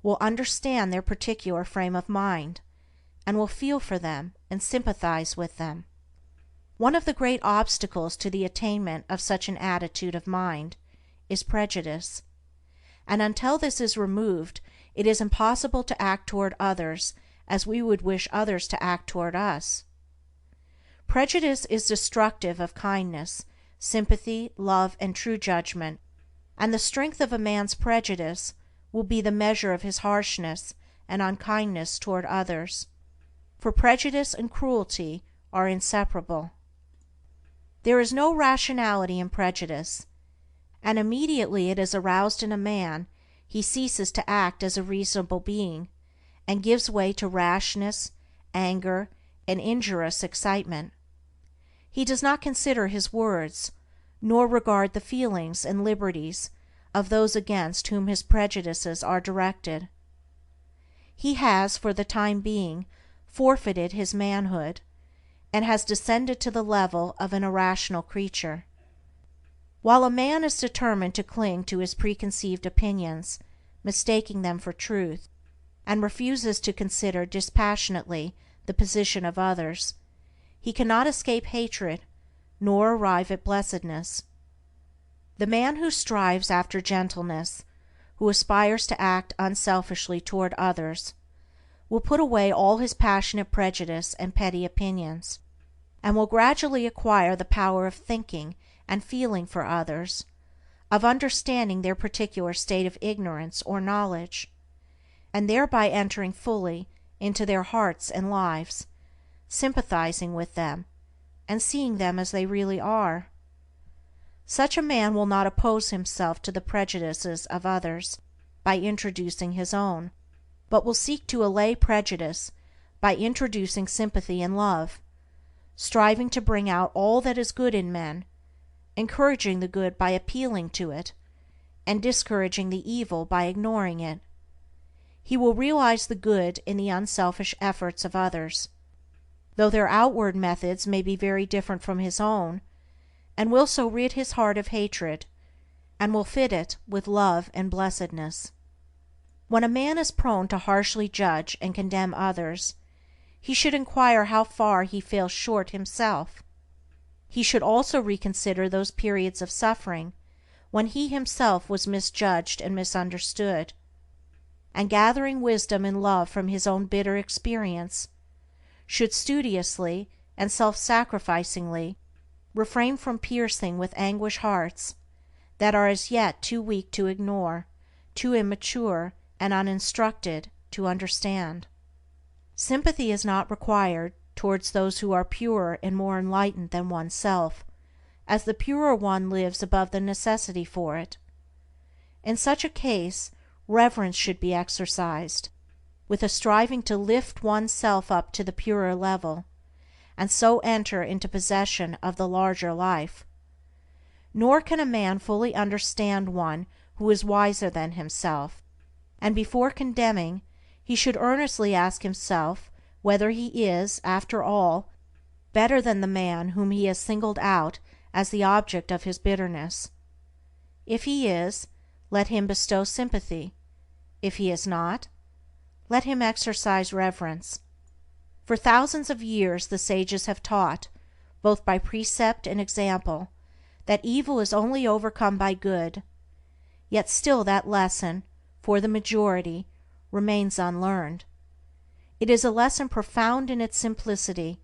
will understand their particular frame of mind, and will feel for them and sympathize with them. One of the great obstacles to the attainment of such an attitude of mind is prejudice, and until this is removed it is impossible to act toward others as we would wish others to act toward us. Prejudice is destructive of kindness, sympathy, love, and true judgment, and the strength of a man's prejudice will be the measure of his harshness and unkindness toward others, for prejudice and cruelty are inseparable. There is no rationality in prejudice, and immediately it is aroused in a man he ceases to act as a reasonable being, and gives way to rashness, anger, and injurious excitement. He does not consider his words, nor regard the feelings and liberties of those against whom his prejudices are directed. He has, for the time being, forfeited his manhood, and has descended to the level of an irrational creature. While a man is determined to cling to his preconceived opinions, mistaking them for truth, and refuses to consider dispassionately the position of others, he cannot escape hatred, nor arrive at blessedness. The man who strives after gentleness, who aspires to act unselfishly toward others, will put away all his passionate prejudice and petty opinions, and will gradually acquire the power of thinking and feeling for others, of understanding their particular state of ignorance or knowledge, and thereby entering fully into their hearts and lives, sympathizing with them, and seeing them as they really are. Such a man will not oppose himself to the prejudices of others by introducing his own, but will seek to allay prejudice by introducing sympathy and love, striving to bring out all that is good in men, encouraging the good by appealing to it, and discouraging the evil by ignoring it. He will realize the good in the unselfish efforts of others, though their outward methods may be very different from his own, and will so rid his heart of hatred, and will fit it with love and blessedness. When a man is prone to harshly judge and condemn others, he should inquire how far he falls short himself. He should also reconsider those periods of suffering when he himself was misjudged and misunderstood, and gathering wisdom and love from his own bitter experience, should studiously and self-sacrificingly refrain from piercing with anguish hearts that are as yet too weak to ignore, too immature and uninstructed to understand. Sympathy is not required towards those who are purer and more enlightened than oneself, as the purer one lives above the necessity for it. In such a case reverence should be exercised, with a striving to lift one's self up to the purer level, and so enter into possession of the larger life. Nor can a man fully understand one who is wiser than himself, and before condemning he should earnestly ask himself whether he is, after all, better than the man whom he has singled out as the object of his bitterness. If he is, let him bestow sympathy; if he is not, let him exercise reverence. For thousands of years the sages have taught, both by precept and example, that evil is only overcome by good, yet still that lesson, for the majority, remains unlearned. It is a lesson profound in its simplicity,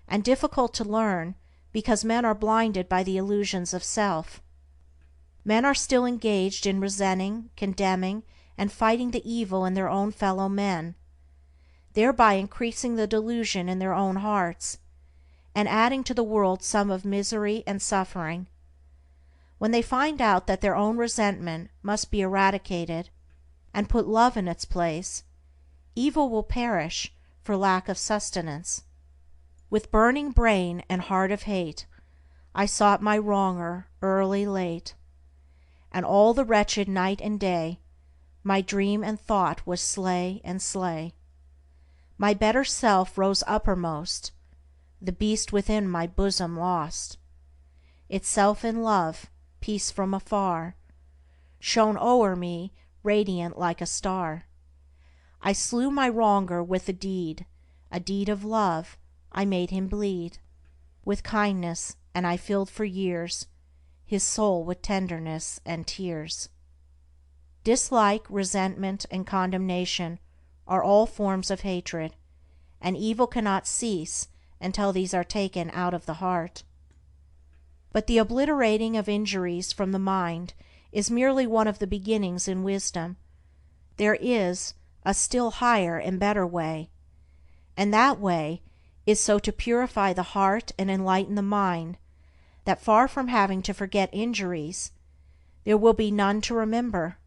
and difficult to learn because men are blinded by the illusions of self. Men are still engaged in resenting, condemning, and fighting the evil in their own fellow men, thereby increasing the delusion in their own hearts, and adding to the world sum of misery and suffering. When they find out that their own resentment must be eradicated, and put love in its place, evil will perish for lack of sustenance. With burning brain and heart of hate I sought my wronger early, late, and all the wretched night and day my dream and thought was slay and slay. My better self rose uppermost, the beast within my bosom lost. Itself in love, peace from afar, shone o'er me radiant like a star. I slew my wronger with a deed of love. I made him bleed with kindness, and I filled for years his soul with tenderness and tears. Dislike, resentment, and condemnation are all forms of hatred, and evil cannot cease until these are taken out of the heart. But the obliterating of injuries from the mind is merely one of the beginnings in wisdom. There is a still higher and better way, and that way is so to purify the heart and enlighten the mind that, far from having to forget injuries, there will be none to remember,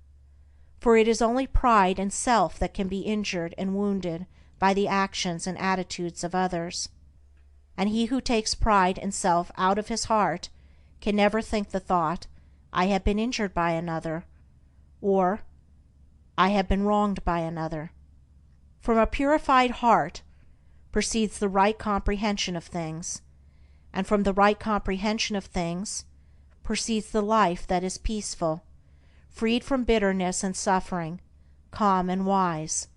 for it is only pride and self that can be injured and wounded by the actions and attitudes of others, and he who takes pride and self out of his heart can never think the thought, I have been injured by another, or I have been wronged by another. From a purified heart proceeds the right comprehension of things, and from the right comprehension of things proceeds the life that is peaceful, freed from bitterness and suffering, calm and wise.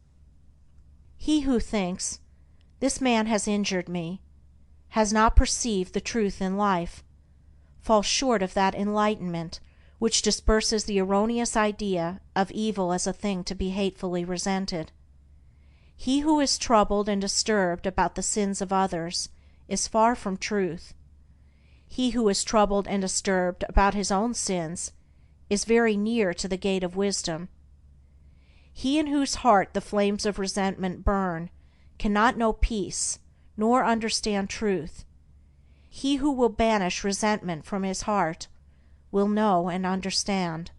He who thinks, this man has injured me, has not perceived the truth in life, falls short of that enlightenment which disperses the erroneous idea of evil as a thing to be hatefully resented. He who is troubled and disturbed about the sins of others is far from truth. He who is troubled and disturbed about his own sins is very near to the gate of wisdom. He in whose heart the flames of resentment burn cannot know peace nor understand truth. He who will banish resentment from his heart will know and understand.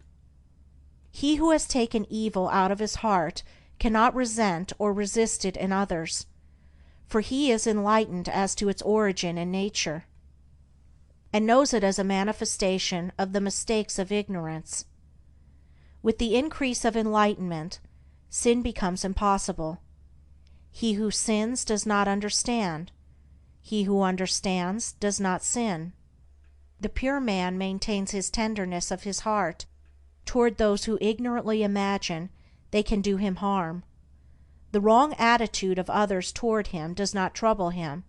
He who has taken evil out of his heart cannot resent or resist it in others, for he is enlightened as to its origin and nature, and knows it as a manifestation of the mistakes of ignorance. With the increase of enlightenment, sin becomes impossible. He who sins does not understand. He who understands does not sin. The pure man maintains his tenderness of his heart toward those who ignorantly imagine they can do him harm. The wrong attitude of others toward him does not trouble him.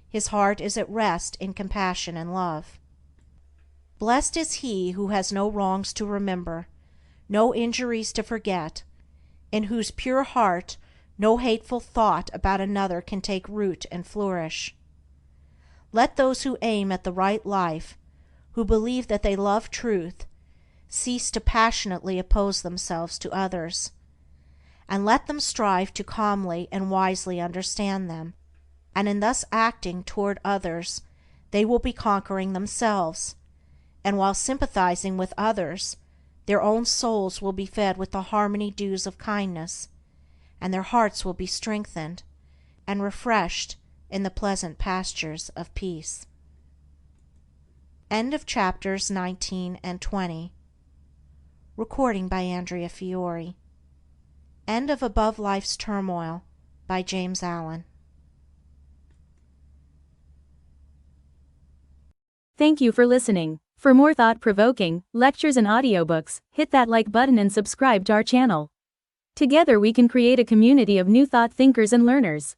His heart is at rest in compassion and love. Blessed is he who has no wrongs to remember, no injuries to forget, in whose pure heart no hateful thought about another can take root and flourish. Let those who aim at the right life, who believe that they love truth, cease to passionately oppose themselves to others, and let them strive to calmly and wisely understand them, and in thus acting toward others they will be conquering themselves, and while sympathizing with others their own souls will be fed with the harmony dews of kindness, and their hearts will be strengthened and refreshed in the pleasant pastures of peace. End of chapters 19 and 20. Recording by Andrea Fiore. End of Above Life's Turmoil by James Allen. Thank you for listening. For more thought-provoking lectures and audiobooks, hit that like button and subscribe to our channel. Together we can create a community of new thought thinkers and learners.